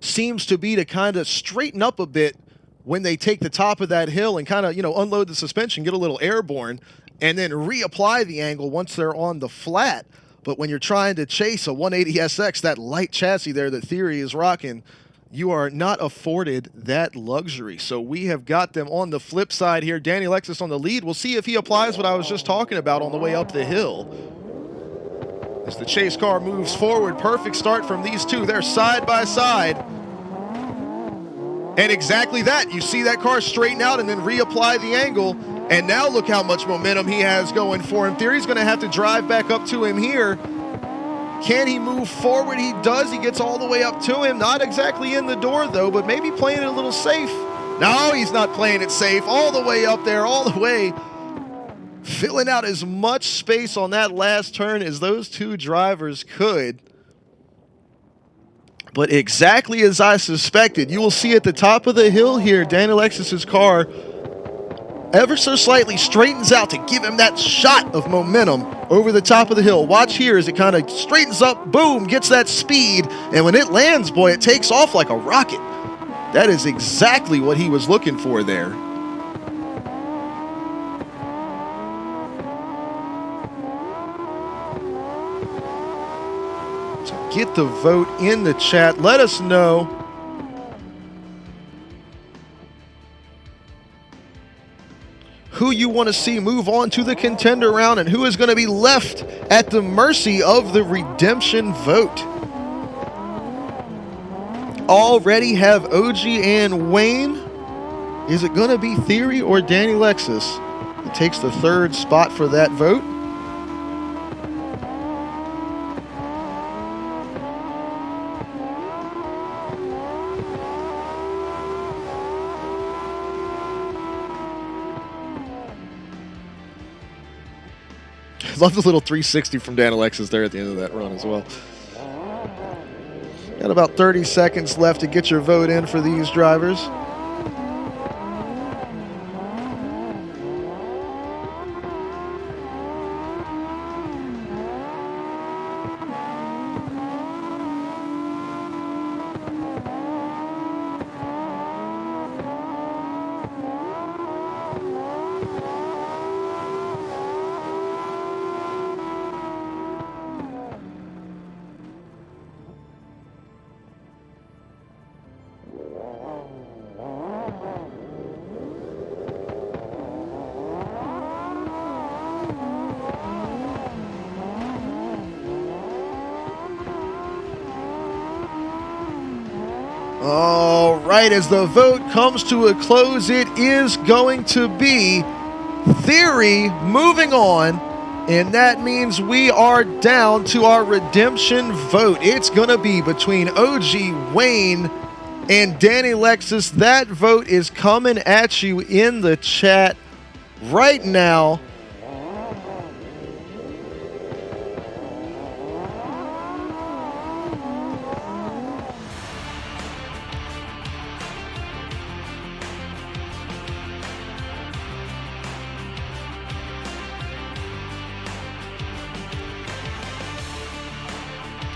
seems to be to kind of straighten up a bit when they take the top of that hill and kind of, unload the suspension, get a little airborne, and then reapply the angle once they're on the flat. But when you're trying to chase a 180SX, that light chassis there that Theory is rocking, you are not afforded that luxury. So we have got them on the flip side here. Danny Lexus on the lead. We'll see if he applies what I was just talking about on the way up the hill. As the chase car moves forward, perfect start from these two. They're side by side. And exactly that. You see that car straighten out and then reapply the angle. And now look how much momentum he has going for him. Theory's going to have to drive back up to him here. Can he move forward? He does. He gets all the way up to him. Not exactly in the door, though, but maybe playing it a little safe. No, he's not playing it safe. All the way up there, all the way. Filling out as much space on that last turn as those two drivers could. But exactly as I suspected, you will see at the top of the hill here, Danny Lexus's car ever so slightly straightens out to give him that shot of momentum over the top of the hill. Watch here as it kind of straightens up, boom, gets that speed, and when it lands, boy, it takes off like a rocket. That is exactly what he was looking for there. So get the vote in the chat. Let us know who you want to see move on to the contender round and who is going to be left at the mercy of the redemption vote. Already have OG and Wayne. Is it going to be Theory or Danny Lexus that takes the third spot for that vote? Love the little 360 from Dan Alexis there at the end of that run as well. Got about 30 seconds left to get your vote in for these drivers. All right, as the vote comes to a close, it is going to be Theory moving on, and that means we are down to our redemption vote. It's going to be between OG, Wayne, and Danny Lexus. That vote is coming at you in the chat right now.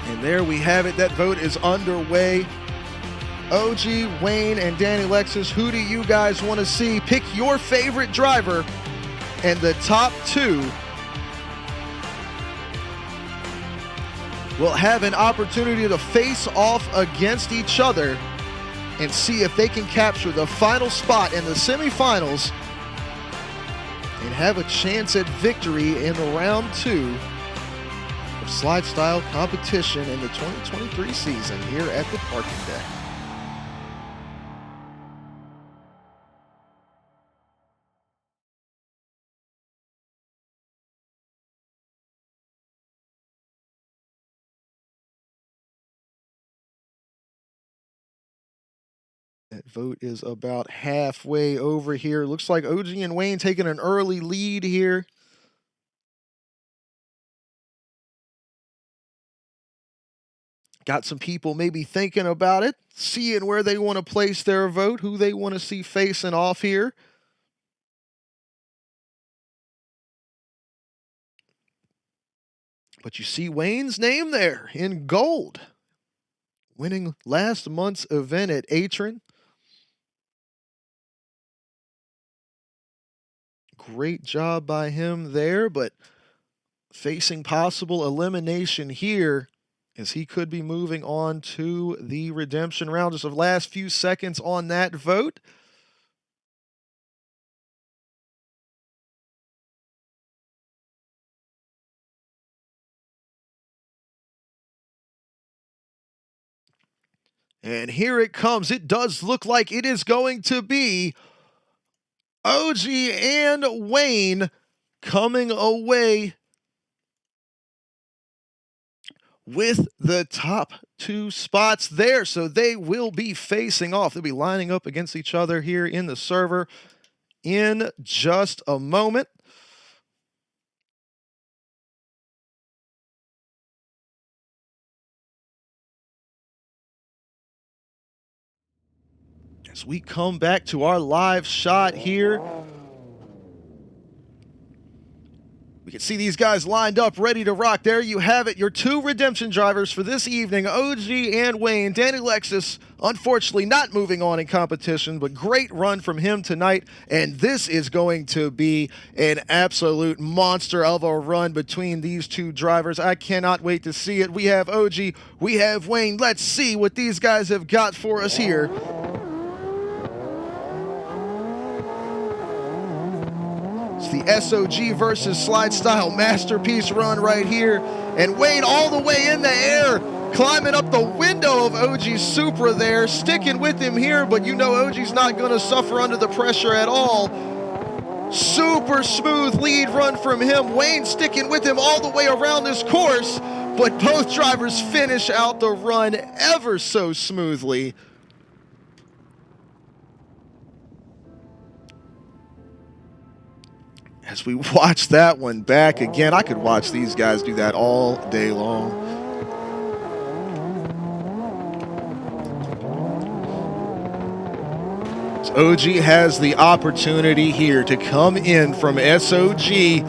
And there we have it. That vote is underway. OG, Wayne, and Danny Lexus, who do you guys want to see? Pick your favorite driver, and the top two will have an opportunity to face off against each other and see if they can capture the final spot in the semifinals and have a chance at victory in round two of slide style competition in the 2023 season here at the parking deck. That vote is about halfway over here. Looks like OG and Wayne taking an early lead here. Got some people maybe thinking about it, seeing where they want to place their vote, who they want to see facing off here. But you see Wayne's name there in gold, winning last month's event at Atron. Great job by him there, but facing possible elimination here, as he could be moving on to the redemption round. Just the last few seconds on that vote. And here it comes. It does look like it is going to be OG and Wayne coming away with the top 2 spots there. So they will be facing off. They'll be lining up against each other here in the server in just a moment. As we come back to our live shot here, we can see these guys lined up, ready to rock. There you have it, your 2 redemption drivers for this evening, OG and Wayne. Danny Lexus, unfortunately not moving on in competition, but great run from him tonight. And this is going to be an absolute monster of a run between these 2 drivers. I cannot wait to see it. We have OG, we have Wayne. Let's see what these guys have got for us here. It's the SOG versus SLIDESTYLE masterpiece run right here. And Wayne all the way in the air, climbing up the window of OG's Supra there, sticking with him here, but you know OG's not going to suffer under the pressure at all. Super smooth lead run from him. Wayne sticking with him all the way around this course, but both drivers finish out the run ever so smoothly. As we watch that one back again, I could watch these guys do that all day long. So OG has the opportunity here to come in from SOG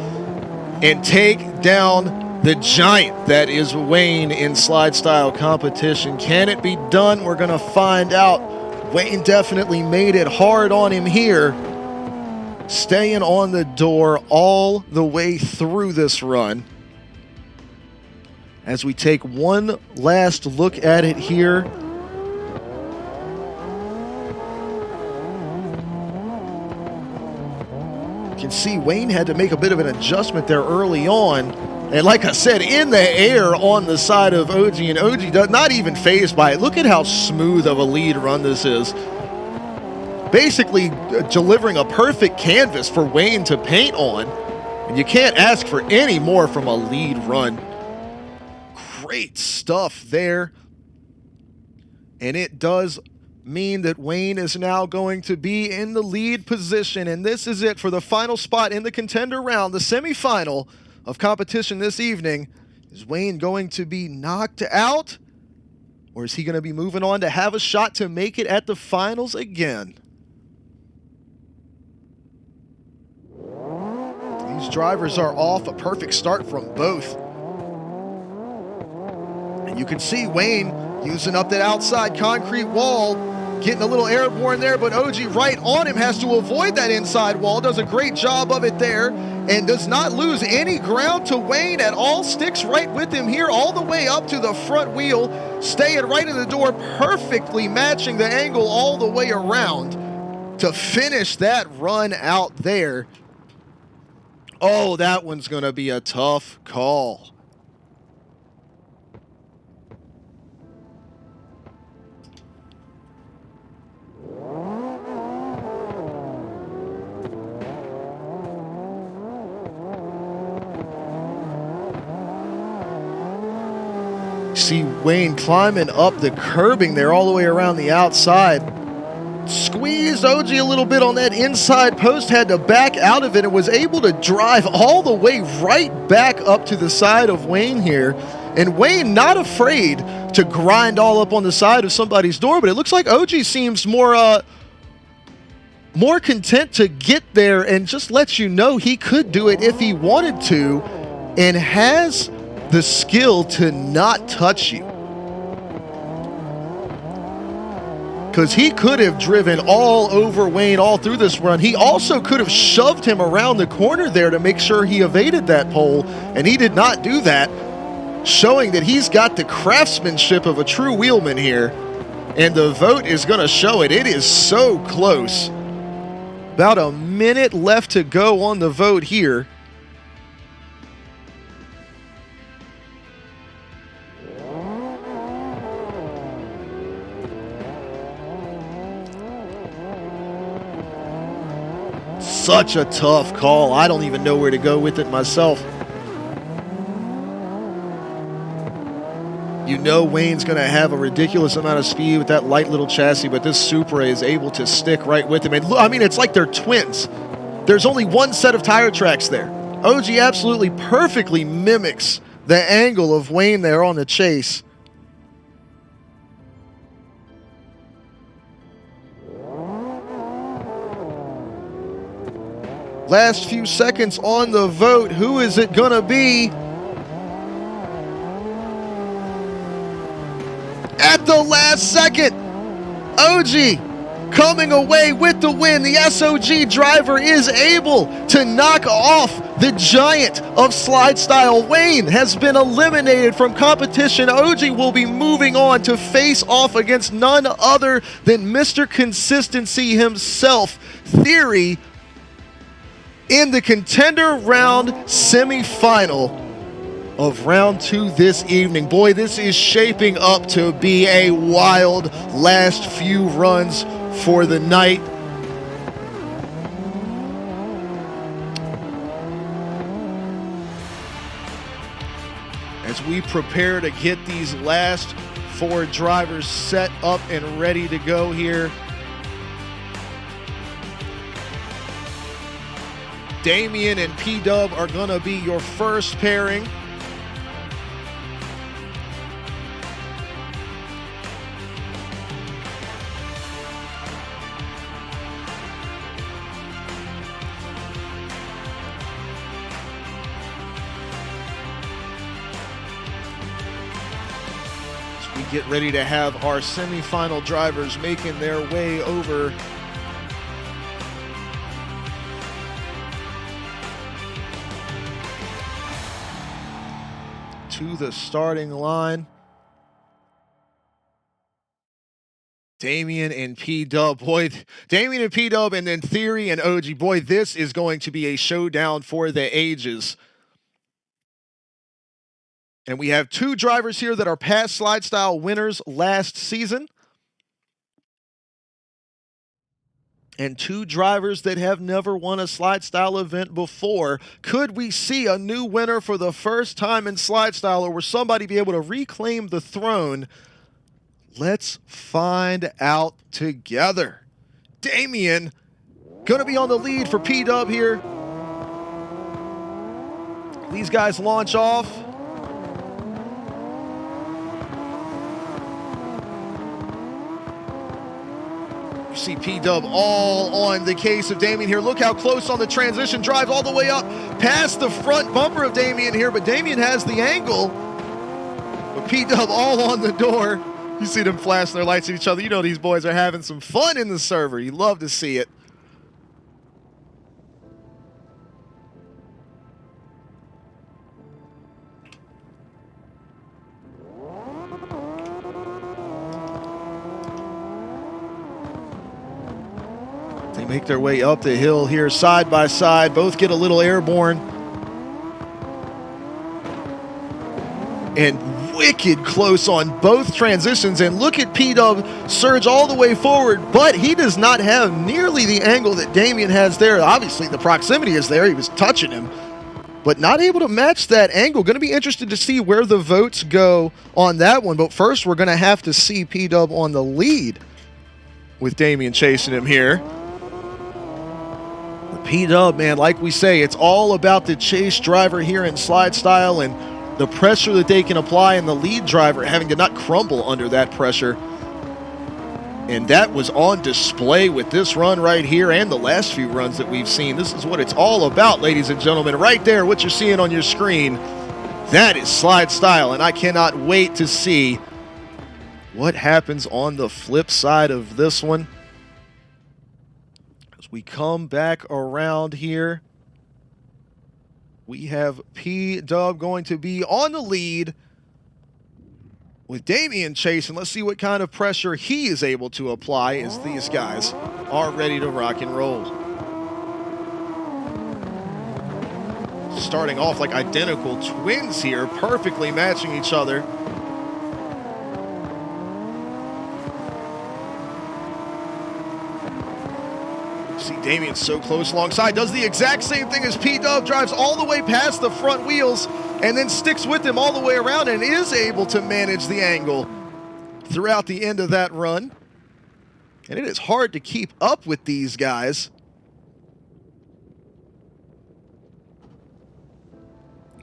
and take down the giant that is Wayne in SLIDESTYLE competition. Can it be done? We're going to find out. Wayne definitely made it hard on him here, staying on the door all the way through this run. As we take one last look at it here, you can see Wayne had to make a bit of an adjustment there early on. And like I said, in the air on the side of OG, and OG does not even phased by it. Look at how smooth of a lead run this is. Basically delivering a perfect canvas for Wayne to paint on. And you can't ask for any more from a lead run. Great stuff there. And it does mean that Wayne is now going to be in the lead position. And this is it for the final spot in the contender round, the semifinal of competition this evening. Is Wayne going to be knocked out? Or is he going to be moving on to have a shot to make it at the finals again? These drivers are off a perfect start from both. And you can see Wayne using up that outside concrete wall, getting a little airborne there, but OG right on him, has to avoid that inside wall, does a great job of it there, and does not lose any ground to Wayne at all, sticks right with him here all the way up to the front wheel, staying right in the door, perfectly matching the angle all the way around to finish that run out there. Oh, that one's going to be a tough call. See Wayne climbing up the curbing there all the way around the outside. Squeezed OG a little bit on that inside post, had to back out of it, and was able to drive all the way right back up to the side of Wayne here. And Wayne not afraid to grind all up on the side of somebody's door, but it looks like OG seems more content to get there and just lets you know he could do it if he wanted to and has the skill to not touch you. Because he could have driven all over Wayne all through this run. He also could have shoved him around the corner there to make sure he evaded that pole, and he did not do that, showing that he's got the craftsmanship of a true wheelman here. And the vote is going to show it. It is so close. About a minute left to go on the vote here. Such a tough call. I don't even know where to go with it myself. You know Wayne's going to have a ridiculous amount of speed with that light little chassis, but this Supra is able to stick right with him. And I mean, it's like they're twins. There's only one set of tire tracks there. OG absolutely perfectly mimics the angle of Wayne there on the chase. Last few seconds on the vote. Who is it going to be? At the last second, OG coming away with the win. The SOG driver is able to knock off the giant of slidestyle. Wayne has been eliminated from competition. OG will be moving on to face off against none other than Mr. Consistency himself, Theory, in the contender round semifinal of round 2 this evening. Boy, this is shaping up to be a wild last few runs for the night. As we prepare to get these last 4 drivers set up and ready to go here. Damien and P-Dub are going to be your first pairing. As we get ready to have our semifinal drivers making their way over to the starting line. Damien and P-Dub, boy, Damien and P-Dub, and then Theory and OG. Boy, this is going to be a showdown for the ages. And we have 2 drivers here that are past slidestyle winners last season. And 2 drivers that have never won a slidestyle event before. Could we see a new winner for the first time in slidestyle, or will somebody be able to reclaim the throne? Let's find out together. Damien gonna be on the lead for P-Dub here. These guys launch off. See P-Dub all on the case of Damien here. Look how close on the transition, drives all the way up past the front bumper of Damien here, but Damien has the angle. But P-Dub all on the door. You see them flash their lights at each other. You know these boys are having some fun in the server. You love to see it. They make their way up the hill here side by side. Both get a little airborne. And wicked close on both transitions. And look at P-Dub surge all the way forward, but he does not have nearly the angle that Damien has there. Obviously, the proximity is there. He was touching him, but not able to match that angle. Going to be interested to see where the votes go on that one. But first, we're going to have to see P-Dub on the lead. with Damien chasing him here. The P-Dub, man, like we say, it's all about the chase driver here in slide style and the pressure that they can apply, and the lead driver having to not crumble under that pressure. And that was on display with this run right here and the last few runs that we've seen. This is what it's all about, ladies and gentlemen. Right there, what you're seeing on your screen, that is slide style, and I cannot wait to see what happens on the flip side of this one. As we come back around here, we have P-Dub going to be on the lead with Damien chasing. Let's see what kind of pressure he is able to apply as these guys are ready to rock and roll. Starting off like identical twins here, perfectly matching each other. See Damien so close alongside, does the exact same thing as P-Dub, drives all the way past the front wheels and then sticks with him all the way around and is able to manage the angle throughout the end of that run. And it is hard to keep up with these guys.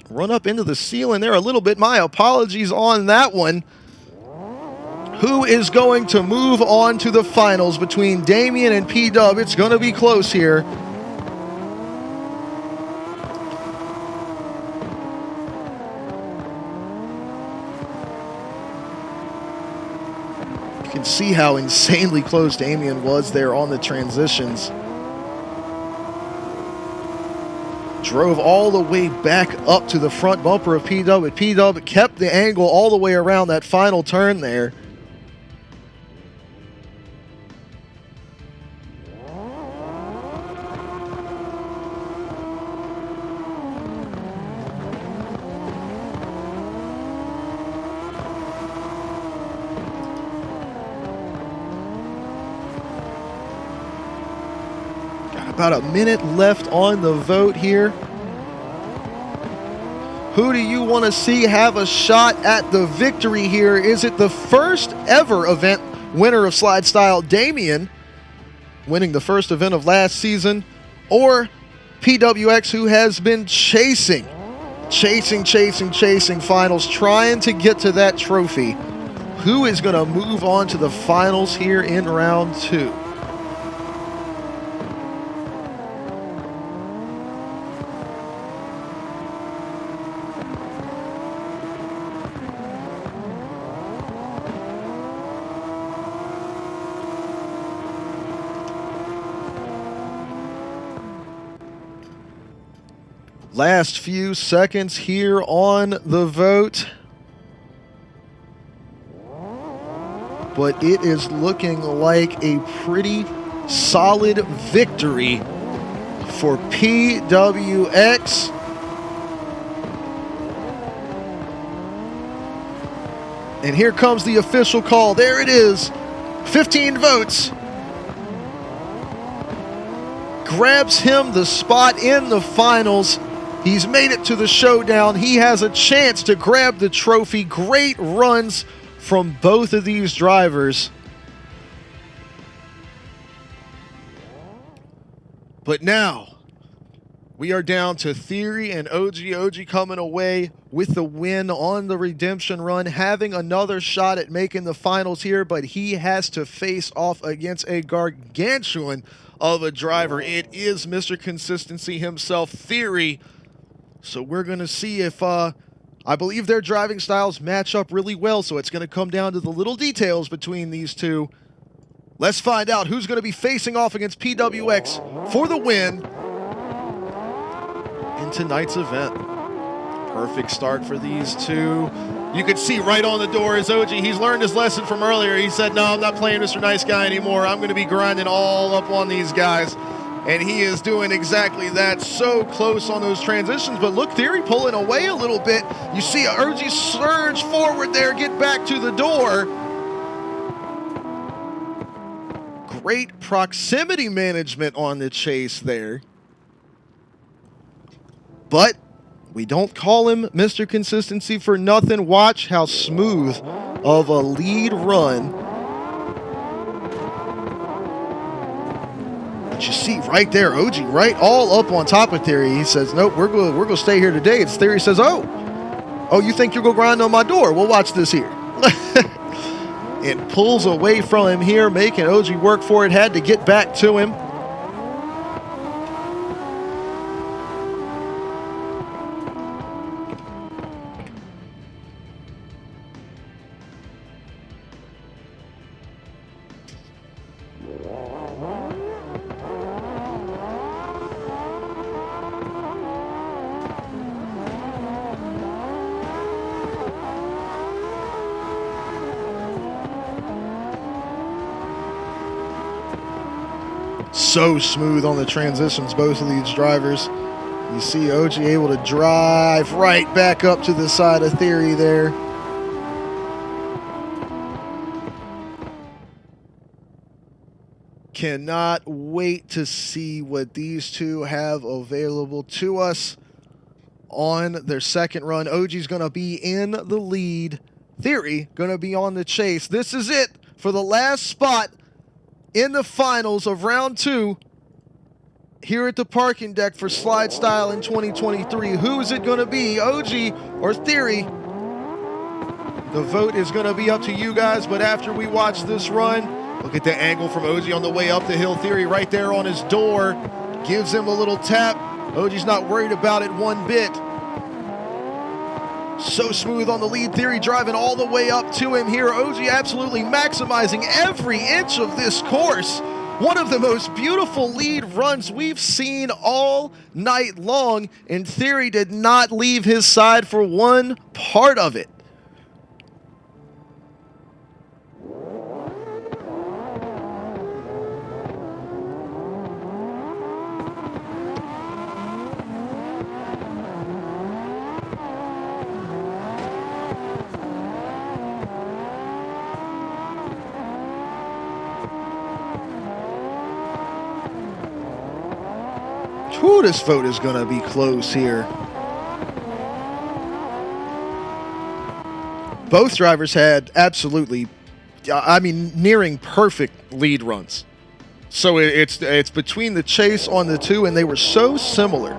Run up into the ceiling there a little bit. My apologies on that one. Who is going to move on to the finals between Damien and P-Dub? It's going to be close here. You can see how insanely close Damien was there on the transitions. Drove all the way back up to the front bumper of P-Dub, but P-Dub kept the angle all the way around that final turn there. About a minute left on the vote here. Who do you want to see have a shot at the victory here? Is it the first ever event winner of slide style, Damien, winning the first event of last season, or PWX, who has been chasing finals, trying to get to that trophy? Who is going to move on to the finals here in round 2? Last few seconds here on the vote. But it is looking like a pretty solid victory for PWX. And here comes the official call. There it is. 15 votes. Grabs him the spot in the finals. He's made it to the showdown. He has a chance to grab the trophy. Great runs from both of these drivers. But now, we are down to Theory and OG. OG coming away with the win on the redemption run, having another shot at making the finals here, but he has to face off against a gargantuan of a driver. It is Mr. Consistency himself, Theory. So we're going to see if, I believe their driving styles match up really well, so it's going to come down to the little details between these two. Let's find out who's going to be facing off against PWX for the win in tonight's event. Perfect start for these two. You can see right on the door is OG. He's learned his lesson from earlier. He said, no, I'm not playing Mr. Nice Guy anymore. I'm going to be grinding all up on these guys. And he is doing exactly that. So close on those transitions. But look, Theory pulling away a little bit. You see OG surge forward there, get back to the door. Great proximity management on the chase there. But we don't call him Mr. Consistency for nothing. Watch how smooth of a lead run But you see right there, OG right all up on top of Theory. He says, nope, we're gonna stay here today. It's Theory says, oh, you think you'll go grind on my door? Well, watch this here. And pulls away from him here, making OG work for it. Had to get back to him. So smooth on the transitions, both of these drivers. You see OG able to drive right back up to the side of Theory there. Cannot wait to see what these two have available to us on their second run. OG's going to be in the lead. Theory going to be on the chase. This is it for the last spot in the finals of round 2 here at the parking deck for SLIDESTYLE in 2023. Who is it going to be, OG or Theory? The vote is going to be up to you guys, but after we watch this run, look at the angle from OG on the way up the hill. Theory right there on his door, gives him a little tap. OG's not worried about it one bit. So smooth on the lead. Theory driving all the way up to him here. OG absolutely maximizing every inch of this course. One of the most beautiful lead runs we've seen all night long, and Theory did not leave his side for one part of it. Ooh, this vote is going to be close here. Both drivers had absolutely, nearing perfect lead runs. So it's between the chase on the two, and they were so similar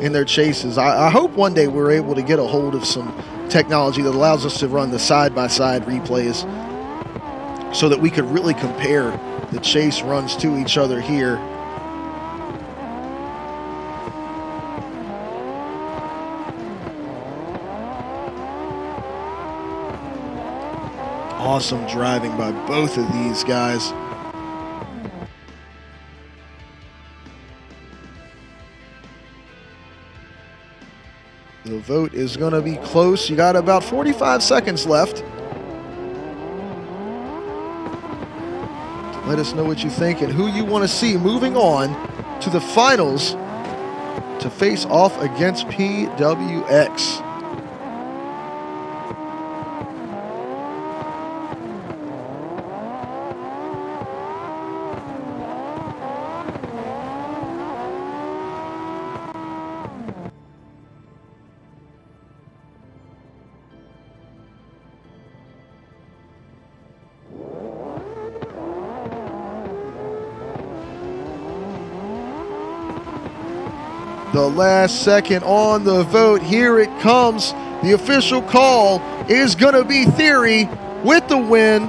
in their chases. I hope one day we're able to get a hold of some technology that allows us to run the side-by-side replays so that we could really compare the chase runs to each other here. Awesome driving by both of these guys. The vote is going to be close. You got about 45 seconds left. Let us know what you think and who you want to see moving on to the finals to face off against PWX. The last second on the vote. Here it comes. The official call is going to be Theory with the win,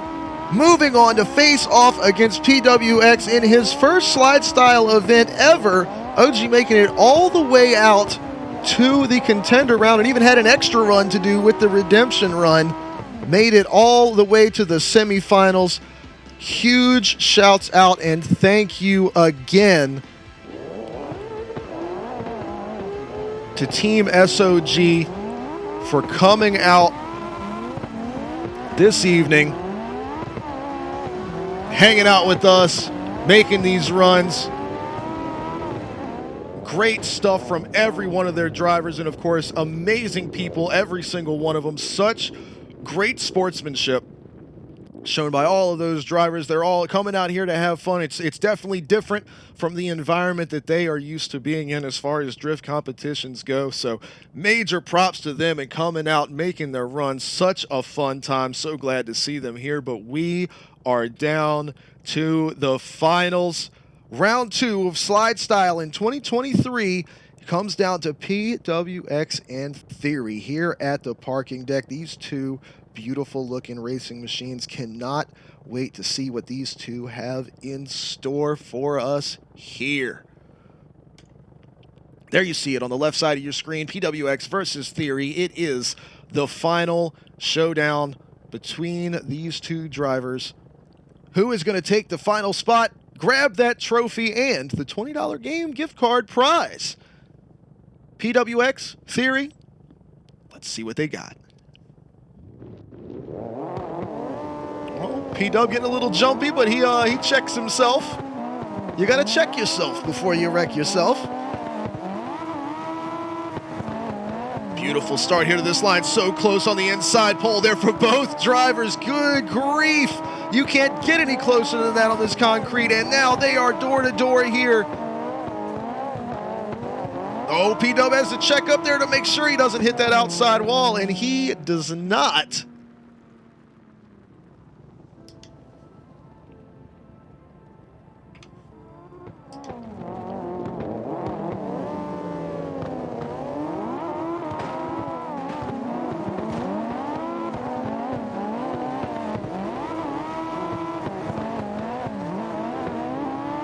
moving on to face off against PWX in his first SLIDESTYLE event ever. OG making it all the way out to the contender round and even had an extra run to do with the redemption run. Made it all the way to the semifinals. Huge shouts out and thank you again to Team SOG for coming out this evening, hanging out with us, making these runs. Great stuff from every one of their drivers, and of course, amazing people, every single one of them. Such great sportsmanship shown by all of those drivers. They're all coming out here to have fun. It's definitely different from the environment that they are used to being in as far as drift competitions go. So major props to them and coming out and making their run. Such a fun time. So glad to see them here. But we are down to the finals. Round 2 of Slide Style in 2023 comes down to PWX and Theory here at the parking deck. These two beautiful looking racing machines. Cannot wait to see what these two have in store for us here. There you see it on the left side of your screen, PWX versus Theory. It is the final showdown between these two drivers. Who is going to take the final spot, grab that trophy, and the $20 game gift card prize? PWX, Theory, let's see what they got. Well, P-Dub getting a little jumpy, but he checks himself. You got to check yourself before you wreck yourself. Beautiful start here to this line. So close on the inside pole there for both drivers. Good grief. You can't get any closer than that on this concrete. And now they are door to door here. Oh, P-Dub has to check up there to make sure he doesn't hit that outside wall. And he does not.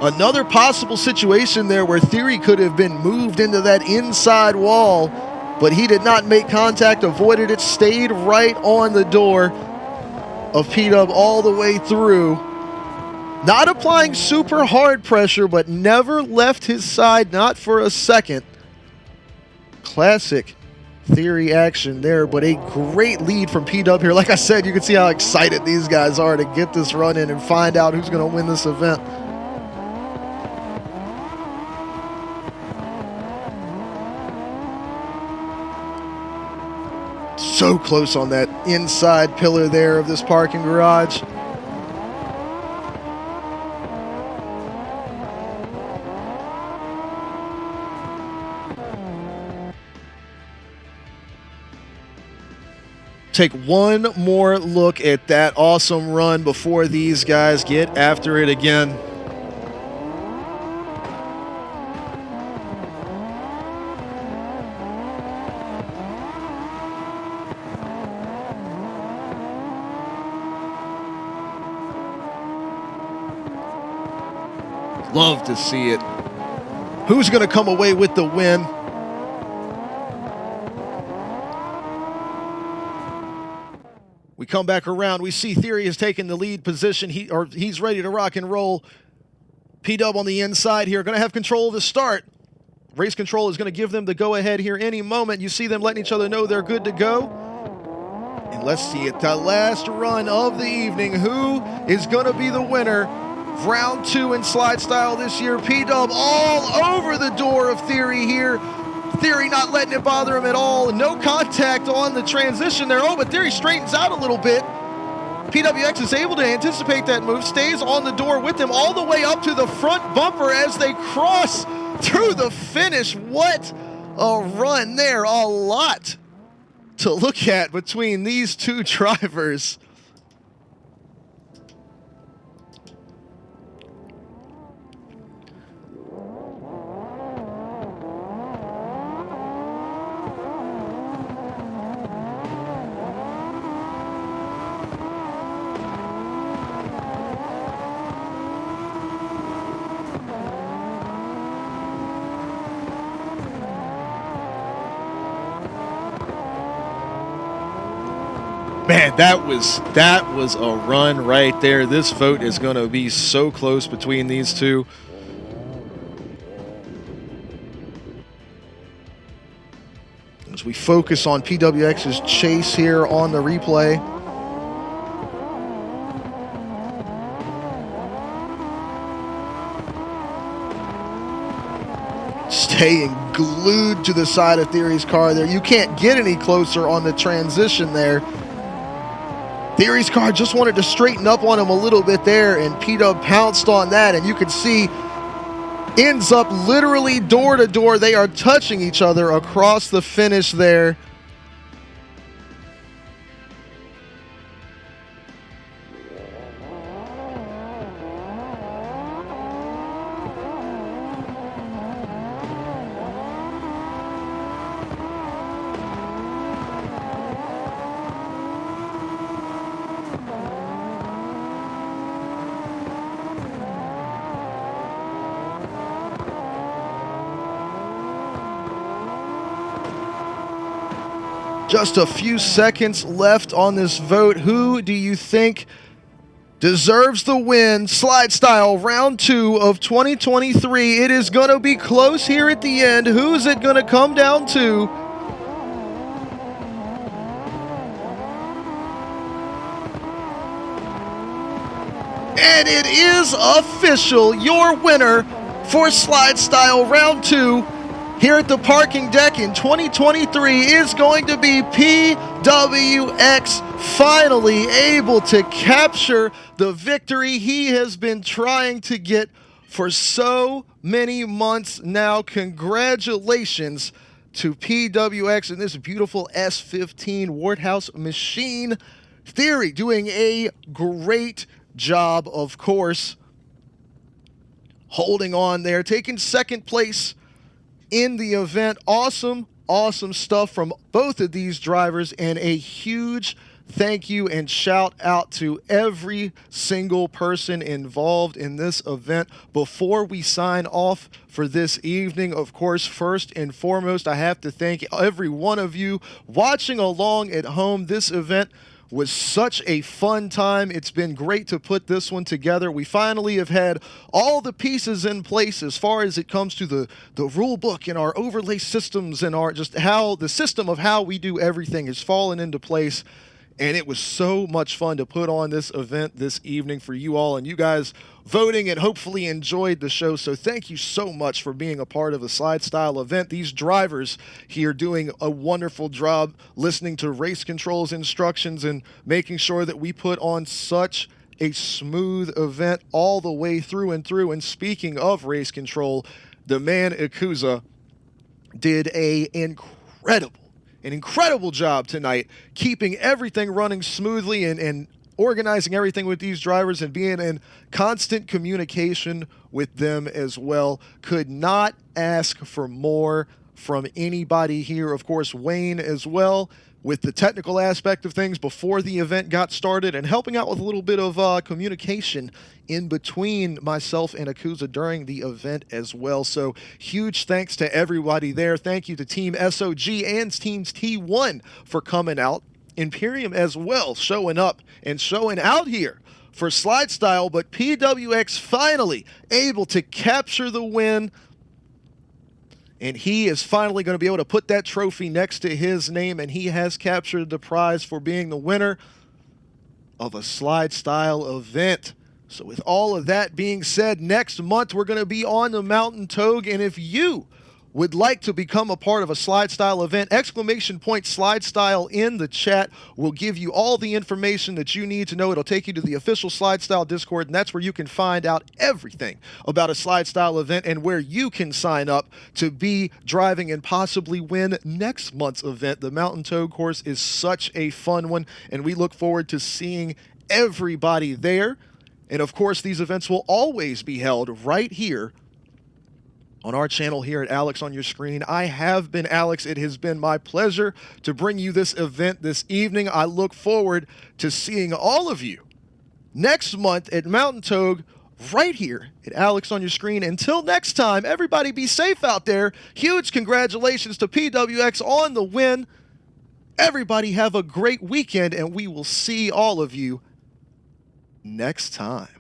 Another possible situation there where Theory could have been moved into that inside wall, but he did not make contact, avoided it, stayed right on the door of P-Dub all the way through. Not applying super hard pressure, but never left his side, not for a second. Classic Theory action there, but a great lead from P-Dub here. Like I said, you can see how excited these guys are to get this run in and find out who's going to win this event. So close on that inside pillar there of this parking garage. Take one more look at that awesome run before these guys get after it again. Love to see it. Who's going to come away with the win? We come back around. We see Theory has taken the lead position. He's ready to rock and roll. P-Dub on the inside here. Going to have control of the start. Race control is going to give them the go-ahead here any moment. You see them letting each other know they're good to go. And let's see it. The last run of the evening. Who is going to be the winner? Round 2 in Slide Style this year. P-Dub all over the door of Theory here. Theory not letting it bother him at all. No contact on the transition there. Oh, but Theory straightens out a little bit. PWX is able to anticipate that move, stays on the door with him all the way up to the front bumper as they cross through the finish. What a run there. A lot to look at between these two drivers. Man, that was a run right there. This vote is going to be so close between these two. As we focus on PWX's chase here on the replay. Staying glued to the side of Theory's car there. You can't get any closer on the transition there. Theory's car just wanted to straighten up on him a little bit there, and P-Dub pounced on that, and you can see ends up literally door to door. They are touching each other across the finish there. just a few seconds left on this vote. Who do you think deserves the win? SLIDESTYLE round 2 of 2023. It is going to be close here at the end. Who's it going to come down to? And it is official. Your winner for SLIDESTYLE round 2 here at the parking deck in 2023 is going to be PWX, finally able to capture the victory he has been trying to get for so many months now. Congratulations to PWX and this beautiful S15 Warthouse machine. Theory doing a great job, of course, holding on there, taking second place in the event. Awesome stuff from both of these drivers, and a huge thank you and shout out to every single person involved in this event. Before we sign off for this evening, of course, first and foremost, I have to thank every one of you watching along at home. This event was such a fun time. It's been great to put this one together. We finally have had all the pieces in place as far as it comes to the rule book and our overlay systems and our just how the system of how we do everything has fallen into place. And it was so much fun to put on this event this evening for you all, and you guys voting and hopefully enjoyed the show. So thank you so much for being a part of the SLIDESTYLE event. These drivers here doing a wonderful job listening to race controls instructions and making sure that we put on such a smooth event all the way through and through. And speaking of race control, the man Ikuza did an incredible job tonight, keeping everything running smoothly and organizing everything with these drivers and being in constant communication with them as well. Could not ask for more from anybody here. Of course, Wayne as well, with the technical aspect of things before the event got started and helping out with a little bit of communication in between myself and Ikuza during the event as well. So huge thanks to everybody there. Thank you to Team SOG and Teams T1 for coming out. Imperium as well, showing up and showing out here for SLIDESTYLE, but PWX finally able to capture the win. And he is finally going to be able to put that trophy next to his name, and he has captured the prize for being the winner of a SLIDESTYLE event. So with all of that being said, next month we're going to be on the Mountain Togue, and if you would like to become a part of a SLIDESTYLE event, !SLIDESTYLE in the chat will give you all the information that you need to know. It'll take you to the official SLIDESTYLE Discord, and that's where you can find out everything about a SLIDESTYLE event and where you can sign up to be driving and possibly win next month's event. The Mountain Togue course is such a fun one, and we look forward to seeing everybody there. And of course, these events will always be held right here on our channel here at Alex on Your Screen. I have been Alex. It has been my pleasure to bring you this event this evening. I look forward to seeing all of you next month at Mountain Togue right here at Alex on Your Screen. Until next time, everybody be safe out there. Huge congratulations to PWX on the win. Everybody have a great weekend, and we will see all of you next time.